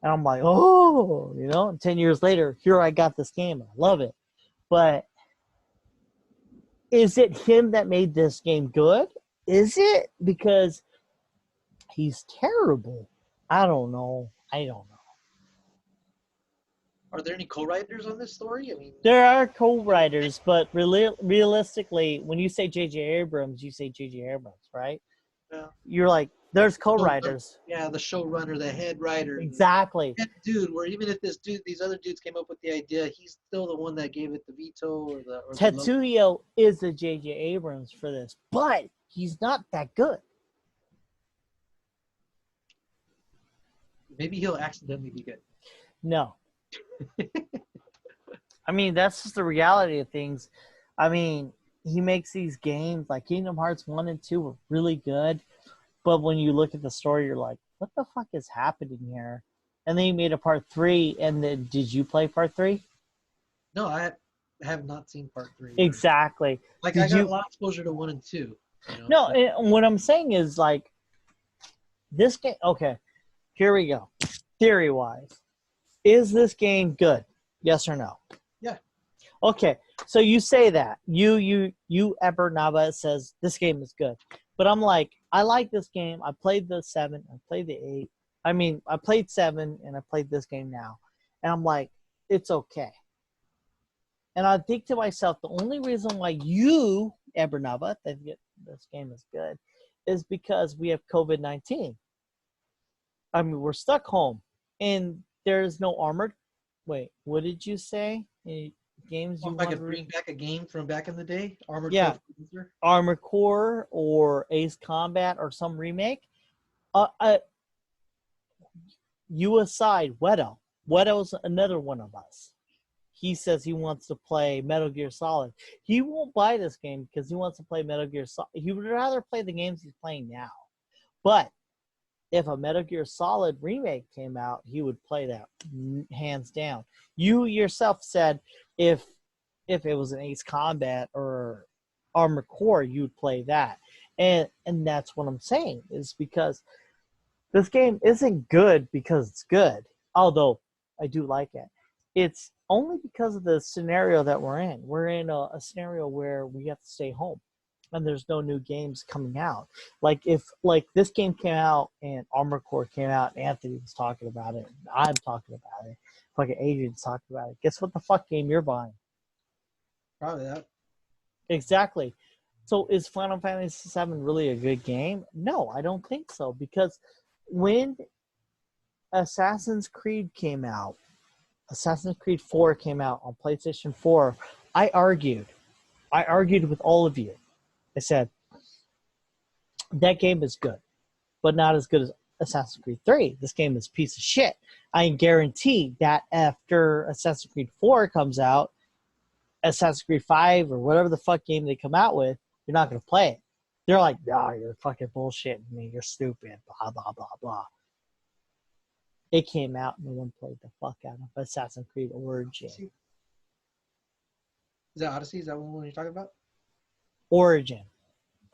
And I'm like, oh, you know, and 10 years later, here I got this game. I love it. But is it him that made this game good? Is it? Because he's terrible. I don't know. Are there any co-writers on this story? I mean, there are co-writers, but realistically, when you say J.J. Abrams, you say J.J. Abrams, right? Yeah. You're like, there's co-writers. Yeah, the showrunner, the head writer. Exactly. Head dude, where even if these other dudes came up with the idea, he's still the one that gave it the veto or the. Tetsuya is the J.J. Abrams for this, but he's not that good. Maybe he'll accidentally be good. No. I mean, that's just the reality of things. I mean, he makes these games like Kingdom Hearts 1 and 2 were really good, but when you look at the story, you're like, what the fuck is happening here? And then he made a part 3, and then did you play part 3? No, I have not seen part 3. Exactly. Like, I got a lot of exposure to 1 and 2. You know? No, and what I'm saying is, like, this game, okay, here we go. Theory-wise, is this game good? Yes or no? Yeah. Okay, so you say that. You Eber Nava says this game is good. But I'm like, I like this game. I played the 7. I played the 8. I mean, I played 7, and I played this game now. And I'm like, it's okay. And I think to myself, the only reason why you, Eber Nava, think this game is good is because we have COVID-19. I mean, we're stuck home. And there's no armored. Wait, what did you say? Games you if I could bring back a game from back in the day, Armored Core. Armored Core or Ace Combat or some remake. You aside, Wedo. Wedo's another one of us. He says he wants to play Metal Gear Solid. He won't buy this game because he wants to play Metal Gear Solid. He would rather play the games he's playing now. But if a Metal Gear Solid remake came out, he would play that hands down. You yourself said if it was an Ace Combat or Armored Core, you'd play that. And that's what I'm saying, is because this game isn't good because it's good, although I do like it. It's only because of the scenario that we're in. We're in a scenario where we have to stay home, and there's no new games coming out. Like if this game came out and Armored Core came out, and Anthony was talking about it, and I'm talking about it, fucking Adrian's talking about it. Guess what the fuck game you're buying? Probably that. Exactly. So is Final Fantasy VII really a good game? No, I don't think so, because when Assassin's Creed came out, Assassin's Creed 4 came out on PlayStation 4, I argued with all of you. I said, that game is good, but not as good as Assassin's Creed 3. This game is a piece of shit. I guarantee that after Assassin's Creed 4 comes out, Assassin's Creed 5 or whatever the fuck game they come out with, you're not going to play it. They're like, nah, you're fucking bullshitting me. You're stupid. Blah, blah, blah, blah. It came out and no one played the fuck out of Assassin's Creed Origin. Is that Odyssey? Is that one you're talking about? Origin.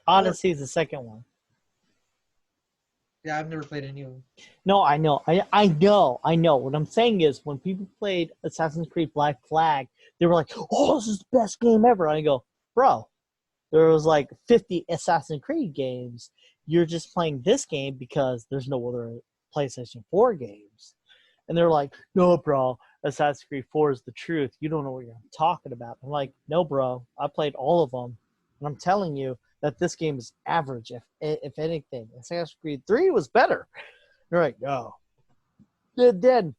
Odyssey is the second one. Yeah, I've never played any of them. No, I know. I know. What I'm saying is when people played Assassin's Creed Black Flag, they were like, oh, this is the best game ever. And I go, bro, there was like 50 Assassin's Creed games. You're just playing this game because there's no other PlayStation 4 games. And they're like, no, bro, Assassin's Creed 4 is the truth. You don't know what you're talking about. I'm like, no, bro, I played all of them. And I'm telling you that this game is average, if anything. Assassin's Creed 3 was better. They're like, no. Then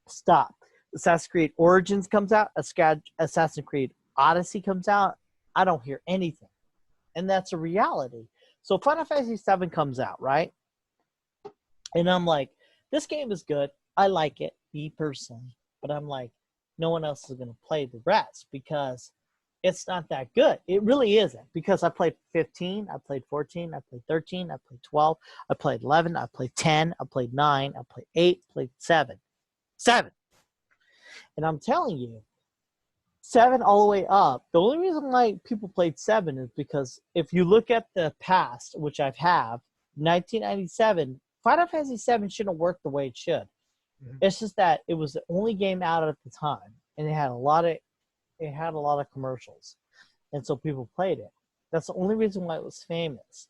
stop. Assassin's Creed Origins comes out. Assassin's Creed Odyssey comes out. I don't hear anything. And that's a reality. So Final Fantasy VII comes out, right? And I'm like, this game is good. I like it, me personally. But I'm like, no one else is going to play the rest because it's not that good. It really isn't, because I played 15, I played 14, I played 13, I played 12, I played 11, I played 10, I played 9, I played 8, played 7. 7. And I'm telling you, 7 all the way up. The only reason why people played 7 is because if you look at the past, which I have, 1997, Final Fantasy 7 shouldn't work the way it should. Mm-hmm. It's just that it was the only game out at the time, and it had a lot of commercials, and so people played it. That's the only reason why it was famous.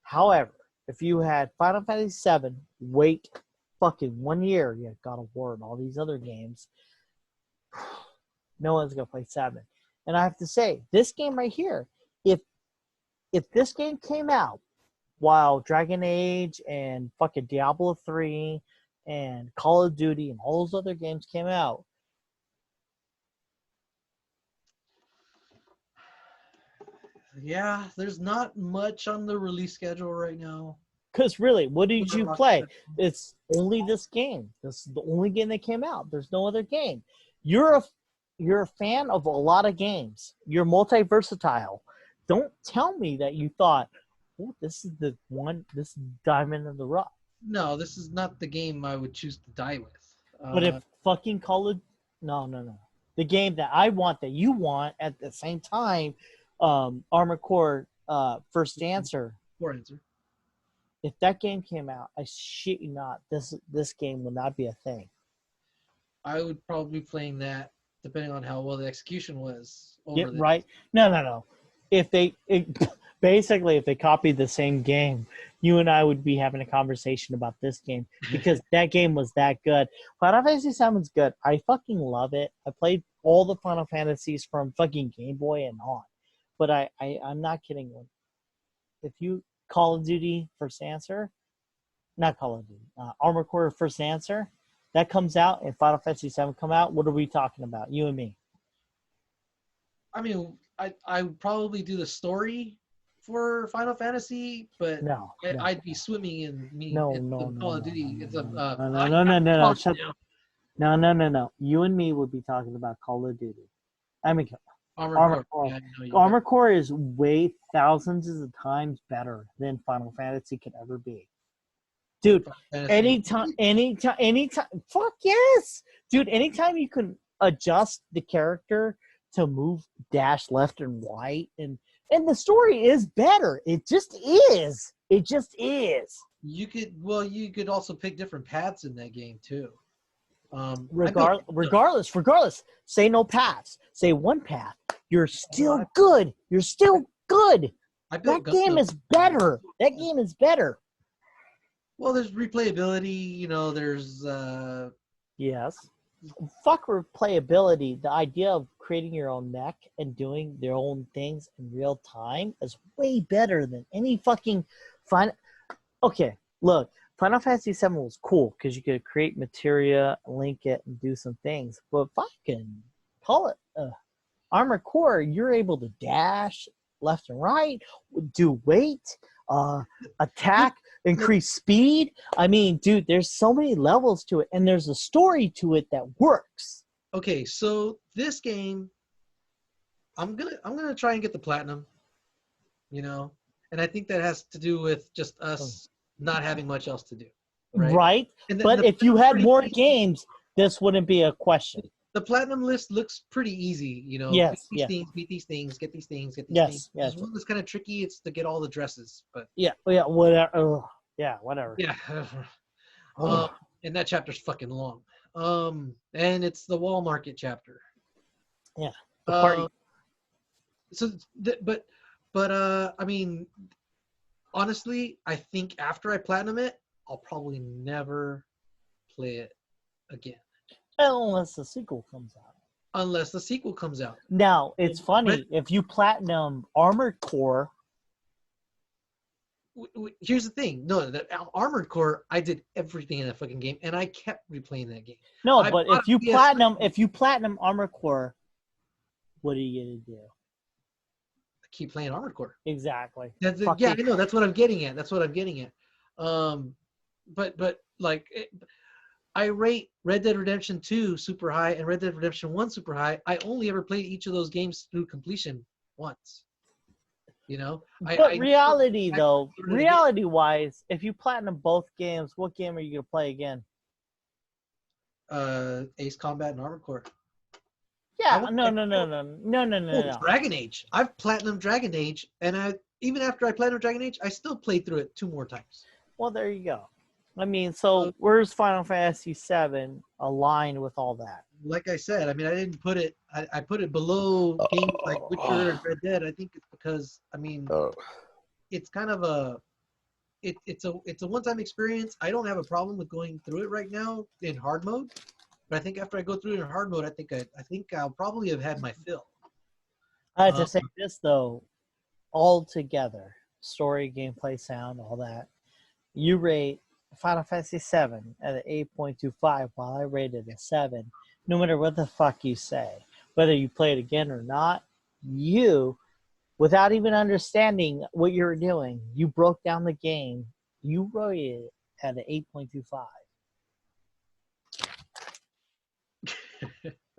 However, if you had Final Fantasy VII, wait fucking 1 year, you had God of War and all these other games, no one's gonna play 7. And I have to say, this game right here, if this game came out while Dragon Age and fucking Diablo 3 and Call of Duty and all those other games came out, yeah, there's not much on the release schedule right now. Because really, what did you play? It's only this game. This is the only game that came out. There's no other game. You're a fan of a lot of games. You're multi-versatile. Don't tell me that you thought, oh, this is the one, this is Diamond in the Rough. No, this is not the game I would choose to die with. But if fucking Call of... No. The game that I want, that you want, at the same time, Armored Core First Answer. If that game came out, I shit you not, this game would not be a thing. I would probably be playing that, depending on how well the execution was. Yeah, right? No. If they copied the same game, you and I would be having a conversation about this game because that game was that good. Final Fantasy VII is good. I fucking love it. I played all the Final Fantasies from fucking Game Boy and on. But I'm not kidding you. If you Call of Duty First Answer, not Call of Duty, Armored Core First Answer, that comes out and Final Fantasy VII come out, what are we talking about? You and me. I mean, I would probably do the story for Final Fantasy, but No, no, I'd be swimming in no, in no, some no, Call no, of Duty. It's a no. Shut. No, no, no, no. You and me would be talking about Call of Duty. I mean, Armored Armor Core. Core. Yeah, I know you Armor Core is way thousands of times better than Final Fantasy could ever be. Dude, anytime, fuck yes. Dude, anytime you can adjust the character to move dash left and right, and the story is better. It just is. It just is. You could also pick different paths in that game too. Regardless, say no paths. Say one path. You're still good. You're still good. That game is better. That game is better. Well, there's replayability. You know, there's yes. Fuck replayability. The idea of creating your own mech and doing their own things in real time is way better than any fucking fun. Okay, look, Final Fantasy VII was cool because you could create materia, link it, and do some things. But fucking call it Armored Core, you're able to dash left and right, do weight, attack, increase speed. I mean, dude, there's so many levels to it, and there's a story to it that works. Okay, so this game, I'm gonna try and get the platinum, you know, and I think that has to do with just us not having much else to do, right? But if you had more games, this wouldn't be a question. The platinum list looks pretty easy, you know. Yes, beat these things, get these things, get these things. Yes. One that's kind of tricky. It's to get all the dresses, but whatever. Yeah. And that chapter's fucking long. And it's the wall market chapter. Yeah. The party. I mean, honestly, I think after I platinum it, I'll probably never play it again. Unless the sequel comes out. Now, it's funny. If you platinum Armored Core. Here's the thing. No, that Armored Core, I did everything in that fucking game, and I kept replaying that game. No, but if you platinum Armored Core, what are you gonna do? Keep playing Armored Core. Exactly. I know. That's what I'm getting at. But like, I rate Red Dead Redemption 2 super high and Red Dead Redemption 1 super high. I only ever played each of those games through completion once. You know? But reality-wise, if you platinum both games, what game are you going to play again? Ace Combat and Armored Core. Yeah, no. Dragon Age. I've platinumed Dragon Age, and even after I platinumed Dragon Age, I still played through it 2 more times. Well, there you go. I mean, so where's Final Fantasy VII aligned with all that? Like I said, I mean, I didn't put it. I put it below games like Witcher and Red Dead. I think it's because it's kind of a it's a one-time experience. I don't have a problem with going through it right now in hard mode, but I think after I go through it in hard mode, I think I'll probably have had my fill. I have to say this though, all together, story, gameplay, sound, all that. You rate Final Fantasy VII at an 8.25, while I rated a 7. No matter what the fuck you say, whether you play it again or not, you, without even understanding what you're doing, you broke down the game. You rated it at an 8.25.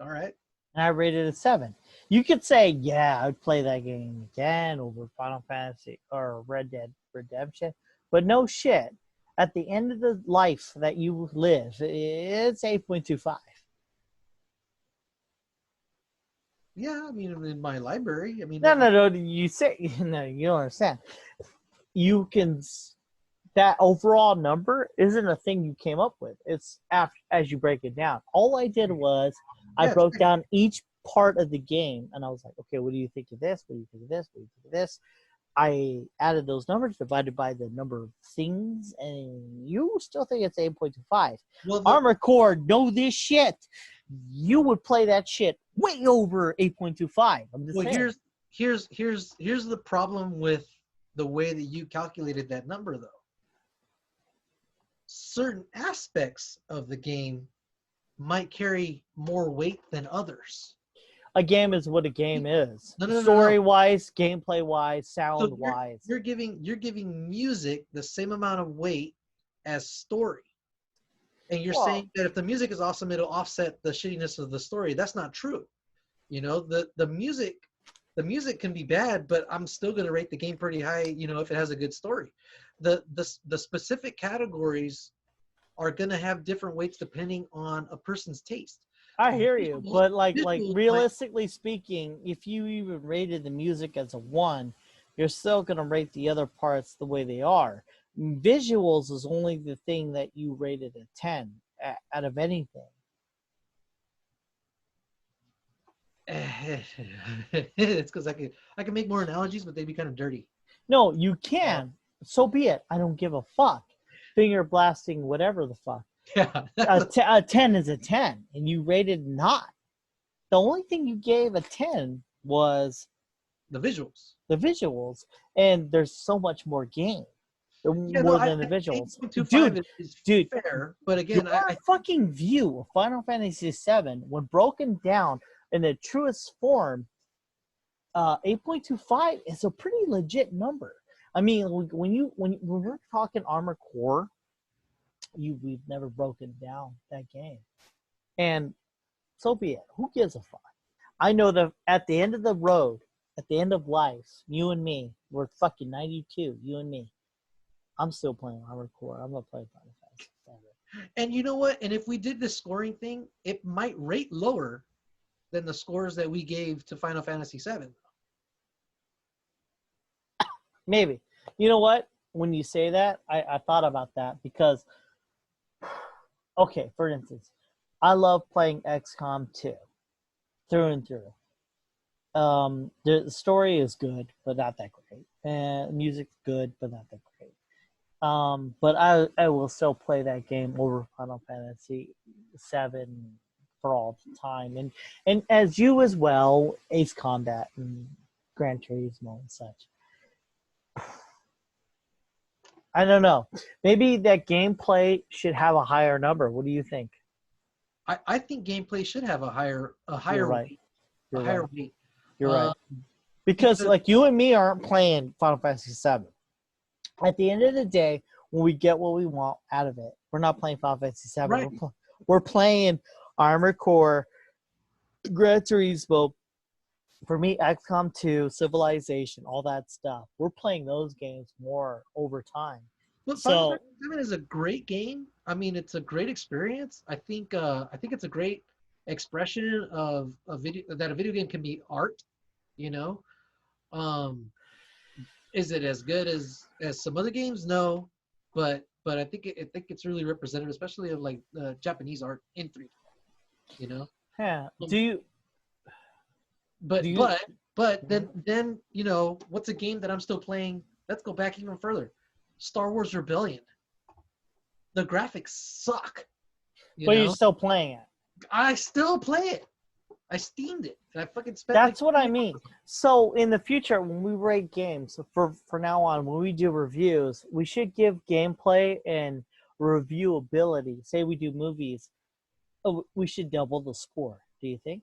All right. And I rated a 7. You could say, yeah, I'd play that game again over Final Fantasy or Red Dead Redemption, but no shit. At the end of the life that you live, it's 8.25. Yeah, I mean, in my library, I mean. No. You say no. You don't understand. You can. That overall number isn't a thing you came up with. It's after as you break it down. All I did was I broke down each part of the game, and I was like, okay, what do you think of this? What do you think of this? What do you think of this? I added those numbers divided by the number of things, and you still think it's 8.25. Well, Armored Core, know this shit. You would play that shit way over 8.25. I'm just saying. Here's the problem with the way that you calculated that number, though. Certain aspects of the game might carry more weight than others. a game is what a game is. No. Story-wise, gameplay-wise, So sound-wise. you're giving music the same amount of weight as story. And you're saying that if the music is awesome, it'll offset the shittiness of the story. That's not true. You know, the music can be bad, but I'm still going to rate the game pretty high, you know, if it has a good story. The specific categories are going to have different weights depending on a person's taste. I hear you, but like visuals, realistically speaking, if you even rated the music as a 1, you're still going to rate the other parts the way they are. Visuals is only the thing that you rated a 10 out of anything. It's because I can make more analogies, but they'd be kind of dirty. No, you can. So be it. I don't give a fuck. Finger blasting, whatever the fuck. Yeah. A 10 is a 10, and you rated not. The only thing you gave a 10 was the visuals. The visuals, and there's so much more game. Than the visuals. 8.25 is fair, but again, I fucking view Final Fantasy VII when broken down in the truest form. 8.25 is a pretty legit number. I mean, when we're talking Armored Core, we've never broken down that game, and so be it. Who gives a fuck? I know that at the end of the road, at the end of life, you and me, we're fucking 92. You and me. I'm still playing Armored Core. I'm gonna play Final Fantasy VII. And you know what? And if we did this scoring thing, it might rate lower than the scores that we gave to Final Fantasy VII. Maybe. You know what? When you say that, I thought about that because, okay, for instance, I love playing XCOM 2 through and through. The story is good, but not that great. And music's good, but not that great. But I will still play that game over Final Fantasy VII for all the time. And as you as well, Ace Combat and Gran Turismo and such. I don't know. Maybe that gameplay should have a higher number. What do you think? I think gameplay should have a higher weight. weight. You're right. Because like you and me aren't playing Final Fantasy VII. At the end of the day, when we get what we want out of it, we're not playing Final Fantasy VII. Right. We're playing Armored Core, Gran Turismo. For me, XCOM 2, Civilization, all that stuff. We're playing those games more over time. Well, Final Fantasy VII is a great game. I mean, it's a great experience. I think it's a great expression of a video game can be art. You know, is it as good as some other games? No, but I think it's really representative, especially of like Japanese art in 3D. You know. Yeah. But then you know, what's a game that I'm still playing? Let's go back even further. Star Wars Rebellion. The graphics suck. You're still playing it. I still play it. I steamed it. And I fucking spent. That's what I mean. So in the future, when we rate games, for now on, when we do reviews, we should give gameplay and reviewability. Say we do movies, we should double the score. Do you think?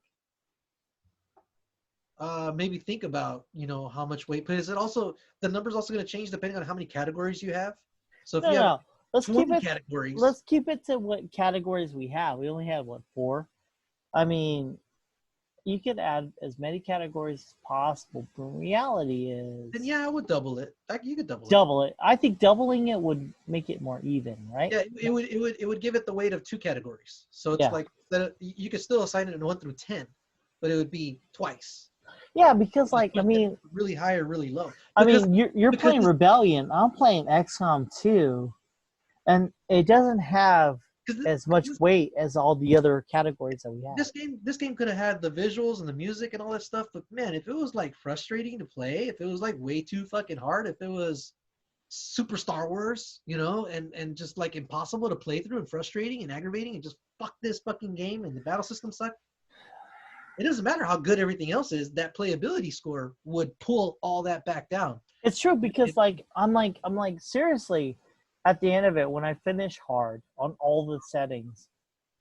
Maybe think about, you know, how much weight, but is it also, the number's also going to change depending on how many categories you have? So if you have let's 20 keep it, categories. Let's keep it to what categories we have. We only have, 4? I mean, you could add as many categories as possible, but reality is... Then yeah, I would double it. You could double it. I think doubling it would make it more even, right? Yeah, it would give it the weight of 2 categories. So it's like, you could still assign it in 1 through 10, but it would be twice. Yeah, because like I mean, really high or really low. I mean, you're playing Rebellion. I'm playing XCOM 2, and it doesn't have as much weight as all the other categories that we have. This game could have had the visuals and the music and all that stuff, but man, if it was like frustrating to play, if it was like way too fucking hard, if it was super Star Wars, you know, and just like impossible to play through and frustrating and aggravating and just fuck this fucking game and the battle system sucked. It doesn't matter how good everything else is, that playability score would pull all that back down. It's true because I'm like seriously, at the end of it, when I finish hard on all the settings,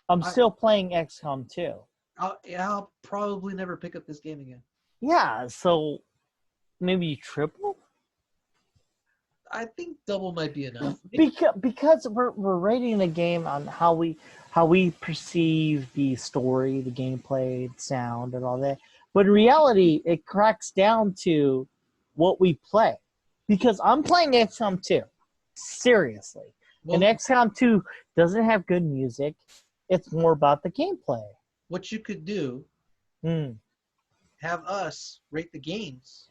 I'm still playing XCOM 2. I'll probably never pick up this game again. Yeah, so maybe triple? I think double might be enough. Because we're rating the game on how we perceive the story, the gameplay, sound, and all that. But in reality, it cracks down to what we play. Because I'm playing XCOM 2. Seriously. Well, And XCOM 2 doesn't have good music. It's more about the gameplay. what you could do, have us rate the games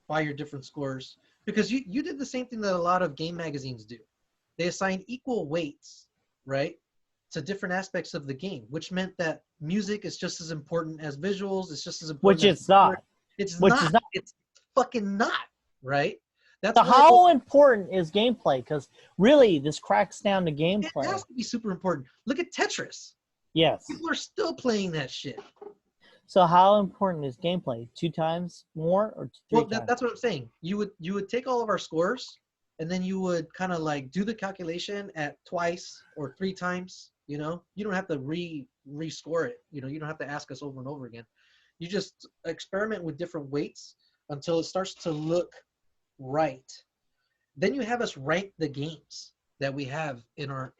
by your different scores. Because you did the same thing that a lot of game magazines do. They assign equal weights, right, to different aspects of the game, which meant that music is just as important as visuals. It's just as important. Which it's not. It's Which not. is not. It's fucking not, right? That's So why how important is gameplay? Because really, this cracks down to it gameplay. has to be super important. Look at Tetris. Yes. People are still playing that shit. So how important is gameplay? 2 times more or 3 times? That's what I'm saying. You would take all of our scores, and then you would kind of like do the calculation at twice or 3 times. You know, you don't have to rescore it. You know, you don't have to ask us over and over again. You just experiment with different weights until it starts to look right. Then you have us rank the games that we have in our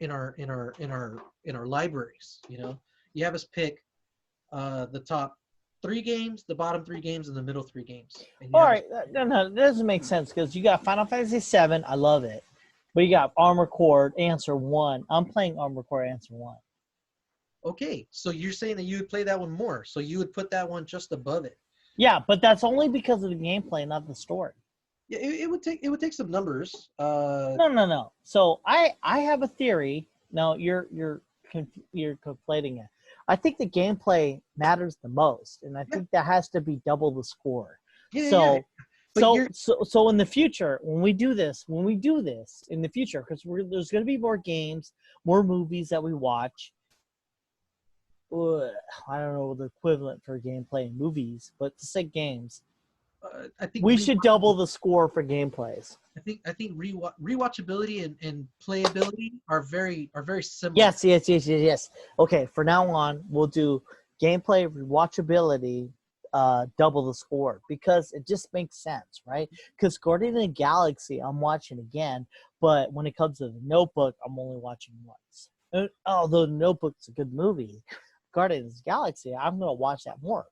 libraries. You know, you have us pick the top 3 games, the bottom 3 games, and the middle 3 games. All right, no, that doesn't make sense because you got Final Fantasy VII. I love it, but you got Armored Core Answer 1. I'm playing Armored Core Answer 1. Okay, so you're saying that you would play that one more, so you would put that one just above it. Yeah, but that's only because of the gameplay, not the story. Yeah, it would take some numbers. No. So I have a theory. No, you're conflating it. I think the gameplay matters the most, and I think that has to be double the score. Yeah. So in the future, when we do this in the future, because there's going to be more games, more movies that we watch. I don't know the equivalent for gameplay in movies, but to say games, I think we should double the score for gameplays. I think rewatchability and playability are very similar. Yes. Okay, for now on, we'll do gameplay, rewatchability, double the score because it just makes sense, right? Because Guardian of the Galaxy, I'm watching again, but when it comes to the Notebook, I'm only watching once. Although the Notebook's a good movie, Guardian of the Galaxy, I'm gonna watch that more.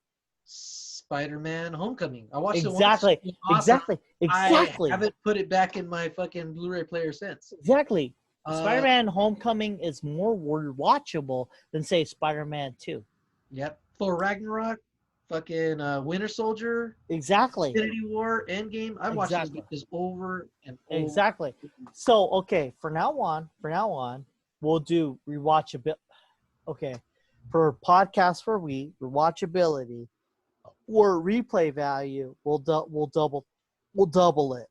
Spider-Man: Homecoming. I watched it once. Exactly. I haven't put it back in my fucking Blu-ray player since. Exactly. Spider-Man: Homecoming is more watchable than say Spider-Man 2. Yep. Thor: Ragnarok, fucking Winter Soldier. Exactly. Infinity War, Endgame. I watched this over and over. Exactly. So okay, for now on, we'll do rewatchability. Okay, for PodcastForWe, rewatchability or replay value, we'll double it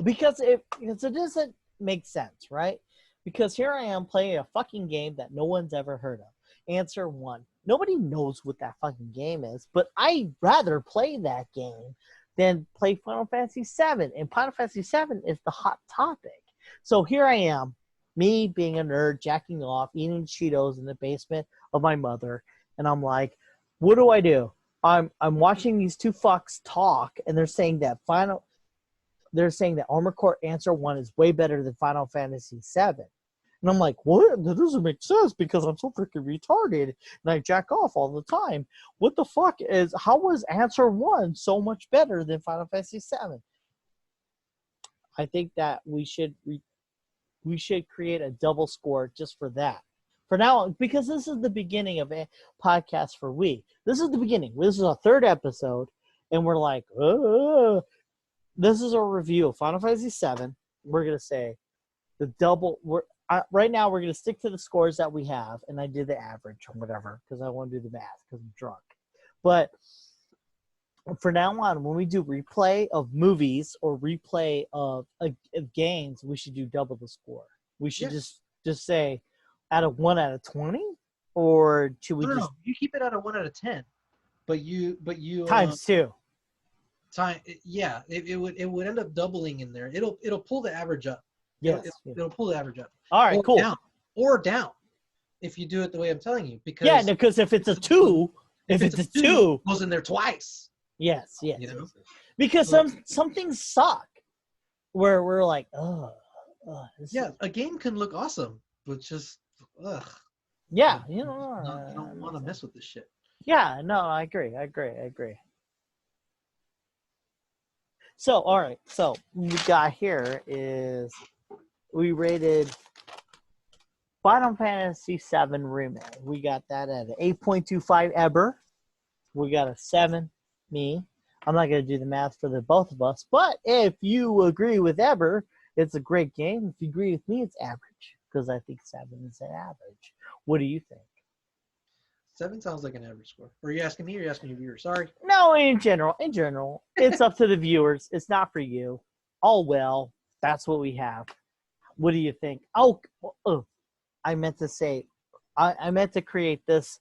because it doesn't make sense, right? Because here I am playing a fucking game that no one's ever heard of. Answer 1. Nobody knows what that fucking game is, but I'd rather play that game than play Final Fantasy VII. And Final Fantasy VII is the hot topic. So here I am, me being a nerd, jacking off, eating Cheetos in the basement of my mother, and I'm like, what do? I'm watching these 2 fucks talk, and they're saying that Armored Core Answer 1 is way better than Final Fantasy VII. And I'm like, what? That doesn't make sense because I'm so freaking retarded and I jack off all the time. What the fuck how was Answer 1 so much better than Final Fantasy VII? I think that we should create a double score just for that. For now, because this is the beginning of a PodcastForWe. This is the beginning. This is our 3rd episode, and we're like, this is a review of Final Fantasy VII. We're going to say the double. Right now, we're going to stick to the scores that we have, and I did the average or whatever because I want to do the math because I'm drunk. But for now on, when we do replay of movies or replay of games, we should do double the score. We should just say out of 1 out of 20, or should we No, you keep it out of 1 out of 10, but you times 2. It would end up doubling in there. It'll pull the average up. Yes, it'll pull the average up. All right, cool. Down. if you do it the way I'm telling you, Yeah, because because if it's a 2, if it's a 2, it goes in there twice. yes. You know? Because So, some things suck where we're like, yeah, a game can look awesome, but just ugh. yeah, I don't want to mess with this shit. Yeah, no, I agree. So, all right. So, what we got here is we rated Final Fantasy VII Remake. We got that at an 8.25 Eber. We got a 7, me. I'm not going to do the math for the both of us, but if you agree with Eber, it's a great game. If you agree with me, it's average because I think 7 is an average. What do you think? 7 sounds like an average score. Or are you asking me or are you asking your viewer? Sorry. No, in general, it's up to the viewers. It's not for you. Oh, well, that's what we have. What do you think? I meant to say, I meant to create this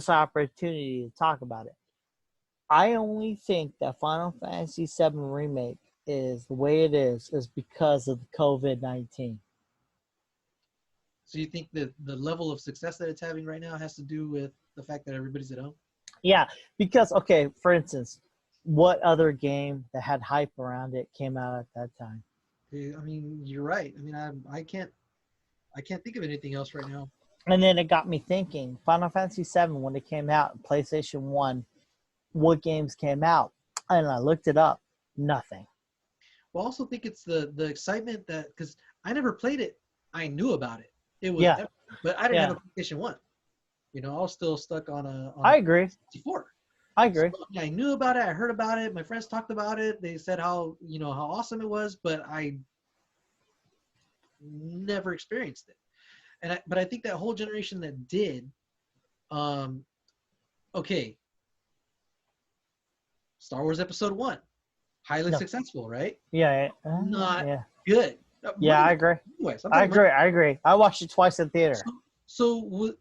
opportunity to talk about it. I only think that Final Fantasy VII Remake is the way it is because of the COVID-19. So you think that the level of success that it's having right now has to do with the fact that everybody's at home? Yeah, because, okay, for instance, what other game that had hype around it came out at that time? I mean, you're right. I mean, I can't think of anything else right now. And then it got me thinking, Final Fantasy VII, when it came out, PlayStation 1, what games came out? And I looked it up. Nothing. Well, I also think it's the excitement that, because I never played it. I knew about it. It was, Yeah. but I didn't have a PlayStation 1. You know, I was still stuck on I agree. 64. I agree. So, yeah, I knew about it. I heard about it. My friends talked about it. They said how awesome it was, but I never experienced it. But I think that whole generation that did, okay, Star Wars Episode 1, highly successful, right? Yeah. Not good. Yeah, I agree. Anyways, I agree. I watched it twice in theater. So,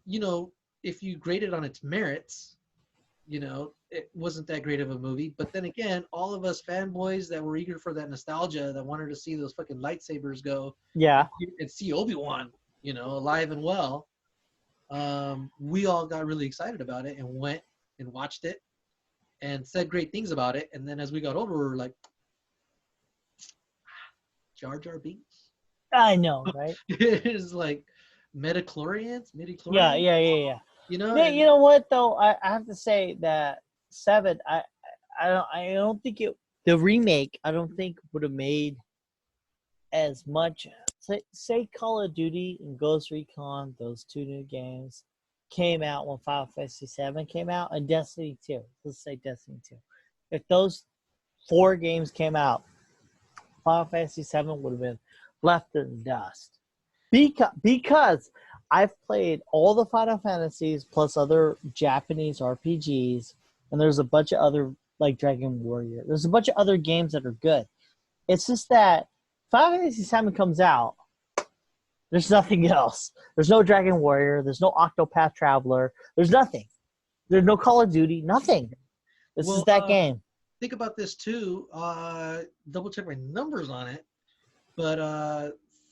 if you grade it on its merits, it wasn't that great of a movie. But then again, all of us fanboys that were eager for that nostalgia, that wanted to see those fucking lightsabers go, and see Obi-Wan, alive and well, we all got really excited about it and went and watched it and said great things about it. And then as we got older, we were like, Jar Jar Binks. I know, right? It's like midi-chlorians. Yeah. You know. Yeah, you know what though? I have to say that 7. I don't think the remake. I don't think would have made as much. Say Call of Duty and Ghost Recon, those 2 new games came out when Final Fantasy 7 came out, and Destiny 2. Let's say Destiny 2. If those 4 games came out, Final Fantasy 7 would have been left in dust. Because I've played all the Final Fantasies plus other Japanese RPGs, and there's a bunch of other, like Dragon Warrior. There's a bunch of other games that are good. It's just that Final Fantasy 7 comes out, there's nothing else. There's no Dragon Warrior. There's no Octopath Traveler. There's nothing. There's no Call of Duty. Nothing. This is that game. Think about this too. Double check my numbers on it. But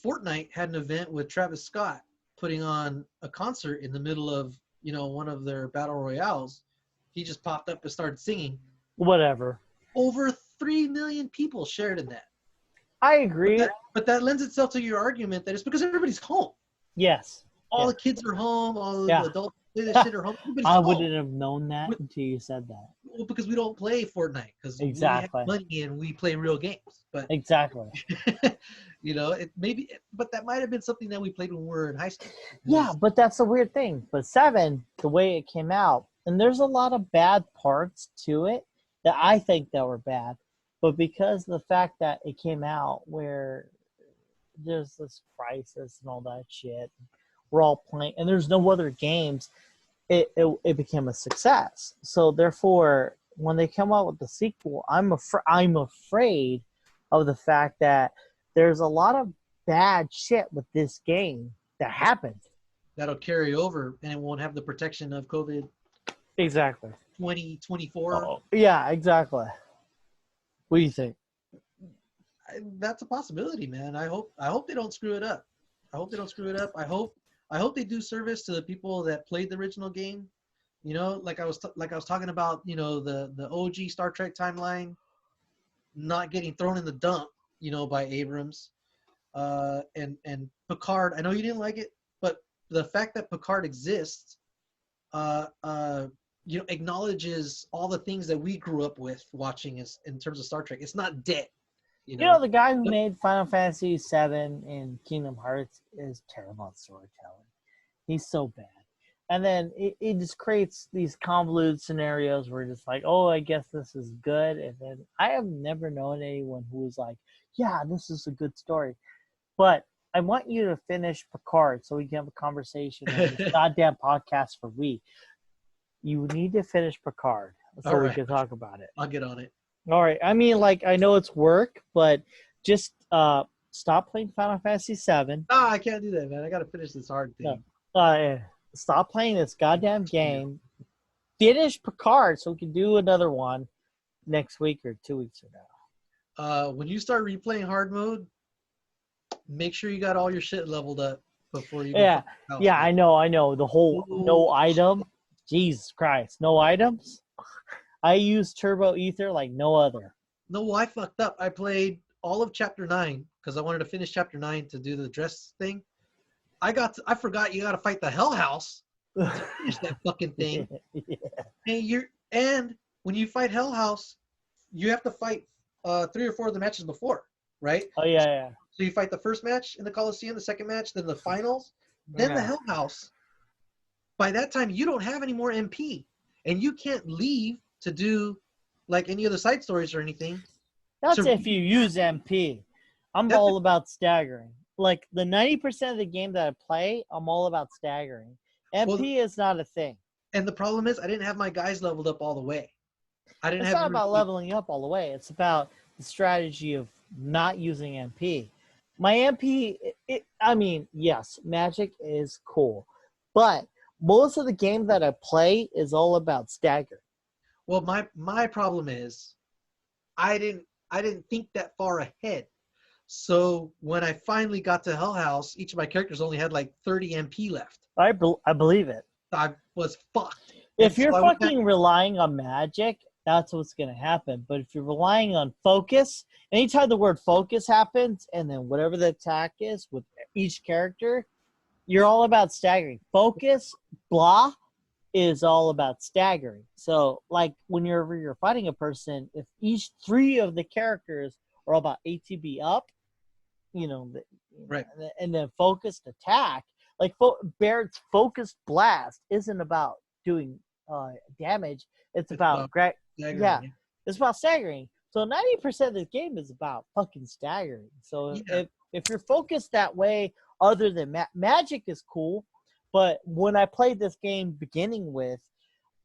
Fortnite had an event with Travis Scott putting on a concert in the middle of, one of their battle royales. He just popped up and started singing. Whatever. Over 3 million people shared in that. I agree. But that lends itself to your argument that it's because everybody's home. Yes. All the kids are home. All the adults shit are home. I wouldn't have known that until you said that. Well, because we don't play Fortnite. Because we have money and we play real games. But exactly. But that might have been something that we played when we were in high school. Yeah, but that's the weird thing. But 7, the way it came out, and there's a lot of bad parts to it that I think that were bad. But because of the fact that it came out where there's this crisis and all that shit, we're all playing, and there's no other games, it became a success. So therefore, when they come out with the sequel, I'm afraid of the fact that there's a lot of bad shit with this game that happened. That'll carry over, and it won't have the protection of COVID. Exactly. 2024. Oh, yeah, exactly. What do you think? That's a possibility, man. I hope they don't screw it up. I hope I hope they do service to the people that played the original game. You know, like I was talking about, you know, the OG Star Trek timeline not getting thrown in the dump, you know, by Abrams. And Picard, I know you didn't like it, but the fact that Picard exists, uh, uh, you know, acknowledges all the things that we grew up with watching in terms of Star Trek. It's not dead, you You know, know. the guy who made Final Fantasy VII and Kingdom Hearts is terrible at storytelling. He's so bad. And then it just creates these convoluted scenarios where it's like, oh, I guess this is good. And then I have never known anyone who was like, yeah, this is a good story. But I want you to finish Picard so we can have a conversation on this goddamn podcast for we. You need to finish Picard so we can talk about it. I'll get on it. All right. I mean, like, I know it's work, but just stop playing Final Fantasy VII. No, I can't do that, man. I got to finish this hard thing. Stop playing this goddamn game. Finish Picard so we can do another one next week or 2 weeks from now. When you start replaying hard mode, make sure you got all your shit leveled up before you. Yeah, I know. The whole no item. Jesus Christ, no items. I use Turbo Ether like no other. No, I fucked up. I played all of Chapter 9 because I wanted to finish Chapter 9 to do the dress thing. I forgot you got to fight the Hell House to finish that fucking thing. Yeah. And when you fight Hell House, you have to fight 3 or 4 of the matches before, right? Oh yeah. So you fight the first match in the Coliseum, the second match, then the finals, then the Hell House. By that time, you don't have any more MP, and you can't leave to do like any of the side stories or anything. That's if you use MP. I'm all about staggering. Like the 90% of the game that I play, I'm all about staggering. MP is not a thing. And the problem is I didn't have my guys leveled up all the way. It's not about leveling up all the way. It's about the strategy of not using MP. My MP, I mean, yes, Magic is cool. But most of the game that I play is all about staggering. Well, my problem is I didn't think that far ahead. So when I finally got to Hell House, each of my characters only had like 30 MP left. I believe it. I was fucked. If you're fucking relying on magic, that's what's going to happen. But if you're relying on focus, anytime the word focus happens, and then whatever the attack is with each character, you're all about staggering. Focus, blah, is all about staggering. So, like, whenever you're fighting a person, if each 3 of the characters are about ATB up, you know, right, and then focused attack, like Barrett's focused blast isn't about doing damage. It's about it's about staggering. So 90% of the game is about fucking staggering. So if you're focused that way, other than magic is cool, but when I played this game beginning with,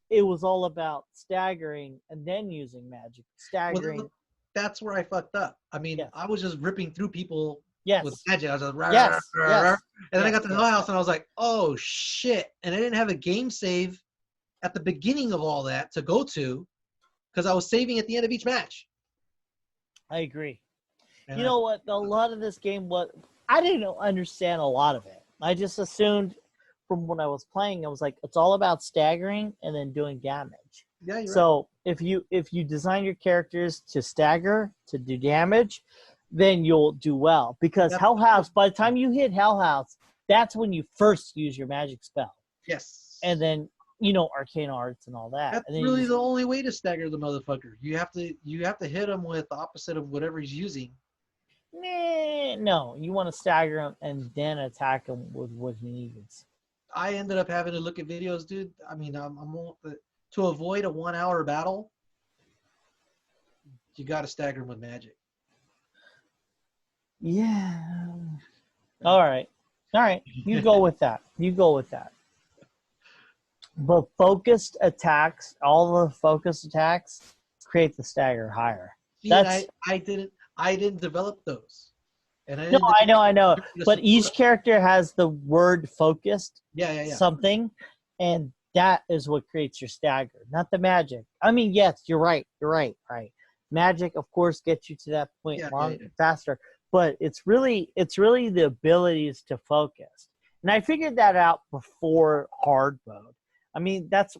it was all about staggering and then using magic. Staggering. Well, that's where I fucked up. I mean, I was just ripping through people with magic. I was like, and then I got to the Hell House and I was like, oh shit. And I didn't have a game save at the beginning of all that to go to because I was saving at the end of each match. I agree. And you know what? A lot of this game, I didn't understand a lot of it. I just assumed from when I was playing, I was like, it's all about staggering and then doing damage. Yeah, you're so if you design your characters to stagger, to do damage, then you'll do well. Because Hell House, by the time you hit Hell House, that's when you first use your magic spell. Yes. And then, you know, arcane arts and all that. That's and then really the only way to stagger the motherfucker. You have to hit him with the opposite of whatever he's using. No, you want to stagger him and then attack him with what he needs. I ended up having to look at videos, dude. I mean, to avoid a 1 hour battle, you got to stagger him with magic. Yeah. All right. You go with that. But focused attacks, all the focused attacks, create the stagger higher. See, I didn't develop those. And I know. But each character has the word focused. Something, and that is what creates your stagger, not the magic. I mean, yes, you're right. Right. Magic, of course, gets you to that point faster. But it's really the abilities to focus. And I figured that out before hard mode. I mean, that's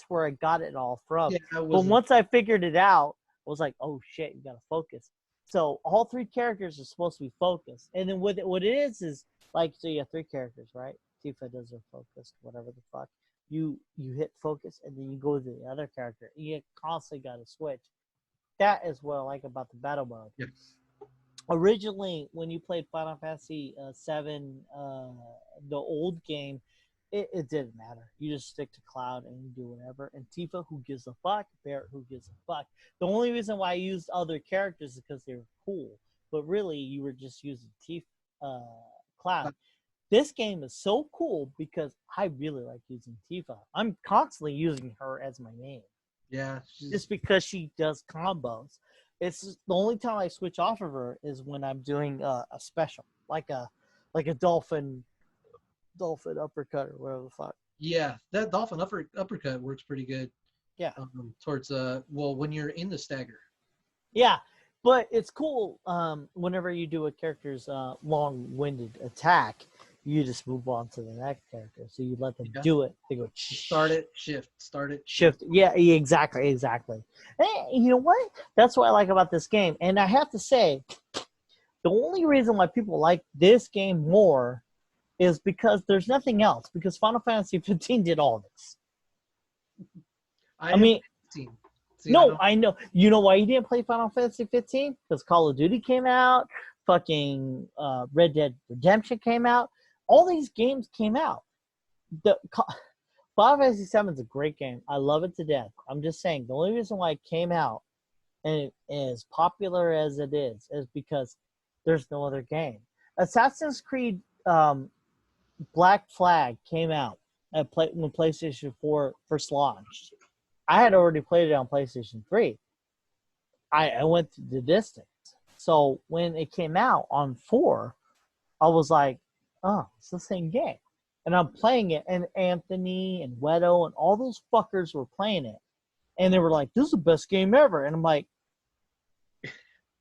where I got it all from. Yeah, But once I figured it out, I was like, oh shit, you gotta focus. So all 3 characters are supposed to be focused. And then what it is like, so you have 3 characters, right? Tifa does her focus, whatever the fuck. You hit focus and then you go to the other character. You constantly gotta switch. That is what I like about the battle mode. Yeah. Originally, when you played Final Fantasy VII, the old game, it didn't matter. You just stick to Cloud and you do whatever. And Tifa, who gives a fuck? Barrett, who gives a fuck? The only reason why I used other characters is because they were cool. But really, you were just using Cloud. This game is so cool because I really like using Tifa. I'm constantly using her as my main. Yeah. Just because she does combos. It's just, the only time I switch off of her is when I'm doing a special, like a dolphin uppercut or whatever the fuck. Yeah, that dolphin uppercut works pretty good. Yeah. Towards when you're in the stagger. Yeah, but it's cool. Whenever you do a character's long-winded attack, you just move on to the next character. So you let them do it. They go start it, shift, start it, shift. Yeah, exactly. And you know what? That's what I like about this game. And I have to say, the only reason why people like this game more is because there's nothing else. Because Final Fantasy 15 did all this. I mean, I know. You know why you didn't play Final Fantasy 15? Because Call of Duty came out, fucking Red Dead Redemption came out. All these games came out. Final Fantasy 7 is a great game. I love it to death. I'm just saying, the only reason why it came out and it is popular as it is because there's no other game. Assassin's Creed Black Flag came out when PlayStation 4 first launched. I had already played it on PlayStation 3. I went to the distance. So when it came out on 4, I was like, oh, it's the same game. And I'm playing it, and Anthony and Wedo and all those fuckers were playing it. And they were like, this is the best game ever. And I'm like,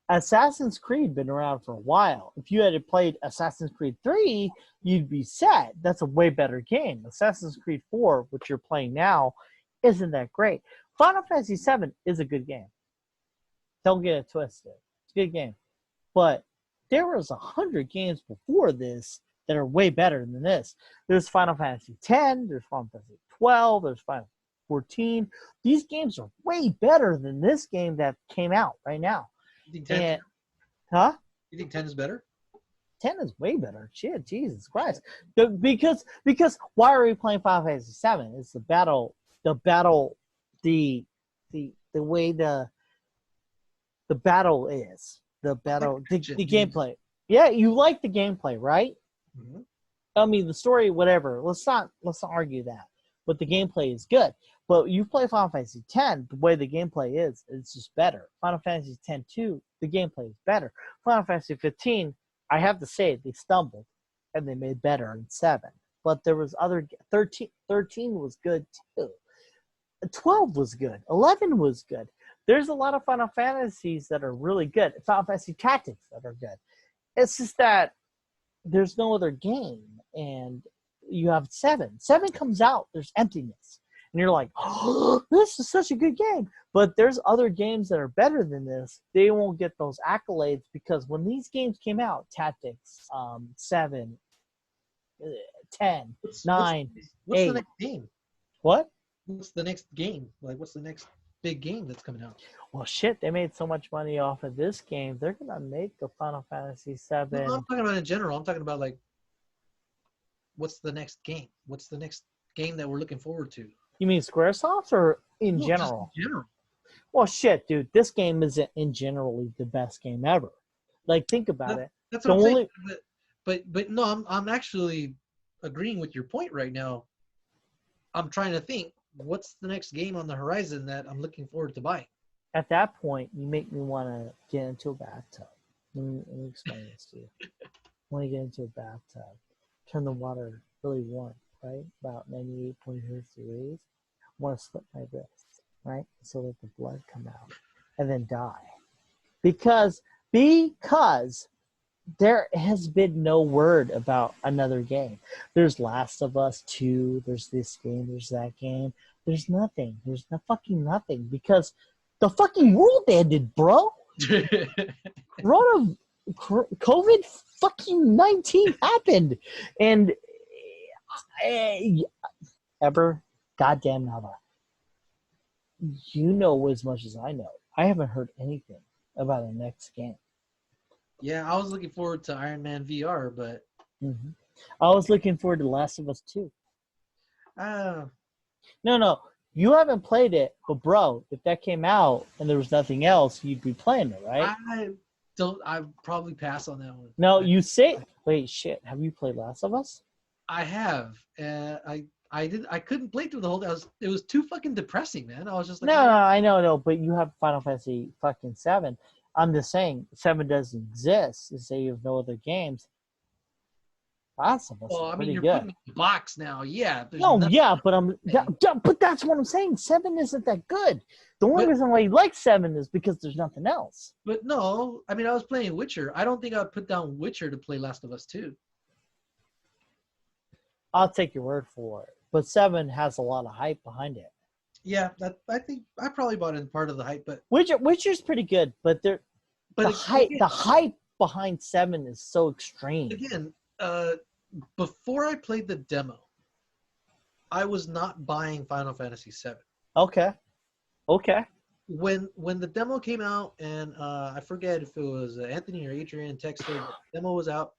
Assassin's Creed been around for a while. If you had played Assassin's Creed 3, you'd be set. That's a way better game. Assassin's Creed 4, which you're playing now, isn't that great. Final Fantasy 7 is a good game. Don't get it twisted. It's a good game. But there was 100 games before this that are way better than this. There's Final Fantasy 10, there's Final Fantasy 12, there's Final 14. These games are way better than this game that came out right now. You think 10? Huh? You think 10 is better? 10 is way better. Shit, Jesus Christ. Because why are we playing Final Fantasy 7? It's the way the battle is. The gameplay. Yeah, you like the gameplay, right? Mm-hmm. I mean, the story, whatever. Let's not argue that. But the gameplay is good. But you play Final Fantasy X, the way the gameplay is, it's just better. Final Fantasy X-2, the gameplay is better. Final Fantasy 15, I have to say, they stumbled, and they made better in 7. But there was 13 was good, too. 12 was good. 11 was good. There's a lot of Final Fantasies that are really good. Final Fantasy Tactics that are good. It's just that there's no other game, and you have 7. 7 comes out, there's emptiness. And you're like, oh, this is such a good game. But there's other games that are better than this. They won't get those accolades because when these games came out, Tactics, 7, 10, 9, what's 8. the next game? What? What's the next game? Like, what's the next big game that's coming out? Well, shit, they made so much money off of this game. They're going to make a Final Fantasy 7. No, I'm talking about in general. I'm talking about, like, what's the next game? What's the next game that we're looking forward to? You mean Squaresoft or in general? Just in general. Well, shit, dude. This game isn't in generally the best game ever. Like, think about it. That's what I'm saying. But no, I'm actually agreeing with your point right now. I'm trying to think, what's the next game on the horizon that I'm looking forward to buying? At that point, you make me want to get into a bathtub. Let me explain this to you. I want to get into a bathtub. Turn the water really warm, right? About 98.0 degrees. I want to slit my wrist, right? So that the blood come out. And then die. Because there has been no word about another game. There's Last of Us 2, there's this game, there's that game. There's nothing. There's no fucking nothing because the fucking world ended, bro. Corona, COVID fucking 19 happened. And ever, goddamn never. You know as much as I know. I haven't heard anything about the next game. Yeah, I was looking forward to Iron Man VR, but I was looking forward to Last of Us 2. No, you haven't played it, but bro, if that came out and there was nothing else, you'd be playing it, right? I'd probably pass on that one. No, you say, wait, shit, have you played Last of Us? I have. I couldn't play through the whole. It was too fucking depressing, man. I was just like, no, I know, but you have Final Fantasy fucking 7. I'm just saying, 7 doesn't exist. To say you have no other games. Last of Us is pretty you're good. putting me in the box now. Yeah. No, yeah, but that's what I'm saying. 7 isn't that good. The only reason why you like 7 is because there's nothing else. But no, I mean, I was playing Witcher. I don't think I would put down Witcher to play Last of Us 2. I'll take your word for it. But 7 has a lot of hype behind it. Yeah, I think I probably bought in part of the hype, but Witcher's pretty good, but the hype behind 7 is so extreme. Again, before I played the demo, I was not buying Final Fantasy VII. Okay. When the demo came out, and I forget if it was Anthony or Adrian texted, the demo was out.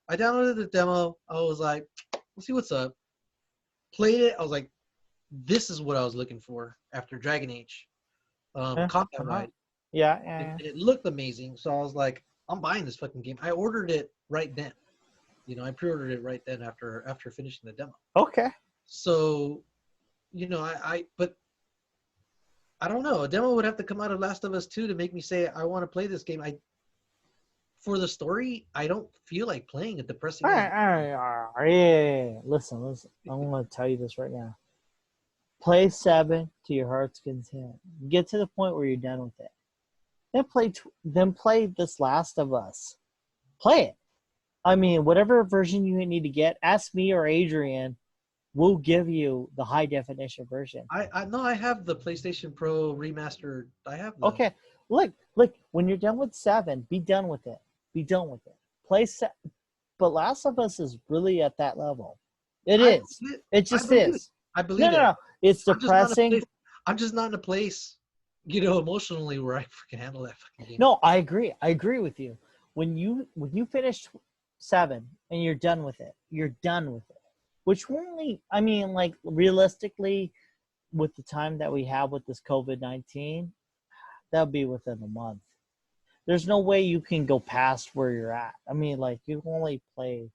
I downloaded the demo. I was like, let's see what's up. Played it. I was like, this is what I was looking for after Dragon Age. Combat Ride. Yeah. And it looked amazing. So I was like, I'm buying this fucking game. I ordered it right then. I pre-ordered it right then after finishing the demo. Okay. So, but I don't know. A demo would have to come out of Last of Us 2 to make me say I want to play this game. For the story, I don't feel like playing a depressing game. All right. Yeah. Listen. I'm going to tell you this right now. Play 7 to your heart's content. Get to the point where you're done with it. Then play this Last of Us. Play it. I mean, whatever version you need to get, ask me or Adrian. We'll give you the high definition version. I know I have the PlayStation Pro remastered. I have the... Okay. Look, when you're done with 7, be done with it. Be done with it. Play 7. But Last of Us is really at that level. It just is. I believe it. No. It's depressing. I'm just not in a place, emotionally where I freaking handle that fucking game. No, I agree. I agree with you. When you finish 7 and you're done with it, you're done with it. Which only, I mean, like, realistically, with the time that we have with this COVID-19, that'll be within a month. There's no way you can go past where you're at. I mean, like, you can only play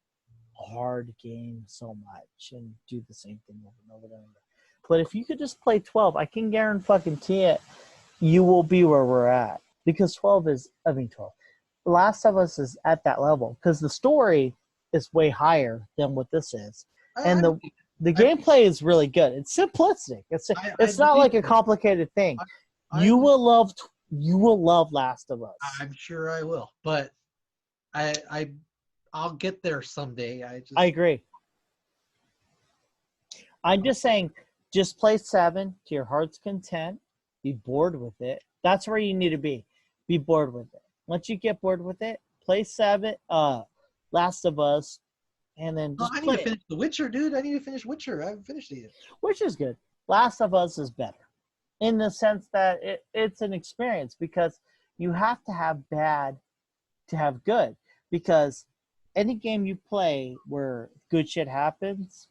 a hard game so much and do the same thing over and over and over. But if you could just play 12, I can guarantee it, you will be where we're at. Because 12. Last of Us is at that level. Because the story is way higher than what this is. And the gameplay is really good. It's simplistic. It's not like a complicated thing. You will love Last of Us. I'm sure I will, but I'll get there someday. I agree. I'm just saying, just play 7 to your heart's content. Be bored with it. That's where you need to be. Be bored with it. Once you get bored with it, play 7. Last of Us. And then I need to finish The Witcher, dude. I need to finish Witcher. I haven't finished it yet. Witcher's good. Last of Us is better in the sense that it's an experience because you have to have bad to have good. Because any game you play where good shit happens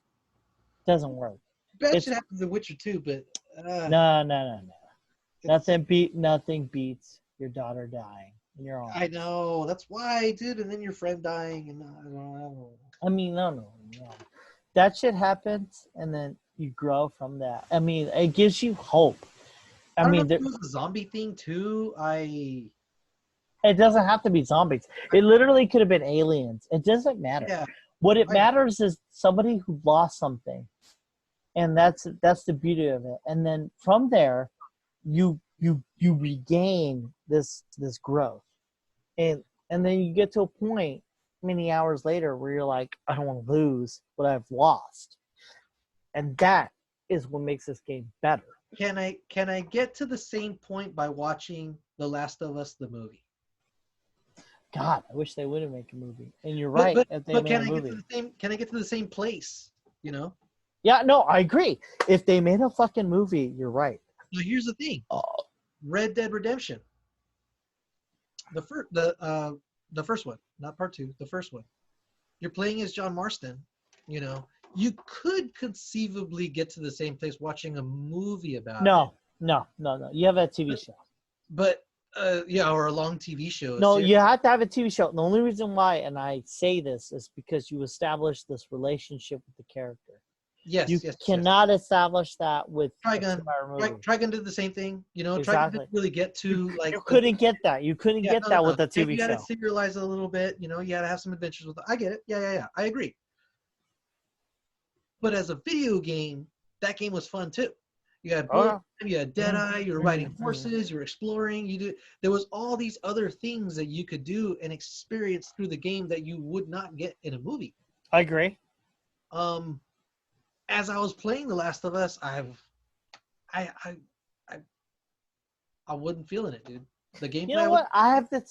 doesn't work. Bad shit happens in Witcher too, but no. Nothing beats your daughter dying in your arms. I know. That's why, dude. And then your friend dying, and I don't know. I mean, no. That shit happens, and then you grow from that. I mean, it gives you hope. I mean, it was a zombie thing too. It doesn't have to be zombies. It literally could have been aliens. It doesn't matter. Yeah. What it matters is somebody who lost something, and that's the beauty of it. And then from there, you regain this growth, and then you get to a point many hours later where you're like, I don't want to lose what I've lost. And that is what makes this game better. Can I get to the same point by watching The Last of Us the movie? God, I wish they wouldn't make a movie. And you're right, if they made a movie. Can I get to the same place? You know? Yeah, no, I agree. If they made a fucking movie, you're right. Now here's the thing. Red Dead Redemption. The first one, not part 2, the first one. You're playing as John Marston, you know. You could conceivably get to the same place watching a movie about it. No. You have a TV show. But or a long TV show. No, you have to have a TV show. The only reason why, and I say this, is because you establish this relationship with the character. Yes, you cannot establish that with Trigun. Trigun did the same thing. You know, exactly. Trigun didn't really get to like. You couldn't get that. You couldn't get that with a TV show. You had to serialize it a little bit. You know, you had to have some adventures with it. I get it. Yeah. I agree. But as a video game, that game was fun too. You had you had Deadeye. You were riding horses. You were exploring. There was all these other things that you could do and experience through the game that you would not get in a movie. I agree. As I was playing The Last of Us, I wasn't feeling it, dude. The gameplay. You know what? I have to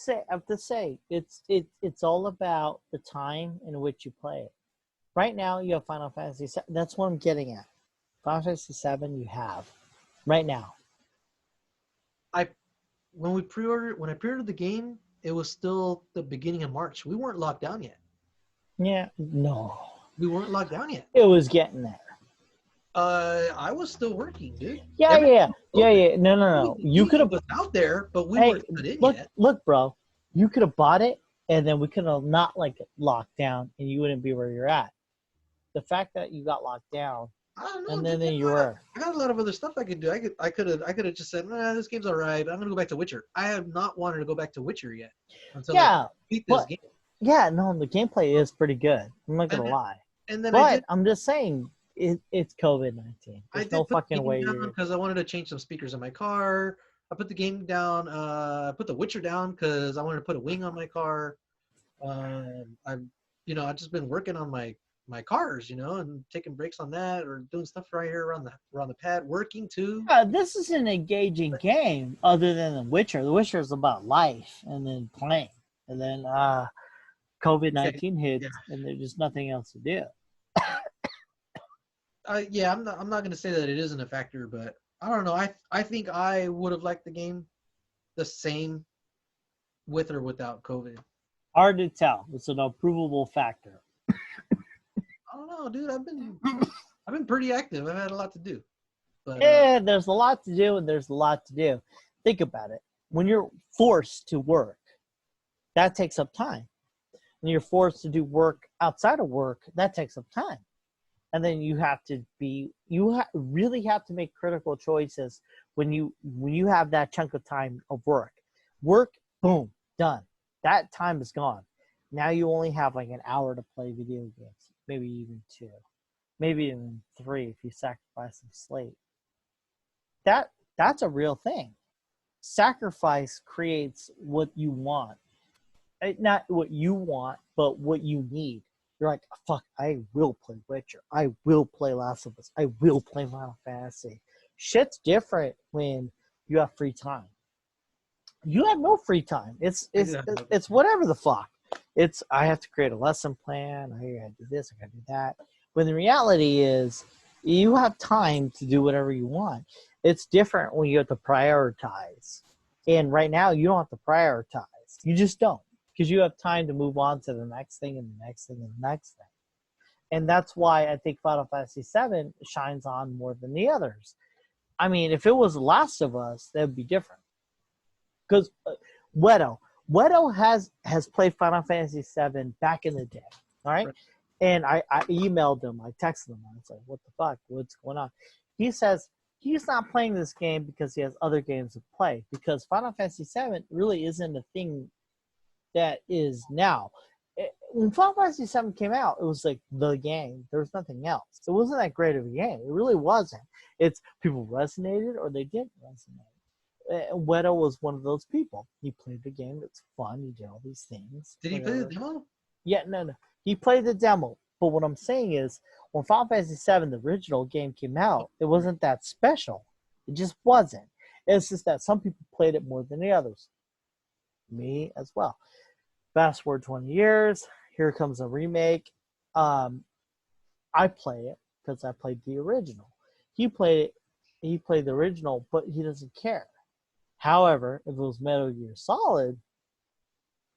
say, it's all about the time in which you play it. Right now, you have Final Fantasy VII. That's what I'm getting at. Final Fantasy VII, you have right now. When I pre-ordered the game, it was still the beginning of March. We weren't locked down yet. Yeah, no. We weren't locked down yet. It was getting there. I was still working, dude. Yeah. No. You could have was out there, but we weren't put in yet. Look, bro. You could have bought it, and then we could have not locked down, and you wouldn't be where you're at. The fact that you got locked down, I don't know, and then you were. I got a lot of other stuff I could do. I could have just said, this game's alright. I'm gonna go back to Witcher. I have not wanted to go back to Witcher yet until I beat this game. Yeah, no, the gameplay is pretty good. I'm not gonna lie. I'm just saying, it's COVID-19. There's no fucking way. Because I wanted to change some speakers in my car. I put the game down. I put the Witcher down because I wanted to put a wing on my car. I've just been working on my cars, and taking breaks on that or doing stuff right here around the pad, working too. This is an engaging game other than The Witcher. The Witcher is about life and then playing. And then COVID-19 hits and there's just nothing else to do. I'm not going to say that it isn't a factor, but I don't know. I think I would have liked the game the same with or without COVID. Hard to tell. It's an approvable factor. I don't know, dude. I've been pretty active. I've had a lot to do. But, there's a lot to do, and there's a lot to do. Think about it. When you're forced to work, that takes up time. When you're forced to do work outside of work, that takes up time. And then you really have to make critical choices when you have that chunk of time of work. Work, boom, done. That time is gone. Now you only have like an hour to play video games, maybe even 2, maybe even 3 if you sacrifice some sleep. That's a real thing. Sacrifice creates what you want. Not what you want, but what you need. You're like, fuck, I will play Witcher. I will play Last of Us. I will play Final Fantasy. Shit's different when you have free time. You have no free time. It's whatever the fuck. I have to create a lesson plan. I gotta do this. I gotta do that. When the reality is, you have time to do whatever you want. It's different when you have to prioritize. And right now, you don't have to prioritize. You just don't. Because you have time to move on to the next thing and the next thing and the next thing. And that's why I think Final Fantasy VII shines on more than the others. I mean, if it was Last of Us, that would be different. Because Wedo has played Final Fantasy VII back in the day, all right? And I emailed him, I texted him, I said, what the fuck, what's going on? He says he's not playing this game because he has other games to play, because Final Fantasy VII really isn't a thing that is now. When Final Fantasy VII came out, it was like the game. There was nothing else. It wasn't that great of a game. It really wasn't. It's people resonated or they didn't resonate. Wedo was one of those people. He played the game. It's fun. He did all these things. Did he play the demo? Yeah, no. He played the demo. But what I'm saying is, when Final Fantasy VII, the original game, came out, it wasn't that special. It just wasn't. It's just that some people played it more than the others. Me as well. Fast forward 20 years, here comes a remake. I play it because I played the original. He played the original, but he doesn't care. However, if it was Metal Gear Solid,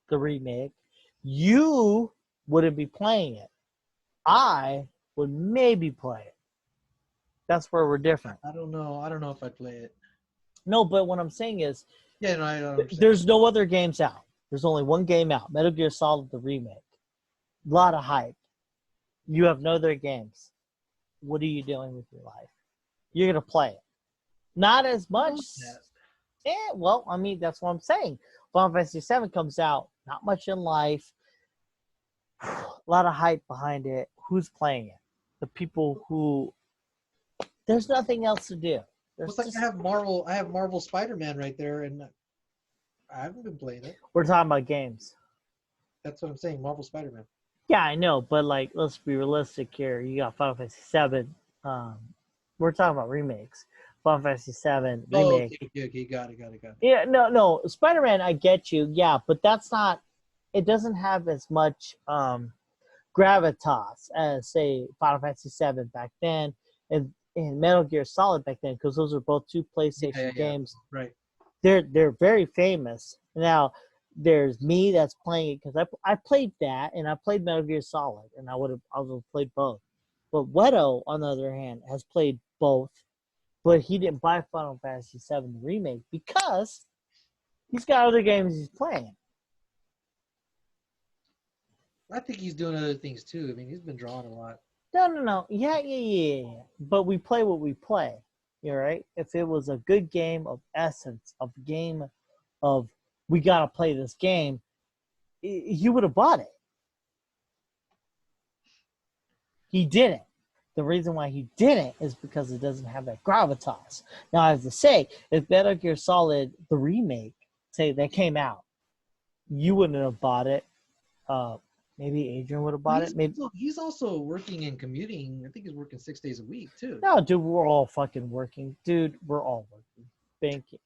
the remake, you wouldn't be playing it. I would maybe play it. That's where we're different. I don't know. I don't know if I'd play it. No, but what I'm saying is, Yeah, no, I don't understand. there's no other games out. There's only one game out, Metal Gear Solid, the remake. A lot of hype. You have no other games. What are you doing with your life? You're going to play it. Not as much. Well, I mean, that's what I'm saying. Final Fantasy VII comes out, not much in life. A lot of hype behind it. Who's playing it? The people who... There's nothing else to do. It's like I have Marvel Spider-Man right there, and I haven't been playing it. We're talking about games. That's what I'm saying, Marvel Spider-Man. Yeah, I know, but like, let's be realistic here. You got Final Fantasy VII. We're talking about remakes. Final Fantasy VII remake. Okay, got it. Yeah, no, Spider-Man, I get you. Yeah, but that's not. It doesn't have as much gravitas as, say, Final Fantasy VII back then, and Metal Gear Solid back then, because those are both two PlayStation games. Right. They're very famous. Now, there's me that's playing it because I played that, and I played Metal Gear Solid, and I would have played both. But Wedo, on the other hand, has played both, but he didn't buy Final Fantasy VII Remake because he's got other games he's playing. I think he's doing other things too. I mean, he's been drawing a lot. No. Yeah. But we play what we play. You know, right? If it was a good game of essence, of game of we got to play this game, he would have bought it. He didn't. The reason why he didn't is because it doesn't have that gravitas. Now, I have to say, if Metal Gear Solid, the remake, say that came out, you wouldn't have bought it. Maybe Adrian would have bought it. Maybe he's also working and commuting. I think he's working 6 days a week too. No, dude, we're all fucking working. Dude, we're all working. Banking.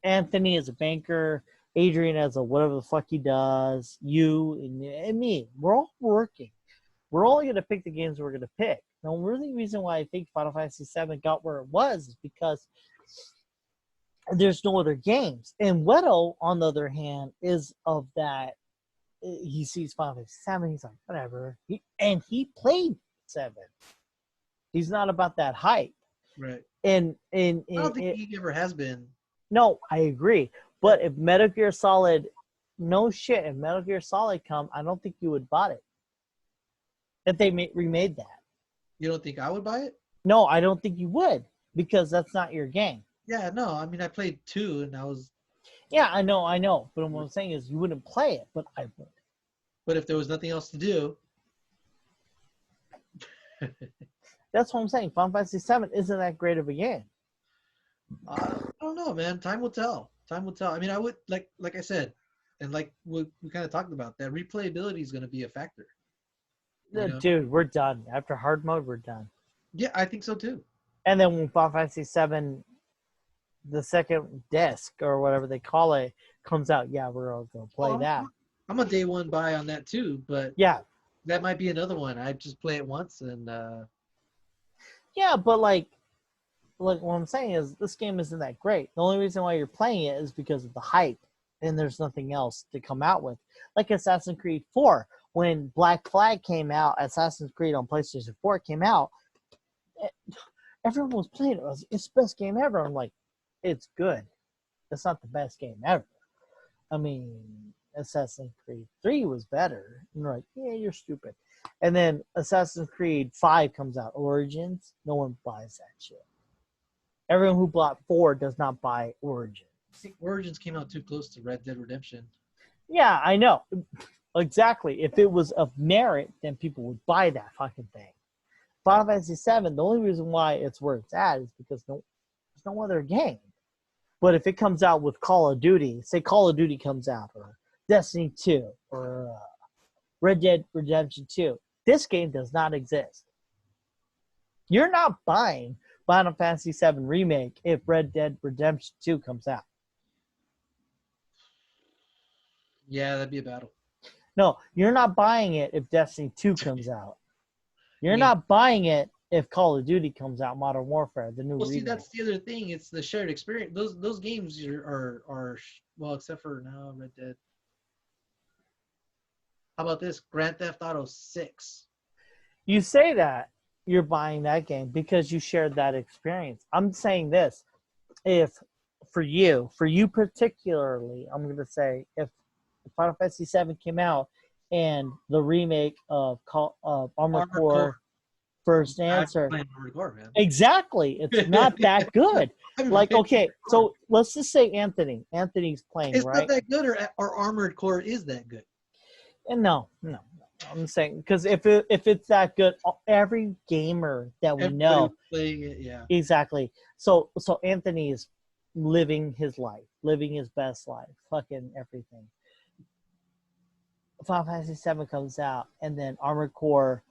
Anthony is a banker. Adrian has a whatever the fuck he does. You and me. We're all working. We're only going to pick the games we're going to pick. The only reason why I think Final Fantasy VII got where it was is because there's no other games. And Wedo, on the other hand, is of that. He sees Final Fantasy VII. He's like, whatever. He played 7. He's not about that hype. Right. And I don't think he ever has been. No, I agree. But if Metal Gear Solid, if Metal Gear Solid come, I don't think you would buy it. If they remade that. You don't think I would buy it? No, I don't think you would, because that's not your game. Yeah, no. I mean, I played 2, and I was... Yeah, I know. But what I'm saying is you wouldn't play it, but I would. But if there was nothing else to do... That's what I'm saying. Final Fantasy VII isn't that great of a game. I don't know, man. Time will tell. I mean, I would, like I said, and like we kind of talked about, that replayability is going to be a factor. Dude, we're done. After hard mode, we're done. Yeah, I think so too. And then when Final Fantasy VII, the second disc or whatever they call it, comes out, yeah, we're all going to play that. I'm a day one buy on that too, but yeah, that might be another one. I just play it once and. Yeah, but like what I'm saying is this game isn't that great. The only reason why you're playing it is because of the hype, and there's nothing else to come out with. Like Assassin's Creed 4, when Black Flag came out, Assassin's Creed on PlayStation 4 came out, everyone was playing it. It's the best game ever. I'm like, it's good. It's not the best game ever. I mean, Assassin's Creed 3 was better. And they're like, yeah, you're stupid. And then Assassin's Creed 5 comes out, Origins. No one buys that shit. Everyone who bought 4 does not buy Origins. I think Origins came out too close to Red Dead Redemption. Yeah, I know. Exactly. If it was of merit, then people would buy that fucking thing. Final Fantasy VII, the only reason why it's where it's at is because there's no other game. But if it comes out with Call of Duty, say Call of Duty comes out, or Destiny 2, or Red Dead Redemption 2. This game does not exist. You're not buying Final Fantasy VII Remake if Red Dead Redemption 2 comes out. Yeah, that'd be a battle. No, you're not buying it if Destiny 2 comes out. You're Yeah. not buying it if Call of Duty comes out, Modern Warfare, the new Well, see, remake. that's the other thing. It's the shared experience. Those games are well, except for now Red Dead. How about this? Grand Theft Auto 6. You say that you're buying that game because you shared that experience. I'm saying this. If for you particularly, I'm going to say if Final Fantasy VII came out and the remake of Armored Core First Answer. Armored Core, man. Exactly. It's not that good. Like, okay, so let's just say Anthony's playing, it's right? not that good, or Armored Core is that good. And no. I'm saying because if it's that good, every gamer that we know playing it, yeah. Exactly. So Anthony is living his life, living his best life, fucking everything. Final Fantasy VII comes out, and then Armored Core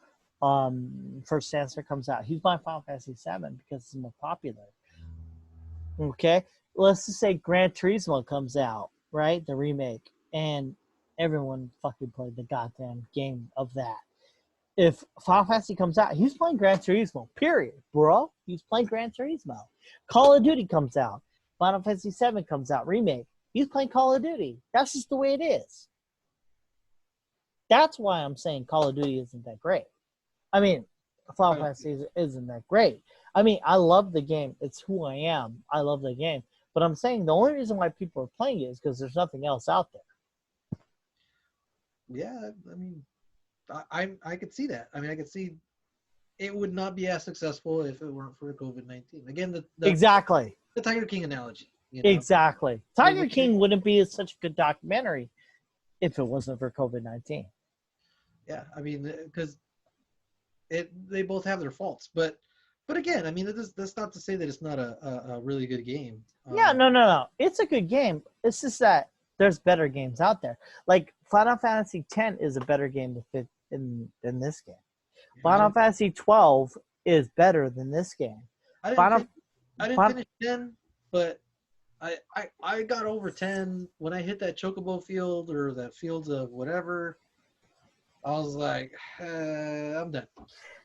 First Answer comes out. He's buying Final Fantasy VII because it's more popular. Okay? Let's just say Gran Turismo comes out, right? The remake. And everyone fucking played the goddamn game of that. If Final Fantasy comes out, he's playing Gran Turismo, period, bro. He's playing Gran Turismo. Call of Duty comes out. Final Fantasy VII comes out, remake. He's playing Call of Duty. That's just the way it is. That's why I'm saying Call of Duty isn't that great. I mean, Final Fantasy isn't that great. I mean, I love the game. It's who I am. I love the game. But I'm saying the only reason why people are playing it is because there's nothing else out there. Yeah, I mean, I could see that. I mean, I could see it would not be as successful if it weren't for COVID-19. Again, Exactly. The Tiger King analogy. You know? Exactly. Tiger King wouldn't be such a good documentary if it wasn't for COVID-19. Yeah, I mean, because they both have their faults, but again, I mean, that's not to say that it's not a really good game. Yeah, no. It's a good game. It's just that there's better games out there. Like Final Fantasy X is a better game to fit than this game. Final Fantasy 12 is better than this game. I didn't finish 10, but I got over 10 when I hit that chocobo field or that fields of whatever. I was like, I'm done.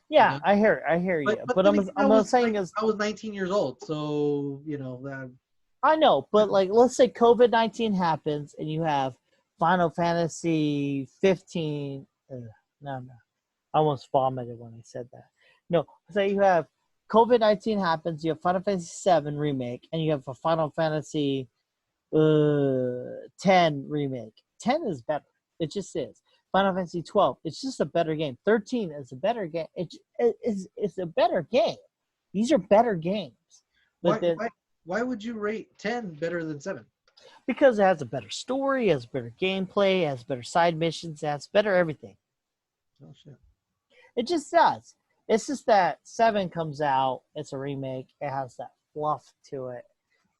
Yeah, you know? I hear you. But I'm saying is I was 19 years old, so that. I know, but like let's say COVID-19 happens and you have Final Fantasy 15. No. I almost vomited when I said that. No, say you have COVID-19 happens, you have Final Fantasy 7 remake, and you have a Final Fantasy 10 remake. 10 is better. It just is. Final Fantasy 12, it's just a better game. 13 is a better game. It's a better game. These are better games. But why would you rate 10 better than 7? Because it has a better story, it has better gameplay, it has better side missions, it has better everything. Oh, shit. It just does. It's just that 7 comes out, it's a remake, it has that fluff to it.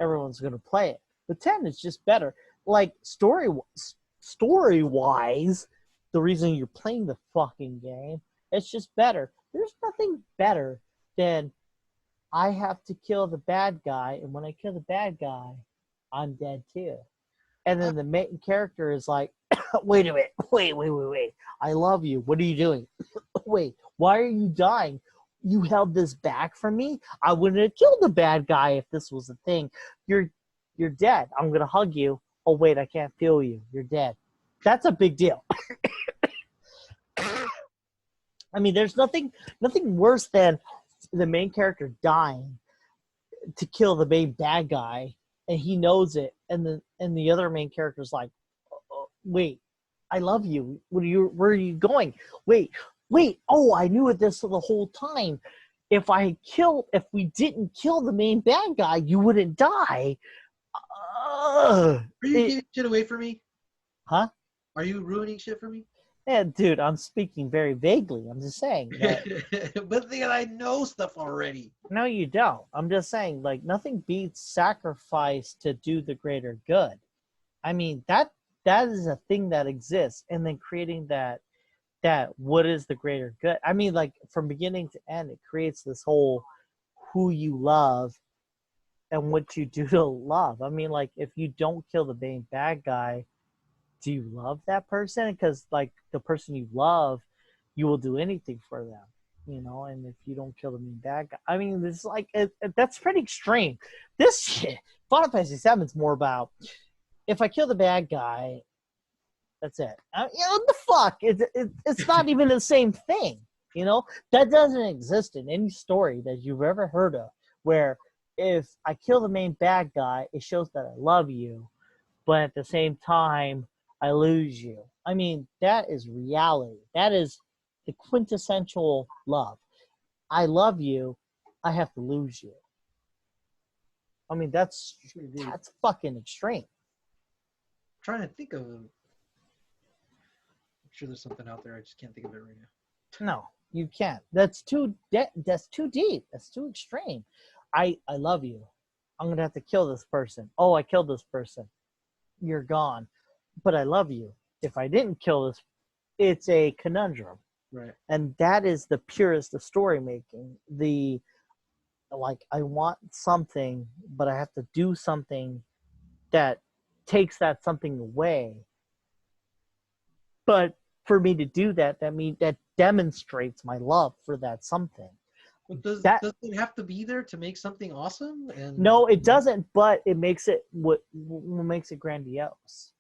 Everyone's going to play it. But 10 is just better. Like, story-wise, the reason you're playing the fucking game, it's just better. There's nothing better than I have to kill the bad guy, and when I kill the bad guy, I'm dead too. And then the main character is like, wait a minute, wait. I love you. What are you doing? Wait, why are you dying? You held this back from me? I wouldn't have killed the bad guy if this was a thing. You're dead. I'm going to hug you. Oh, wait, I can't feel you. You're dead. That's a big deal. I mean, there's nothing worse than the main character dying to kill the main bad guy, and he knows it, and the other main character's like, wait, I love you. Where are you going? Wait. Oh, I knew it this the whole time. If we didn't kill the main bad guy, you wouldn't die. Are you giving shit away for me? Huh? Are you ruining shit for me? Yeah, dude, I'm speaking very vaguely. I'm just saying that. But I know stuff already. No, you don't. I'm just saying, like, nothing beats sacrifice to do the greater good. I mean, that is a thing that exists, and then creating that that what is the greater good. I mean, like from beginning to end, it creates this whole who you love and what you do to love. I mean, like if you don't kill the main bad guy, do you love that person? Because like the person you love, you will do anything for them, you know. And if you don't kill the main bad guy, I mean, it's like that's pretty extreme. This shit, Final Fantasy VII is more about if I kill the bad guy, that's it. You know what the fuck? It's not even the same thing. You know that doesn't exist in any story that you've ever heard of. Where if I kill the main bad guy, it shows that I love you, but at the same time, I lose you. I mean, that is reality. That is the quintessential love. I love you. I have to lose you. I mean, that's fucking extreme. I'm trying to think of. I'm sure there's something out there. I just can't think of it right now. No, you can't. That's too deep. That's too extreme. I love you. I'm gonna have to kill this person. Oh, I killed this person. You're gone. But I love you. If I didn't kill this, it's a conundrum. Right. And that is the purest of story making. Like I want something, but I have to do something that takes that something away. But for me to do that, that demonstrates my love for that something. But does it have to be there to make something awesome? No, it doesn't. But it makes it what makes it grandiose.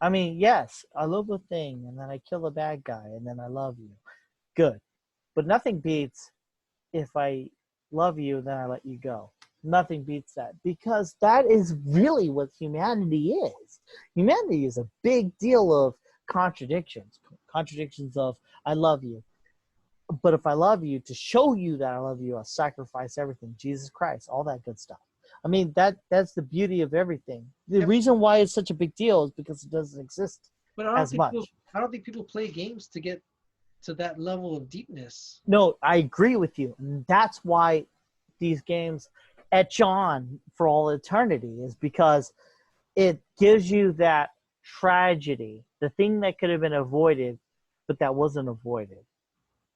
I mean, yes, I love a thing, and then I kill a bad guy, and then I love you. Good. But nothing beats if I love you, then I let you go. Nothing beats that. Because that is really what humanity is. Humanity is a big deal of contradictions. Contradictions of, I love you. But if I love you, to show you that I love you, I'll sacrifice everything. Jesus Christ, all that good stuff. I mean, that's the beauty of everything. The reason why it's such a big deal is because it doesn't exist as much. I don't think people play games to get to that level of deepness. No, I agree with you. That's why these games etch on for all eternity, is because it gives you that tragedy, the thing that could have been avoided, but that wasn't avoided.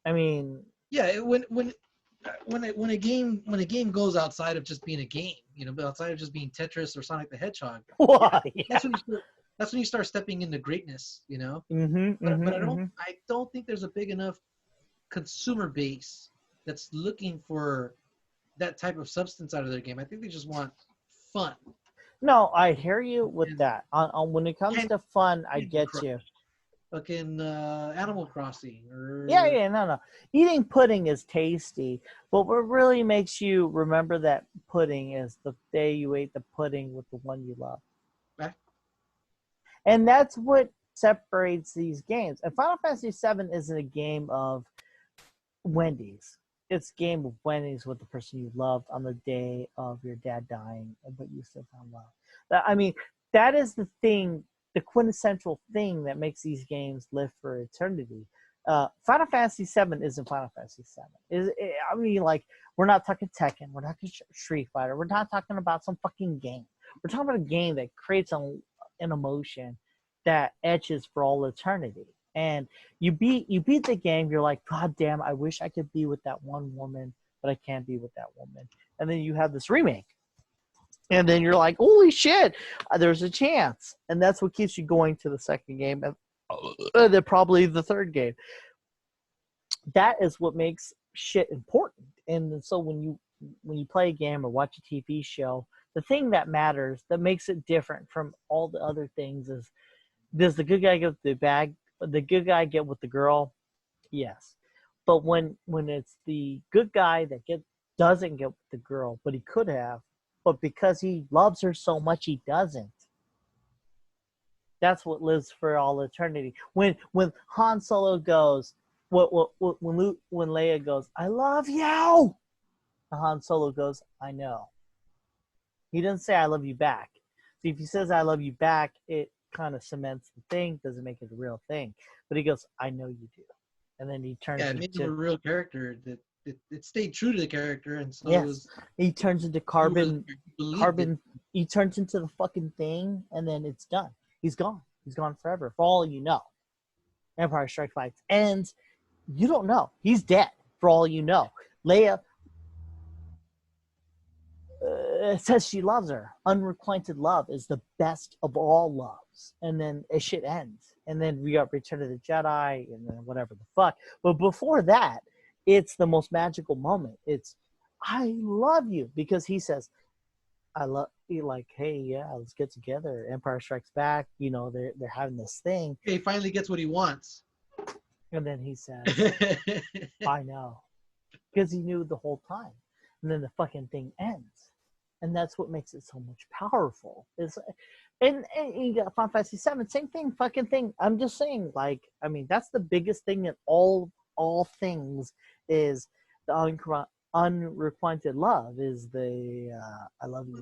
I mean, yeah, when a game goes outside of just being a game, you know, outside of just being Tetris or Sonic the Hedgehog, that's when you start stepping into greatness, you know. But I don't think there's a big enough consumer base that's looking for that type of substance out of their game. I think they just want fun. No, I hear you with that. When it comes to fun, I get you. Fucking Animal Crossing or no. Eating pudding is tasty, but what really makes you remember that pudding is the day you ate the pudding with the one you love. Right. And that's what separates these games. And Final Fantasy VII isn't a game of Wendy's. It's a game of Wendy's with the person you loved on the day of your dad dying, but you still found love. I mean, that is the thing, the quintessential thing that makes these games live for eternity. Final Fantasy VII isn't Final Fantasy VII. I mean, like, we're not talking Tekken, we're not talking Street Fighter, we're not talking about some fucking game. We're talking about a game that creates an emotion that etches for all eternity. And you beat the game, you're like, God damn, I wish I could be with that one woman, but I can't be with that woman. And then you have this remake. And then you're like, holy shit, there's a chance. And that's what keeps you going to the second game. And then probably the third game. That is what makes shit important. And so when you play a game or watch a TV show, the thing that matters, that makes it different from all the other things is, does the good guy get the good guy get with the girl? Yes. But when it's the good guy that doesn't get with the girl, but he could have, but because he loves her so much, he doesn't. That's what lives for all eternity. When Han Solo goes, when Leia goes, I love you, Han Solo goes, I know. He doesn't say I love you back. See, if he says I love you back, it kind of cements the thing, doesn't make it a real thing. But he goes, I know you do. And then he turns it made him a real character. That it stayed true to the character, and so yes. He turns into carbon. He turns into the fucking thing, and then it's done. He's gone. He's gone forever, for all you know. Empire Strikes Back ends. You don't know. He's dead for all you know. Leia says she loves her. Unrequited love is the best of all loves. And then it shit ends. And then we got Return of the Jedi and then whatever the fuck. But before that, it's the most magical moment. It's, I love you. Because he says, I love you. Like, hey, yeah, let's get together. Empire Strikes Back. You know, they're having this thing. He finally gets what he wants. And then he says, I know. Because he knew the whole time. And then the fucking thing ends. And that's what makes it so much powerful. And you got Final Fantasy 7, same thing, fucking thing. I'm just saying, like, I mean, that's the biggest thing in all things is the unrequited love is the I love you.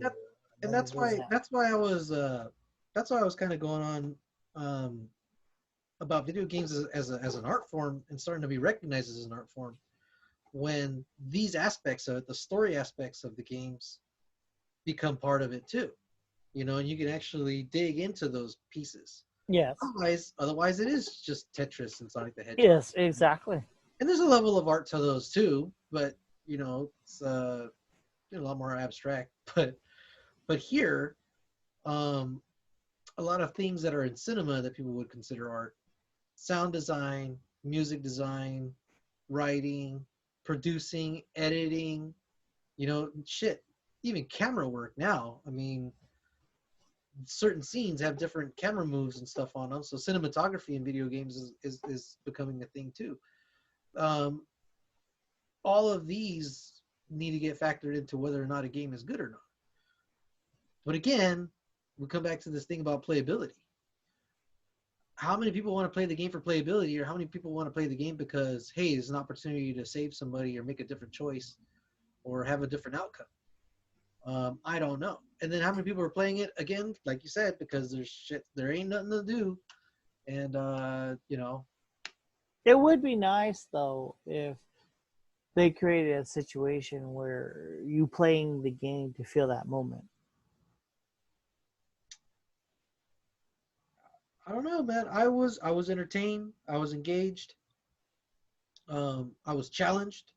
And that's why I was kind of going on about video games as an art form and starting to be recognized as an art form when these aspects of it, the story aspects of the games, become part of it too, you know, and you can actually dig into those pieces. Yes. Otherwise it is just Tetris and Sonic the Hedgehog. Yes, exactly. And there's a level of art to those too, but you know, it's a lot more abstract. But here, a lot of things that are in cinema that people would consider art, sound design, music design, writing, producing, editing, you know, shit. Even camera work now. I mean, certain scenes have different camera moves and stuff on them. So cinematography in video games is becoming a thing too. All of these need to get factored into whether or not a game is good or not. But again, we come back to this thing about playability. How many people want to play the game for playability, or how many people want to play the game because, hey, there's an opportunity to save somebody or make a different choice or have a different outcome? I don't know. And then how many people are playing it again, like you said, because there ain't nothing to do. And, you know. It would be nice, though, if they created a situation where you playing the game to feel that moment. I don't know, man. I was entertained. I was engaged. I was challenged.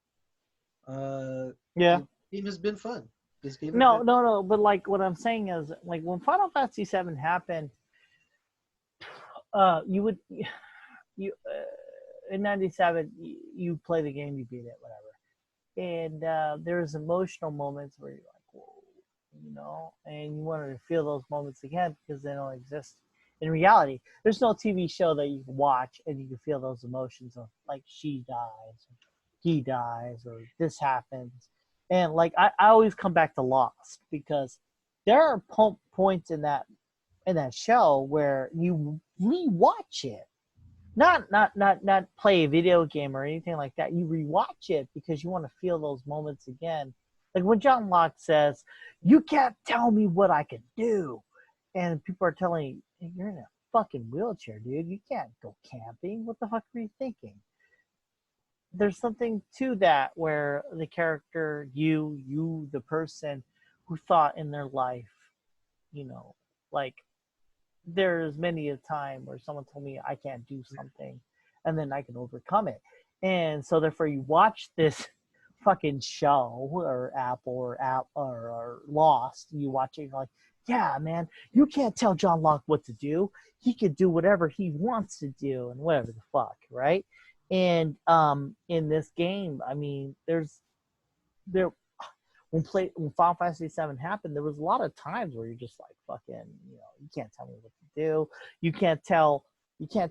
Yeah. The game has been fun. This game. No. But like what I'm saying is, like when Final Fantasy 7 happened, you in '97 you play the game, you beat it, whatever, and there's emotional moments where you're like, whoa, you know, and you wanted to feel those moments again because they don't exist in reality. There's no TV show that you can watch and you can feel those emotions of like she dies, or he dies, or this happens. And like I always come back to Lost because there are points in that show where you rewatch it, not play a video game or anything like that. You rewatch it because you want to feel those moments again. Like when John Locke says, "You can't tell me what I can do," and people are telling you, hey, "You're in a fucking wheelchair, dude. You can't go camping. What the fuck were you thinking?" There's something to that where the character, you, the person who thought in their life, you know, like there's many a time where someone told me I can't do something and then I can overcome it. And so therefore you watch this fucking show or or Lost, you watch it, you're like, yeah, man, you can't tell John Locke what to do. He could do whatever he wants to do and whatever the fuck, right? And in this game, I mean, when Final Fantasy 7 happened, there was a lot of times where you're just like, fucking, you know, you can't tell me what to do. You can't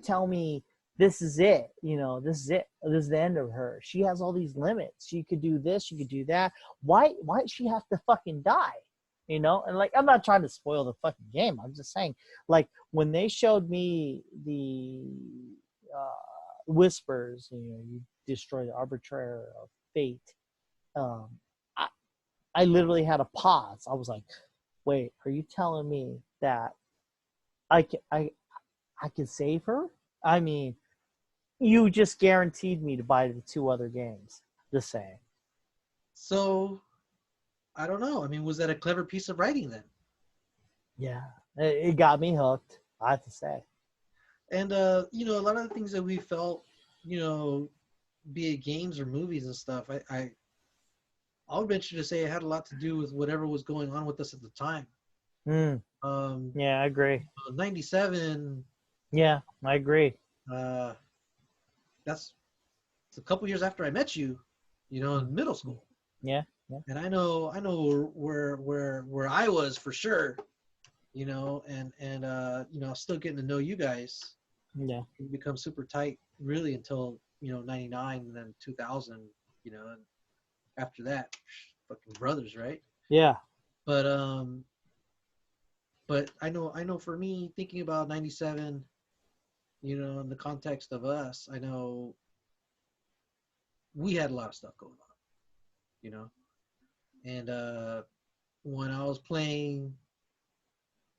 tell me this is it. You know, this is it. This is the end of her. She has all these limits. She could do this. She could do that. Why does she have to fucking die? You know, and like, I'm not trying to spoil the fucking game. I'm just saying, like, when they showed me the whispers, you know, you destroy the arbitrator of fate. I literally had a pause. I was like, wait, are you telling me that I can save her? I mean, you just guaranteed me to buy the 2 other games. Just saying. So, I don't know. I mean, was that a clever piece of writing then? Yeah, it got me hooked, I have to say. And a lot of the things that we felt, you know, be it games or movies and stuff, I would venture to say it had a lot to do with whatever was going on with us at the time. Mm, Um, yeah, I agree. 97, Yeah, I agree. uh, that's it's a couple years after I met you, in middle school. Yeah, yeah, And I know where I was for sure, still getting to know you guys. yeah, We become super tight really until 99 and then 2000, and after that, fucking brothers, right? yeah. But I know for me thinking about 97, in the context of us, I know we had a lot of stuff going on, you know. And when I was playing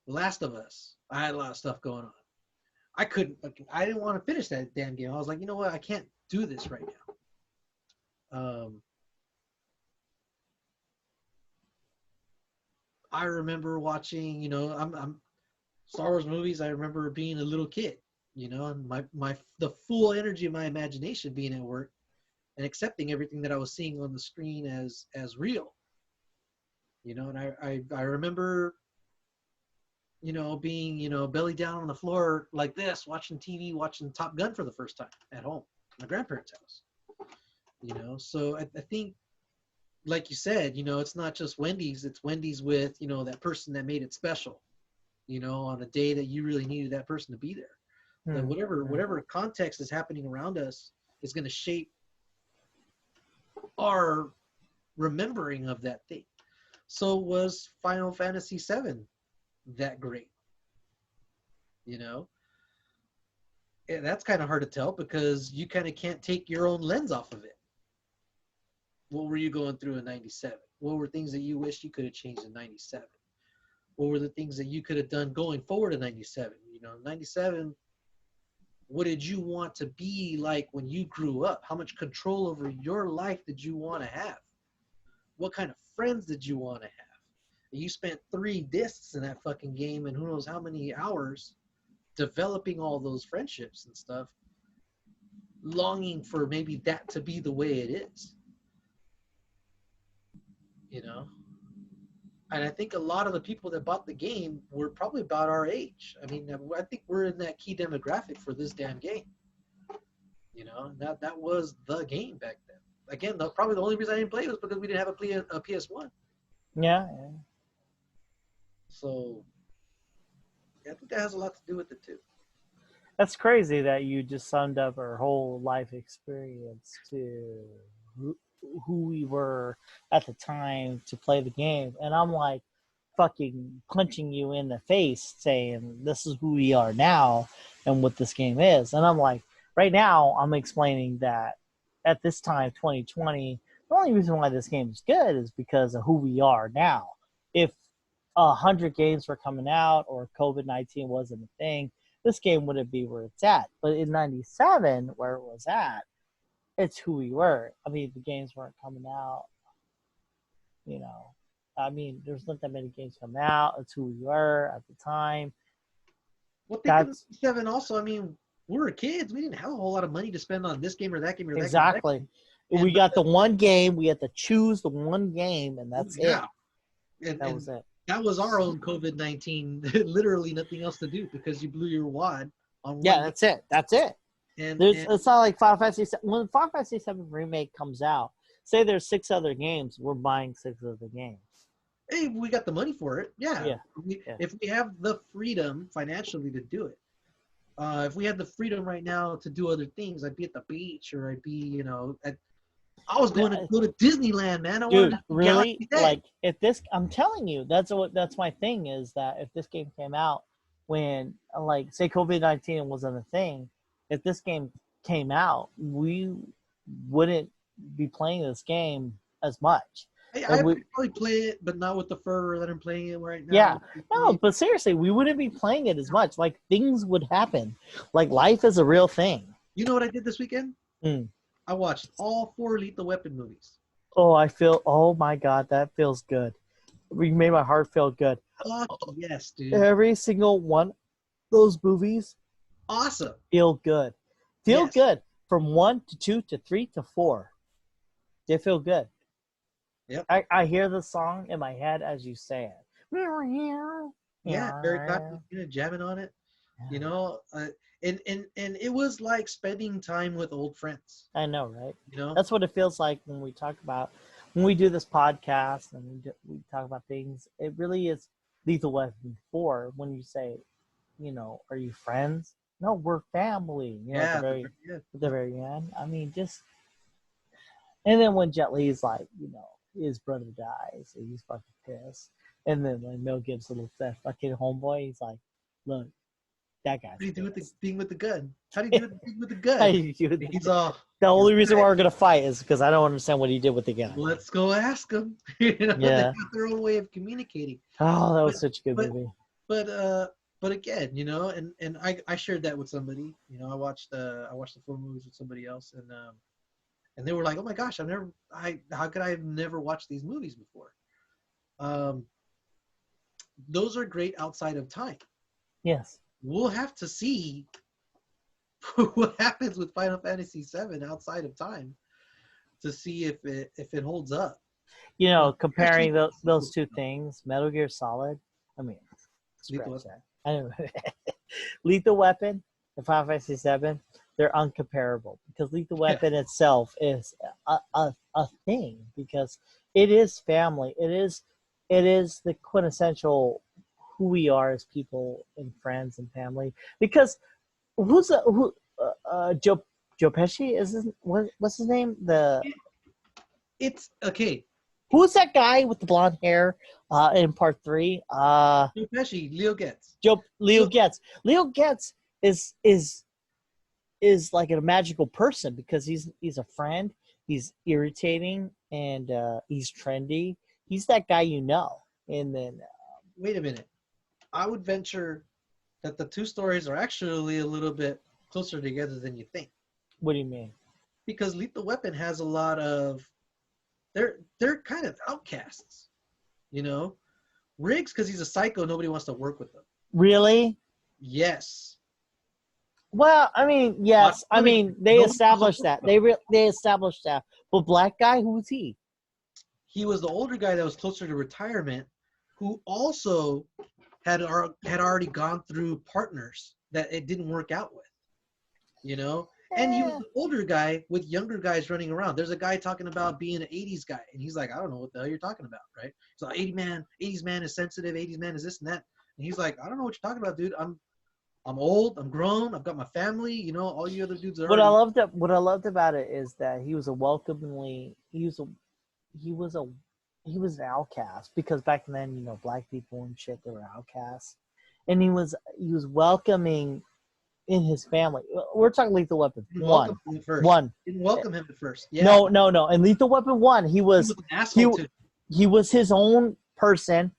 Last of Us, I had a lot of stuff going on. I didn't want to finish that damn game. I was like, you know what? I can't do this right now. I remember watching, I'm Star Wars movies. I remember being a little kid, and the full energy of my imagination being at work and accepting everything that I was seeing on the screen as real, and I remember, being, belly down on the floor like this, watching TV, watching Top Gun for the first time at home, at my grandparents' house, So I think, like you said, it's not just Wendy's, it's Wendy's with, that person that made it special, on a day that you really needed that person to be there. That whatever context is happening around us is going to shape our remembering of that thing. So was Final Fantasy VII that great? And that's kind of hard to tell because you kind of can't take your own lens off of it. What were you going through in 97? What were things that you wish you could have changed in 97? What were the things that you could have done going forward in 97? 97, what did you want to be like when you grew up? How much control over your life did you want to have? What kind of friends did you want to have? You spent 3 discs in that fucking game and who knows how many hours developing all those friendships and stuff, longing for maybe that to be the way it is. And I think a lot of the people that bought the game were probably about our age. I mean, I think we're in that key demographic for this damn game. That was the game back then. Again, probably the only reason I didn't play was because we didn't have a PS1. Yeah. So yeah, I think that has a lot to do with it too. That's crazy that you just summed up our whole life experience to who we were at the time to play the game. And I'm like fucking punching you in the face saying this is who we are now and what this game is. And I'm like, right now I'm explaining that at this time, 2020, the only reason why this game is good is because of who we are now. If 100 games were coming out or COVID-19 wasn't a thing, this game wouldn't be where it's at. But in 97, where it was at, it's who we were. I mean, the games weren't coming out. I mean, there's not that many games coming out. It's who we were at the time. Well, think of 7 also. I mean, we were kids. We didn't have a whole lot of money to spend on this game or that game or that exactly. game. We got the one game. We had to choose the one game, and that's it. That was it. That was our own COVID-19. Literally nothing else to do because you blew your wad on one. Yeah, that's game. it. That's it. It's not like Final Fantasy 7. When Final Fantasy 7 Remake comes out, say there's 6 other games, we're buying 6 other games. Hey, we got the money for it. Yeah. If we have the freedom financially to do it. If we had the freedom right now to do other things, I'd be at the beach or I'd be, I was going to go to Disneyland, man. Dude, really? Like, if this, I'm telling you, that's my thing is that if this game came out when, like, say COVID-19 wasn't a thing, if this game came out, we wouldn't be playing this game as much. I would probably play it, but not with the fervor that I'm playing it right now. Yeah. No, but seriously, we wouldn't be playing it as much. Like, things would happen. Like, life is a real thing. You know what I did this weekend? I watched all 4 Lethal Weapon movies. Oh my God, that feels good. You made my heart feel good. Fuck yes, dude. Every single one of those movies awesome. Feel good. Feel Yes. good. From 1 to 2 to 3 to 4. They feel good. Yep. I hear the song in my head as you say it. Yeah, Eric Clapton jamming on it. You know, and it was like spending time with old friends. I know, right? You know, That's what it feels like when we talk about, when we do this podcast and we talk about things. It really is Lethal Weapon 4 when you say, are you friends? No, we're family. yeah, yeah. At the very end. I mean, just, and then when Jet Li's like, his brother dies, and he's fucking pissed. And then when Mel Gibson looks at fucking homeboy, he's like, look, that guy's How do you do with the pissed. thing with the gun? How do you do the thing with the gun? How do you do that? He's all. The only "You're reason why right. we're gonna fight is because I don't understand what he did with the gun. Let's go ask him." You know, they Yeah. have their own way of communicating. Oh, that was But- such a good but- movie. But again, you know, and I shared that with somebody. You know, I watched the 4 movies with somebody else, and they were like, "Oh my gosh, how could I have never watched these movies before?" Those are great outside of time. Yes. We'll have to see what happens with Final Fantasy VII outside of time to see if it holds up. Comparing those two things, Metal Gear Solid. I mean, Lethal scratch that. I don't know. Lethal Weapon and Final Fantasy VII, they're uncomparable because Lethal Weapon itself is a thing because it is family. It is the quintessential who we are as people and friends and family. Because Joe Pesci what's his name? It's okay. Who's that guy with the blonde hair in part 3? Joe Pesci, Leo Getz. Leo Getz. Leo Getz is like a magical person because he's a friend. He's irritating and he's trendy. He's that guy And then Wait a minute. I would venture that the two stories are actually a little bit closer together than you think. what do you mean? Because Lethal Weapon has a lot of they're kind of outcasts, you know. Riggs, because he's a psycho, nobody wants to work with him. Really? Yes. Well, I mean, yes. I mean, they established that. They established that. But black guy, who's he? He was the older guy that was closer to retirement, who also had already gone through partners that it didn't work out with, you know. And he was the older guy with younger guys running around. There's a guy talking about being an 80s guy, and he's like, I don't know what the hell you're talking about, right? So 80s man is sensitive, 80s man is this and that. And he's like, I don't know what you're talking about, dude. I'm old, I'm grown, I've got my family, you know, all you other dudes are. What I loved about it is that he was an outcast because back then, black people and shit, they were outcasts. And he was welcoming in his family. We're talking Lethal Weapon 1. Didn't welcome him at first. Yeah. No. In Lethal Weapon 1, he was an asshole too. He was his own person.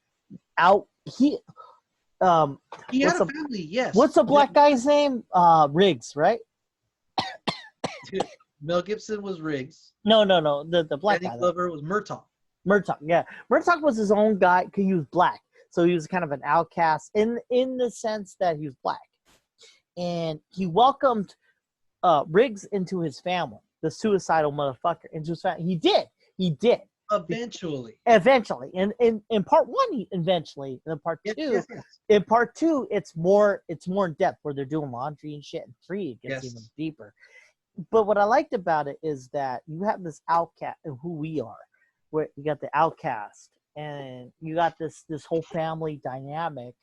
He had a family. Yes. What's the black guy's name? Riggs, right? Dude, Mel Gibson was Riggs. No. The black guy. Danny Glover was Murtaugh. Murtaugh, yeah. Murtaugh was his own guy because he was black. So he was kind of an outcast in the sense that he was black. And he welcomed Riggs into his family, the suicidal motherfucker, into his family. He did. Eventually. In part 1, eventually. In part 2, yes. In part 2, it's more in depth where they're doing laundry and shit. In 3, it gets even deeper. But what I liked about it is that you have this outcast of who we are. Where you got the outcast, and you got this whole family dynamic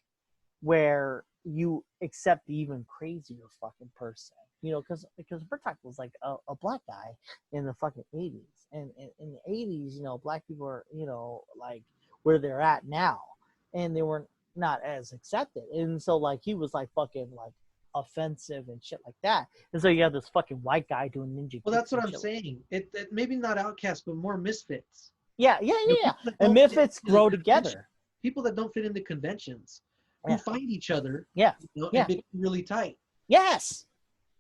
where you accept the even crazier fucking person, because Murtaugh was like a black guy in the fucking 80s, and in the 80s, black people are like where they're at now, and they were not as accepted, and so like he was like fucking like offensive and shit like that, and so you have this fucking white guy doing ninja. Well, that's what I'm saying. It maybe not outcasts, but more misfits. Yeah. And misfits grow together. People that don't fit into conventions who find each other. Yeah. And become really tight. Yes.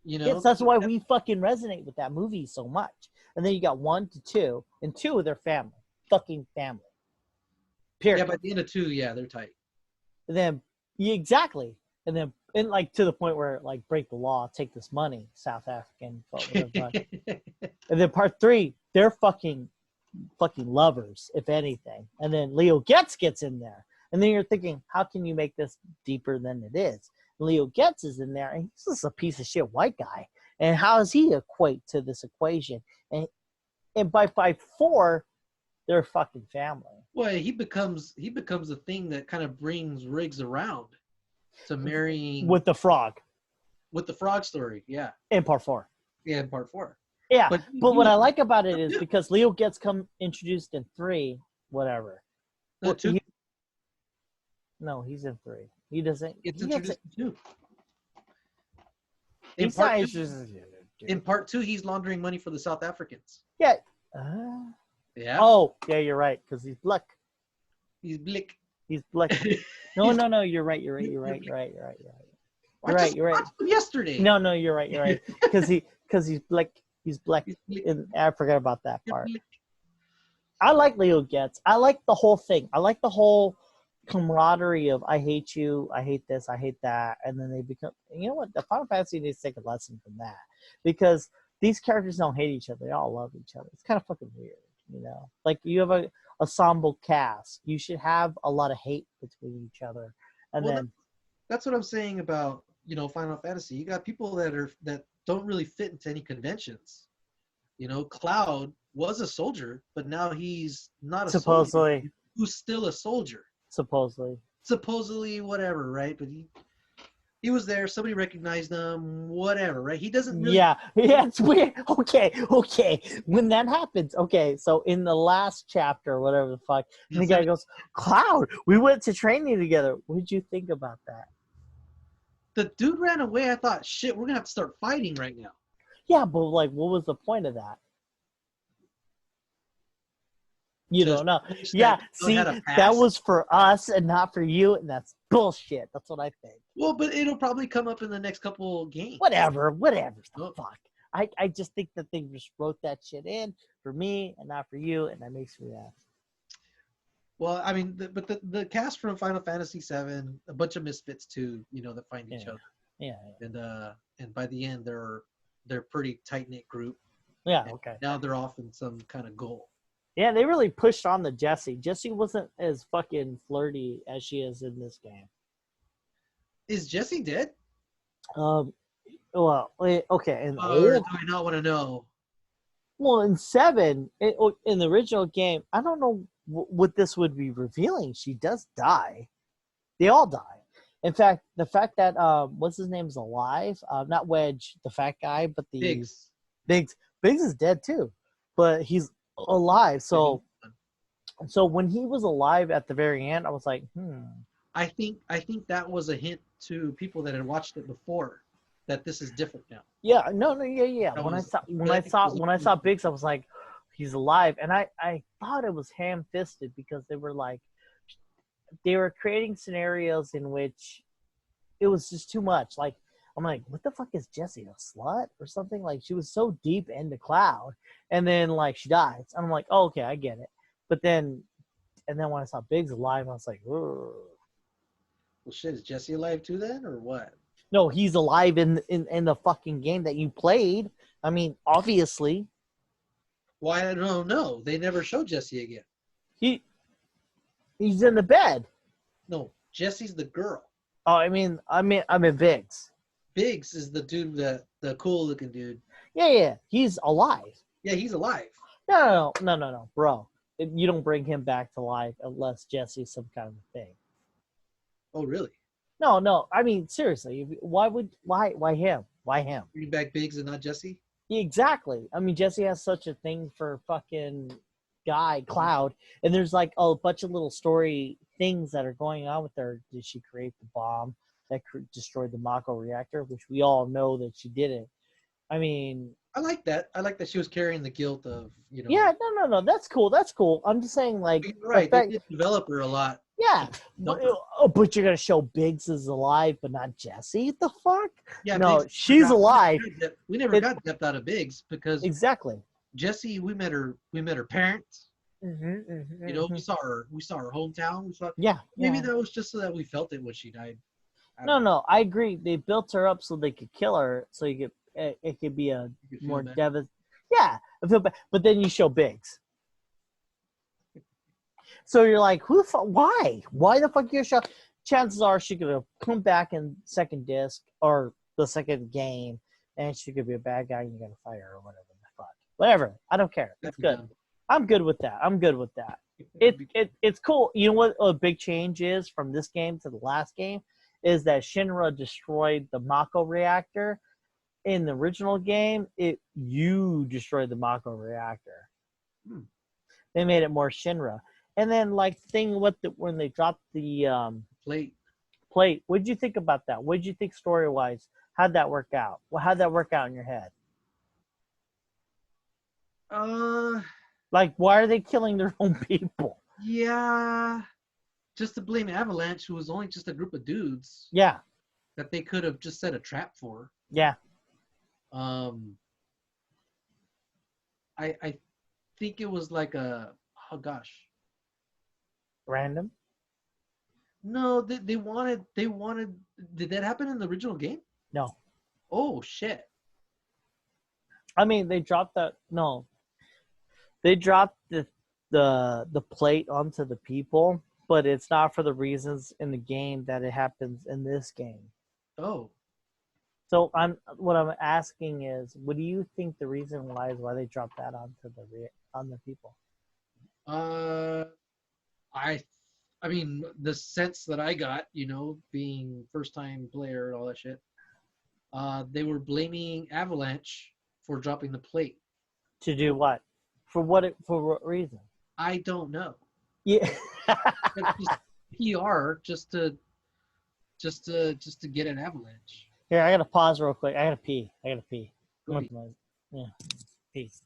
Yes, that's why we fucking resonate with that movie so much. And then you got 1 to 2, and 2 of their family, fucking family. Period. Yeah, by the end of 2, they're tight. And then exactly. And then and like to the point where like break the law, take this money, South African, whatever. And then part 3, they're fucking lovers, if anything. And then Leo gets in there, and then you're thinking, how can you make this deeper than it is? Leo Getz is in there, and he's just a piece of shit white guy. And how does he equate to this equation? And by 4, they're fucking family. Well, he becomes a thing that kind of brings Riggs around to marrying with the frog. With the frog story, yeah. In part 4. Yeah, in part 4. Yeah, but what I like about it is because Leo gets introduced in 3, whatever. No, 2. No, he's in 3. He doesn't. It's introduced in 2. In part 2, he's laundering money for the South Africans. Yeah. Yeah. Oh, yeah, you're right, because he's black. He's blick. He's black. No, you're right. You're right. Yesterday. No, you're right. Because he's black. He's black. And I forgot about that part. I like Leo Getz. I like the whole thing. I like the whole camaraderie of I hate you, I hate this, I hate that, and then they become. You know what? The Final Fantasy needs to take a lesson from that, because these characters don't hate each other. They all love each other. It's kind of fucking weird. Like you have a ensemble cast. You should have a lot of hate between each other, and then that's what I'm saying about Final Fantasy. You got people that don't really fit into any conventions. Cloud was a soldier, but now he's not a supposedly soldier. Who's still a soldier? Supposedly, whatever, right? But he was there. Somebody recognized him. Whatever, right? He doesn't really. Yeah, it's weird. Okay. When that happens, okay. So in the last chapter, whatever the fuck, and the guy goes, "Cloud, we went to training together. What did you think about that?" The dude ran away. I thought, shit, we're gonna have to start fighting right now. Yeah, but like, what was the point of that? You don't know. Yeah, see, that was for us and not for you, and that's bullshit. That's what I think. Well, but it'll probably come up in the next couple games. Whatever. Fuck. I just think that they just wrote that shit in for me and not for you, and that makes me mad. Well, I mean, but the cast from Final Fantasy VII, a bunch of misfits too, that find each other. Yeah. And by the end, they're a pretty tight knit group. Yeah. And okay. now they're off in some kind of goal. Yeah, they really pushed on the Jessie. Jessie wasn't as fucking flirty as she is in this game. Is Jessie dead? Well, okay. Do I not want to know? Well, in 7, in the original game, I don't know what this would be revealing. She does die. They all die. In fact, the fact that what's his name's alive, not Wedge, the fat guy, but the Biggs. Biggs is dead too, but he's alive. So when he was alive at the very end, I was like, I think that was a hint to people that had watched it before that this is different now. Yeah, yeah. When I saw Biggs, I was like, he's alive, and I thought it was ham-fisted because they were creating scenarios in which it was just too much. Like, I'm like, what the fuck is Jessie, a slut or something? Like, she was so deep into Cloud, and then like she dies. I'm like, oh, okay, I get it. But then when I saw Biggs alive, I was like, ugh. Well, shit, is Jessie alive too then, or what? No, he's alive in the fucking game that you played. I mean, obviously. Why? I don't know. They never showed Jessie again. He's in the bed. No, Jessie's the girl. Oh, I mean Biggs. Biggs is the dude, the cool looking dude. Yeah. He's alive. Yeah, he's alive. No, bro. You don't bring him back to life unless Jessie's some kind of thing. Oh, really? No. I mean, seriously. Why him? Why him? Bring back Biggs and not Jessie? Exactly. I mean, Jessie has such a thing for fucking guy, Cloud, and there's like a bunch of little story things that are going on with her. Did she create the bomb that destroyed the Mako reactor, which we all know that she didn't? I mean, I like that. I like that she was carrying the guilt of, Yeah, no. That's cool. I'm just saying, like, you're right. They did develop her a lot. Yeah, but you're gonna show Biggs is alive, but not Jessie? The fuck? Yeah, no, Biggs, she's alive. We never got depth out of Biggs because exactly. Jessie, we met her parents. Mm-hmm. We saw her hometown. Yeah. Maybe that was just so that we felt it when she died. No, I agree. They built her up so they could kill her, so it could be a more devastating. Yeah, I feel bad. But then you show Biggs, so you're like, who the fuck? Why? Why the fuck you show? Chances are she could have come back in second disc or the second game, and she could be a bad guy, and you gotta fire her or whatever the fuck. Whatever. I don't care. That's good. I'm good with that. It's cool. You know what a big change is from this game to the last game is that Shinra destroyed the Mako reactor. In the original game, you destroyed the Mako reactor. They made it more Shinra. And then like when they dropped the plate. What did you think about that? What did you think story wise? How'd that work out? Well, how'd that work out in your head? Like, why are they killing their own people? Yeah, just to blame Avalanche, who was only just a group of dudes. Yeah, that they could have just set a trap for. Yeah. I think it was like random. No, they wanted. Did that happen in the original game? No. Oh shit. I mean, they dropped that. No, they dropped the plate onto the people, but it's not for the reasons in the game that it happens in this game. Oh. So what I'm asking is, what do you think the reason why they dropped that on the people? I mean, the sense that I got, being first time player and all that shit, they were blaming Avalanche for dropping the plate. To do what? For what reason? I don't know. Yeah. Just PR just to get an Avalanche. Here, I gotta pause real quick. I gotta pee. Go pee. Yeah. Peace.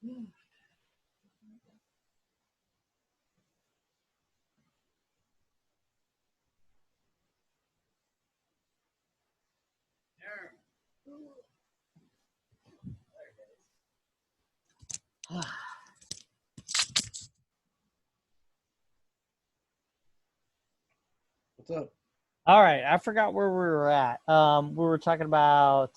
What's up? All right, I forgot where we were at. We were talking about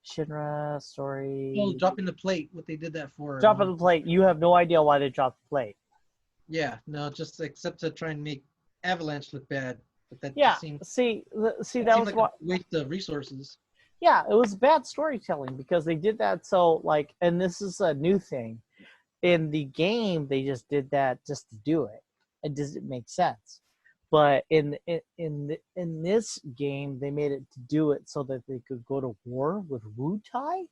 Shinra story. Oh, dropping the plate. What they did that for? Dropping the plate. You have no idea why they dropped the plate. Yeah, no, just except to try and make Avalanche look bad. But that Yeah. just seemed See, that seemed was like what. a waste of resources. Yeah, it was bad storytelling because they did that. So like, and this is a new thing in the game. They just did that just to do it. It doesn't make sense. But in this game, they made it to do it so that they could go to war with Wu Tai.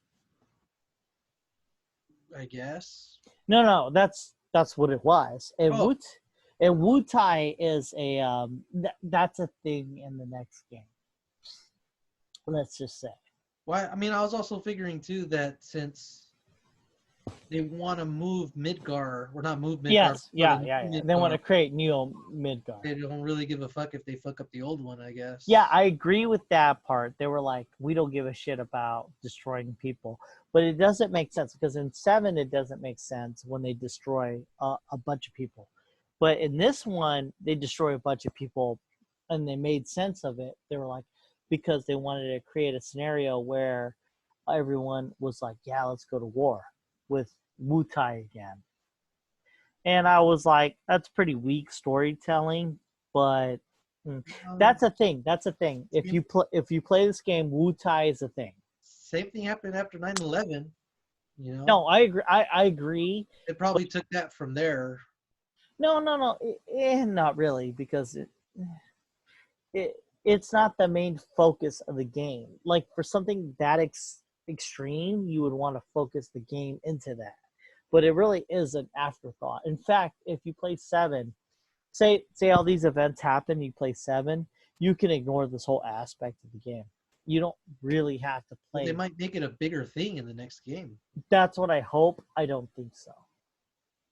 I guess. No, that's what it was. And Oh. Wu Tai is a that's a thing in the next game. Let's just say. Why? I mean, I was also figuring too that since they want to move Midgar, or not move Midgar. Yes, yeah. Midgar, They want to create Neo Midgar. They don't really give a fuck if they fuck up the old one, I guess. Yeah, I agree with that part. They were like, we don't give a shit about destroying people. But it doesn't make sense because in 7, it doesn't make sense when they destroy a bunch of people. But in this one, they destroy a bunch of people and they made sense of it. They were like, because they wanted to create a scenario where everyone was like, yeah, let's go to war with Wu Tai again. And I was like, that's pretty weak storytelling, but that's a thing. That's a thing. If you play this game, Wu Tai is a thing. Same thing happened after 9/11. You know. No, I agree. I agree. They probably took that from there. No, not really, because it's not the main focus of the game. Like for something that extreme, you would want to focus the game into that. But it really is an afterthought. In fact, if you play 7, say all these events happen, you play 7, you can ignore this whole aspect of the game. You don't really have to play. They might make it a bigger thing in the next game. That's what I hope. I don't think so.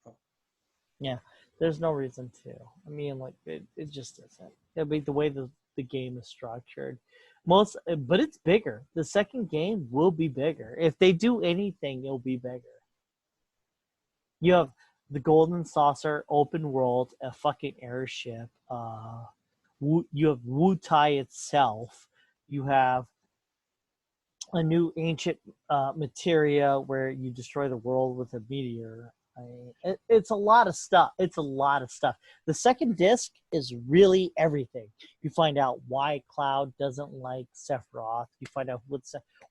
Oh. Yeah, there's no reason to. I mean, like it just isn't. I mean, the way the game is structured, but it's bigger. The second game will be bigger. If they do anything, it'll be bigger. You have the Golden Saucer, open world, a fucking airship. You have Wu Tai itself. You have a new ancient materia where you destroy the world with a meteor. It's a lot of stuff. The second disc is really everything. You find out why Cloud doesn't like Sephiroth. You find out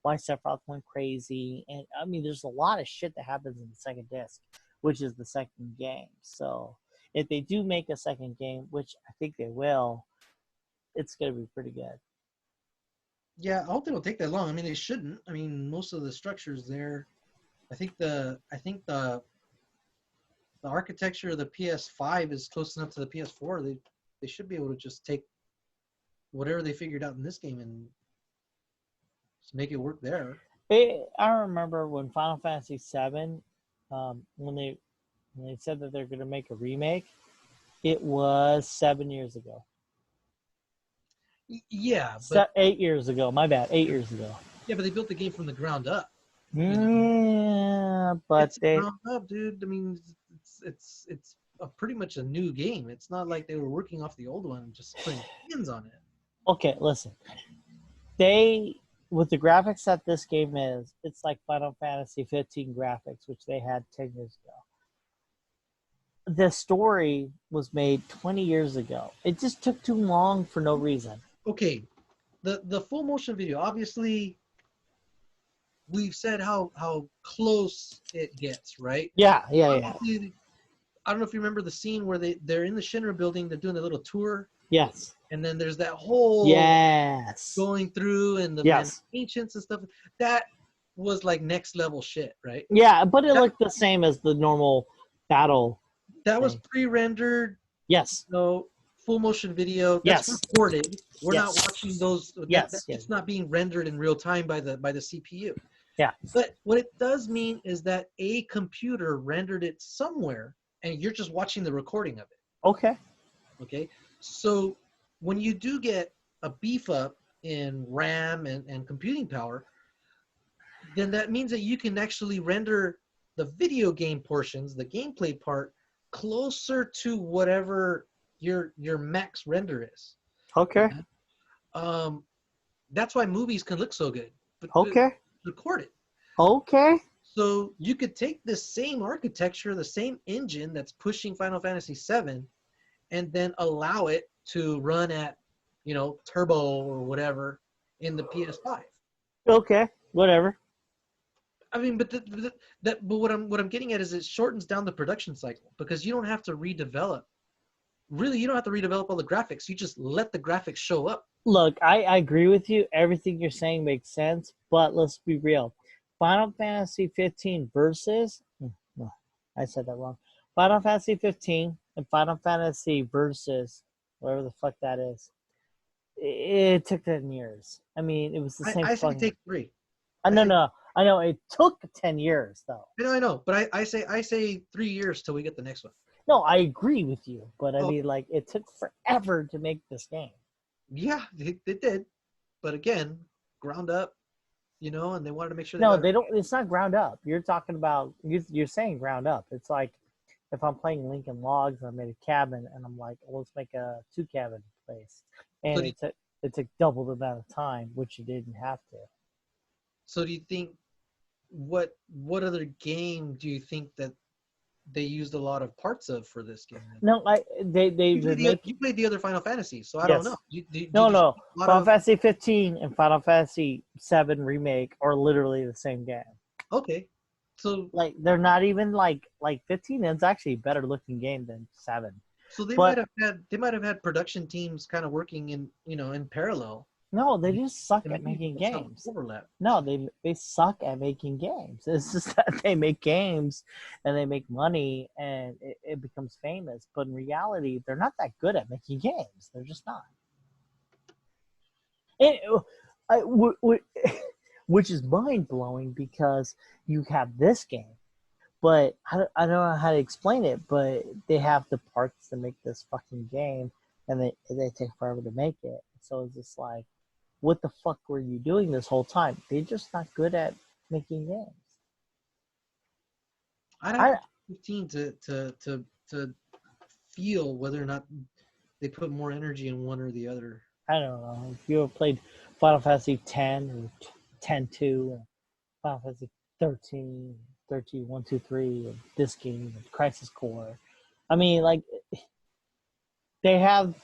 why Sephiroth went crazy. And I mean, there's a lot of shit that happens in the second disc, which is the second game. So if they do make a second game, which I think they will, it's going to be pretty good. Yeah, I hope they don't take that long. I mean, they shouldn't. I mean, most of the structures there. I think the architecture of the PS5 is close enough to the PS4. They should be able to just take whatever they figured out in this game and just make it work there. I remember when Final Fantasy VII, when they said that they're going to make a remake, it was 7 years ago. Yeah, but 8 years ago. My bad. 8 years ago. Yeah, but they built the game from the ground up. Yeah, but it's ground up, dude. I mean, it's pretty much a new game. It's not like they were working off the old one and just putting skins on it. Okay, listen. With the graphics that this game is, it's like Final Fantasy 15 graphics, which they had 10 years ago. The story was made 20 years ago. It just took too long for no reason. Okay, the full motion video, obviously, we've said how close it gets, right? Yeah. I don't know if you remember the scene where they're in the Shinra building, they're doing a little tour. Yes. And then there's that whole going through and the ancients and stuff. That was like next level shit, right? Yeah, but it looked the same as the normal battle. That was pre-rendered. Yes. So full motion video. That's recorded. We're not watching those. It's not being rendered in real time by the CPU. Yeah. But what it does mean is that a computer rendered it somewhere, and you're just watching the recording of it. Okay. Okay, so when you do get a beef up in RAM and computing power, then that means that you can actually render the video game portions, the gameplay part, closer to whatever your max render is. Okay. Um, that's why movies can look so good. But Okay. recorded. Okay. So you could take the same architecture, the same engine that's pushing Final Fantasy VII, and then allow it to run at, turbo or whatever in the PS5. Okay. Whatever. I mean, but but what I'm getting at is it shortens down the production cycle because you don't have to redevelop. Really, you don't have to redevelop all the graphics. You just let the graphics show up. Look, I agree with you. Everything you're saying makes sense, but let's be real. Final Fantasy 15 versus no, I said that wrong. Final Fantasy 15 and Final Fantasy versus whatever the fuck that is. It took 10 years. I mean, it was the same I say fucking. take 3. No. I know it took 10 years though. I know, but I say 3 years till we get the next one. No, I agree with you, but I Oh. mean, like, it took forever to make this game. Yeah, it did, but again, ground up, and they wanted to make sure. No, they don't. It's not ground up. You're talking about. You're saying ground up. It's like if I'm playing Lincoln Logs and I made a cabin and I'm like, well, let's make a 2-cabin place, and it took double the amount of time, which you didn't have to. So do you think what other game do you think that they used a lot of parts of for this game? No, You played the other Final Fantasy, so I don't know. No. Final Fantasy 15 and Final Fantasy 7 Remake are literally the same game. Okay, so like they're not even like 15 is actually a better looking game than 7. So they might have had production teams kind of working in parallel. No, they just suck at making games. Overlap. No, they suck at making games. It's just that they make games and they make money and it becomes famous. But in reality, they're not that good at making games. They're just not. Which is mind-blowing because you have this game, but I don't know how to explain it, but they have the parts to make this fucking game and they take forever to make it. So it's just like, what the fuck were you doing this whole time? They're just not good at making games. I'd have 15 to feel whether or not they put more energy in one or the other. I don't know. If you ever played Final Fantasy 10 or 10-2, Final Fantasy 13, 1, 2, 3, and this game, and Crisis Core. I mean, like, they have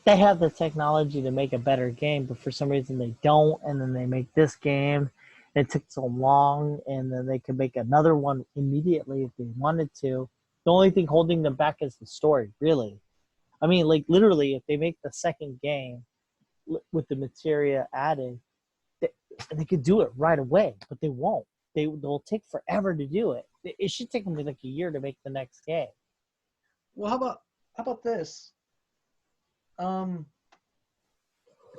the technology to make a better game, but for some reason they don't, and then they make this game. It took so long, and then they could make another one immediately if they wanted to. The only thing holding them back is the story, really. I mean, like, literally, if they make the second game with the materia added, they could do it right away, but they won't. They'll take forever to do it. It should take them like a year to make the next game. Well, how about this? It's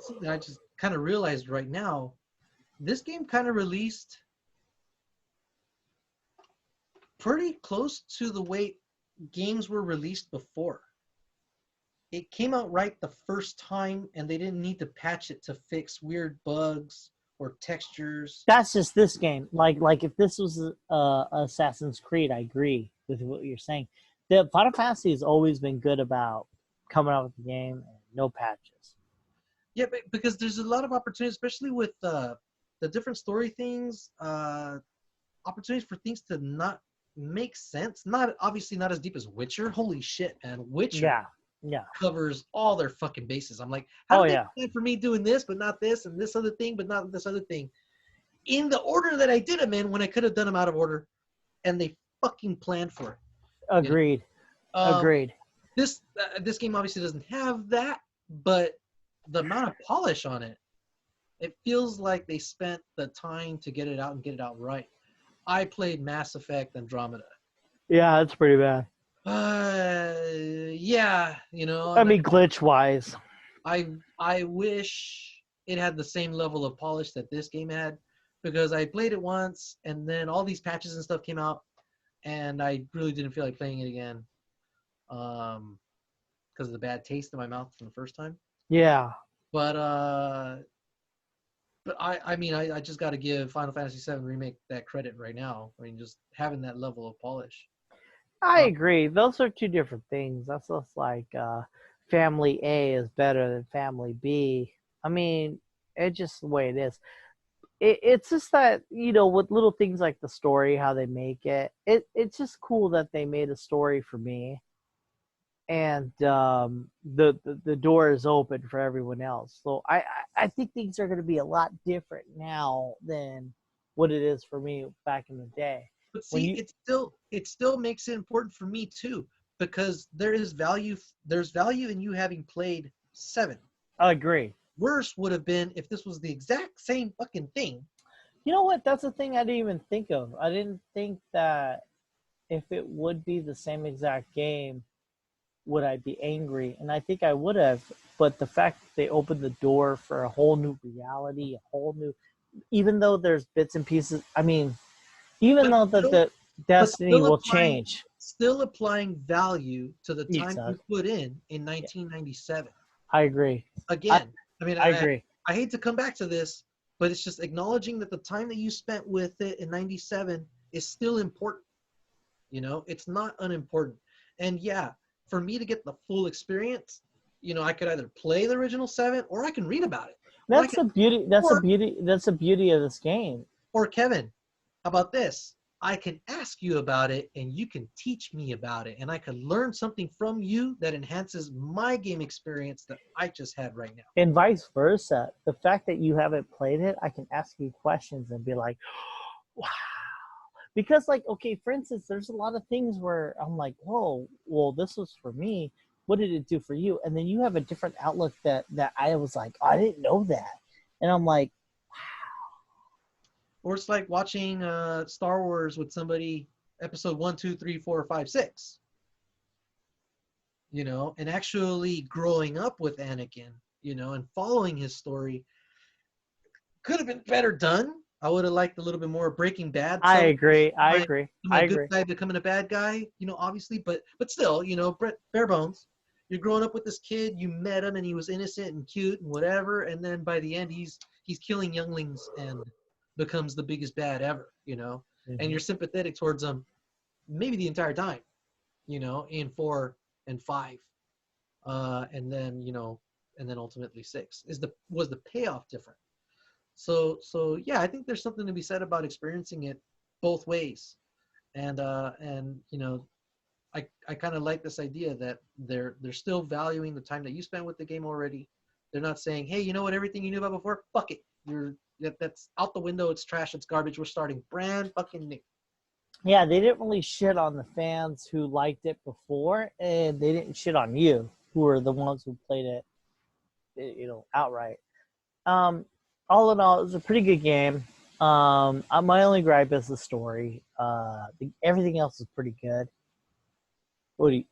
something I just kind of realized right now. This game kind of released pretty close to the way games were released before. It came out right the first time, and they didn't need to patch it to fix weird bugs or textures. That's just this game. Like if this was Assassin's Creed, I agree with what you're saying. The Final Fantasy has always been good about coming out with the game and no patches. Yeah, because there's a lot of opportunities, especially with the different story things, opportunities for things to not make sense. Obviously not as deep as Witcher. Holy shit, man. Witcher covers all their fucking bases. I'm like, how did they plan for me doing this, but not this, and this other thing, but not this other thing? In the order that I did them in when I could have done them out of order, and they fucking planned for it. Agreed. Agreed. This game obviously doesn't have that, but the amount of polish on it, it feels like they spent the time to get it out and get it out right. I played Mass Effect Andromeda. Yeah, that's pretty bad. Yeah, I mean, glitch-wise. I wish it had the same level of polish that this game had, because I played it once, and then all these patches and stuff came out, and I really didn't feel like playing it again, because of the bad taste in my mouth from the first time. Yeah. But I mean, I just got to give Final Fantasy VII Remake that credit right now. I mean, just having that level of polish. I agree. Those are two different things. That's just like family A is better than family B. I mean, it's just the way it is. It's just that, with little things like the story, how they make it's just cool that they made a story for me, and the door is open for everyone else. So I think things are going to be a lot different now than what it is for me back in the day. But see, it still makes it important for me too, because there's value in you having played 7. I agree. Worse would have been if this was the exact same fucking thing. You know what? That's the thing I didn't even think of. I didn't think that if it would be the same exact game, would I be angry? And I think I would have. But the fact that they opened the door for a whole new reality, even though there's bits and pieces, I mean, even though the destiny will change. Still applying value to the time Exactly. you put in 1997. I agree. Again, I agree. I hate to come back to this, but it's just acknowledging that the time that you spent with it in 97 is still important. It's not unimportant. And yeah, for me to get the full experience, I could either play the original 7 or I can read about it. That's the beauty of this game. Or Kevin, how about this? I can ask you about it and you can teach me about it, and I can learn something from you that enhances my game experience that I just had right now. And vice versa. The fact that you haven't played it, I can ask you questions and be like, wow. Because, like, okay, for instance, there's a lot of things where I'm like, whoa, well, this was for me. What did it do for you? And then you have a different outlook that I was like, oh, I didn't know that. And I'm like, or it's like watching Star Wars with somebody, episode 1, 2, 3, 4, 5, 6. And actually growing up with Anakin, and following his story. Could have been better done. I would have liked a little bit more Breaking Bad. I agree. Good guy becoming a bad guy, obviously, but still, bare bones. You're growing up with this kid, you met him and he was innocent and cute and whatever, and then by the end he's killing younglings and becomes the biggest bad ever, Mm-hmm. And you're sympathetic towards him maybe the entire time, in 4 and 5. And then ultimately 6. Was the payoff different? So yeah, I think there's something to be said about experiencing it both ways. And I kind of like this idea that they're still valuing the time that you spent with the game already. They're not saying, hey, you know what, everything you knew about before, fuck it. That's out the window, it's trash, it's garbage, we're starting brand fucking new. Yeah, they didn't really shit on the fans who liked it before, and they didn't shit on you, who were the ones who played it, outright. All in all, it was a pretty good game. My only gripe is the story. Everything else is pretty good. I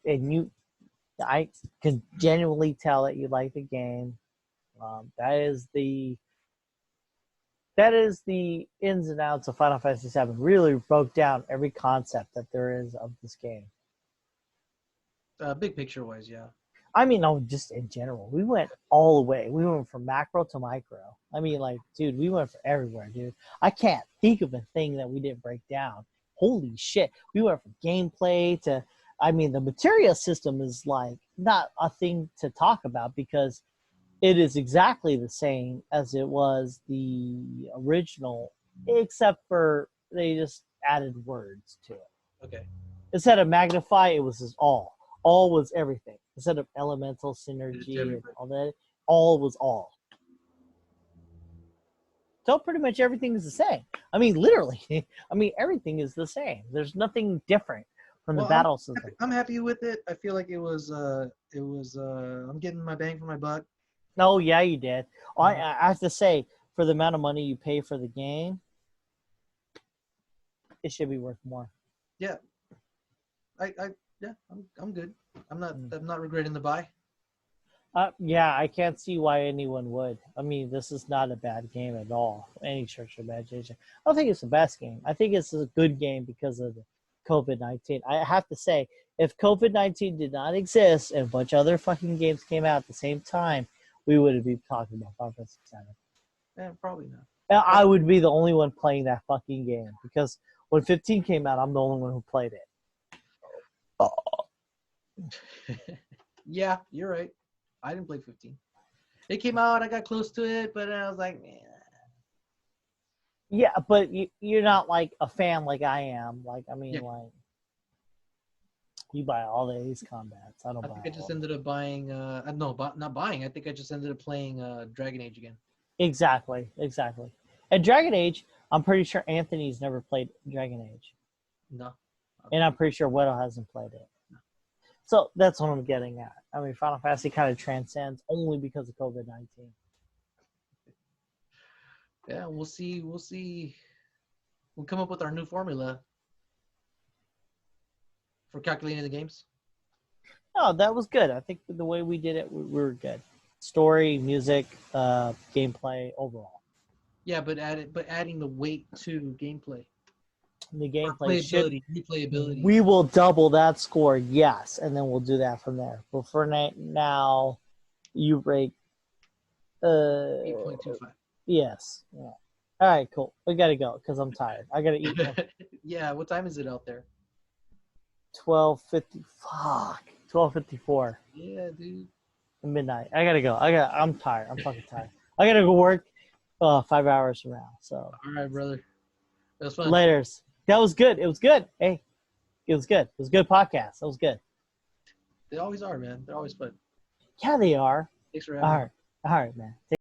can genuinely tell that you like the game. That is the ins and outs of Final Fantasy VII. Really broke down every concept that there is of this game. Big picture wise, yeah. I mean, no, just in general. We went all the way. We went from macro to micro. I mean, like, dude, we went from everywhere, dude. I can't think of a thing that we didn't break down. Holy shit. We went from gameplay to, I mean, the materia system is, like, not a thing to talk about because it is exactly the same as it was the original, except for they just added words to it. Okay. Instead of magnify, it was just all. All was everything. Instead of elemental synergy and all that, all was all. So pretty much everything is the same. I mean, literally. I mean, everything is the same. There's nothing different from the battle system. I'm happy with it. I feel like it was I'm getting my bang for my buck. Oh, yeah, you did. I have to say, for the amount of money you pay for the game, it should be worth more. Yeah. I'm good. I'm not regretting the buy. Yeah, I can't see why anyone would. I mean, this is not a bad game at all. Any stretch of imagination. I don't think it's the best game. I think it's a good game because of the COVID-19. I have to say, if COVID-19 did not exist and a bunch of other fucking games came out at the same time, we would be talking about Final Fantasy VII. Probably not. I would be the only one playing that fucking game because when 15 came out, I'm the only one who played it. Oh. Yeah, you're right. I didn't play 15. It came out, I got close to it, but I was like, man. Yeah, but you're not like a fan like I am. Like, I mean, like, you buy all the Ace Combats. I think I just ended up buying, no, not buying. I think I just ended up playing Dragon Age again. Exactly. And Dragon Age, I'm pretty sure Anthony's never played Dragon Age. No. And I'm pretty sure Weddle hasn't played it. No. So that's what I'm getting at. I mean, Final Fantasy kind of transcends only because of COVID-19. Yeah, we'll see. We'll come up with our new formula for calculating the games. No, that was good. I think the way we did it, we were good. Story, music, gameplay, overall. Yeah, but adding the weight to gameplay. The gameplay replayability. We will double that score, yes, and then we'll do that from there. But for now, you rate 8.25. Yes. Yeah. All right, cool. We gotta go because I'm tired. I gotta eat. Yeah. What time is it out there? 12:50. Fuck. 12:54. Yeah, dude. Midnight. I gotta go. I'm tired. I'm fucking tired. I gotta go work 5 hours from now. So. All right, brother. That was fun. Laters. That was good. It was good. Hey, it was good. It was a good podcast. That was good. They always are, man. They're always fun. Yeah, they are. Thanks for having me. All right, man. Take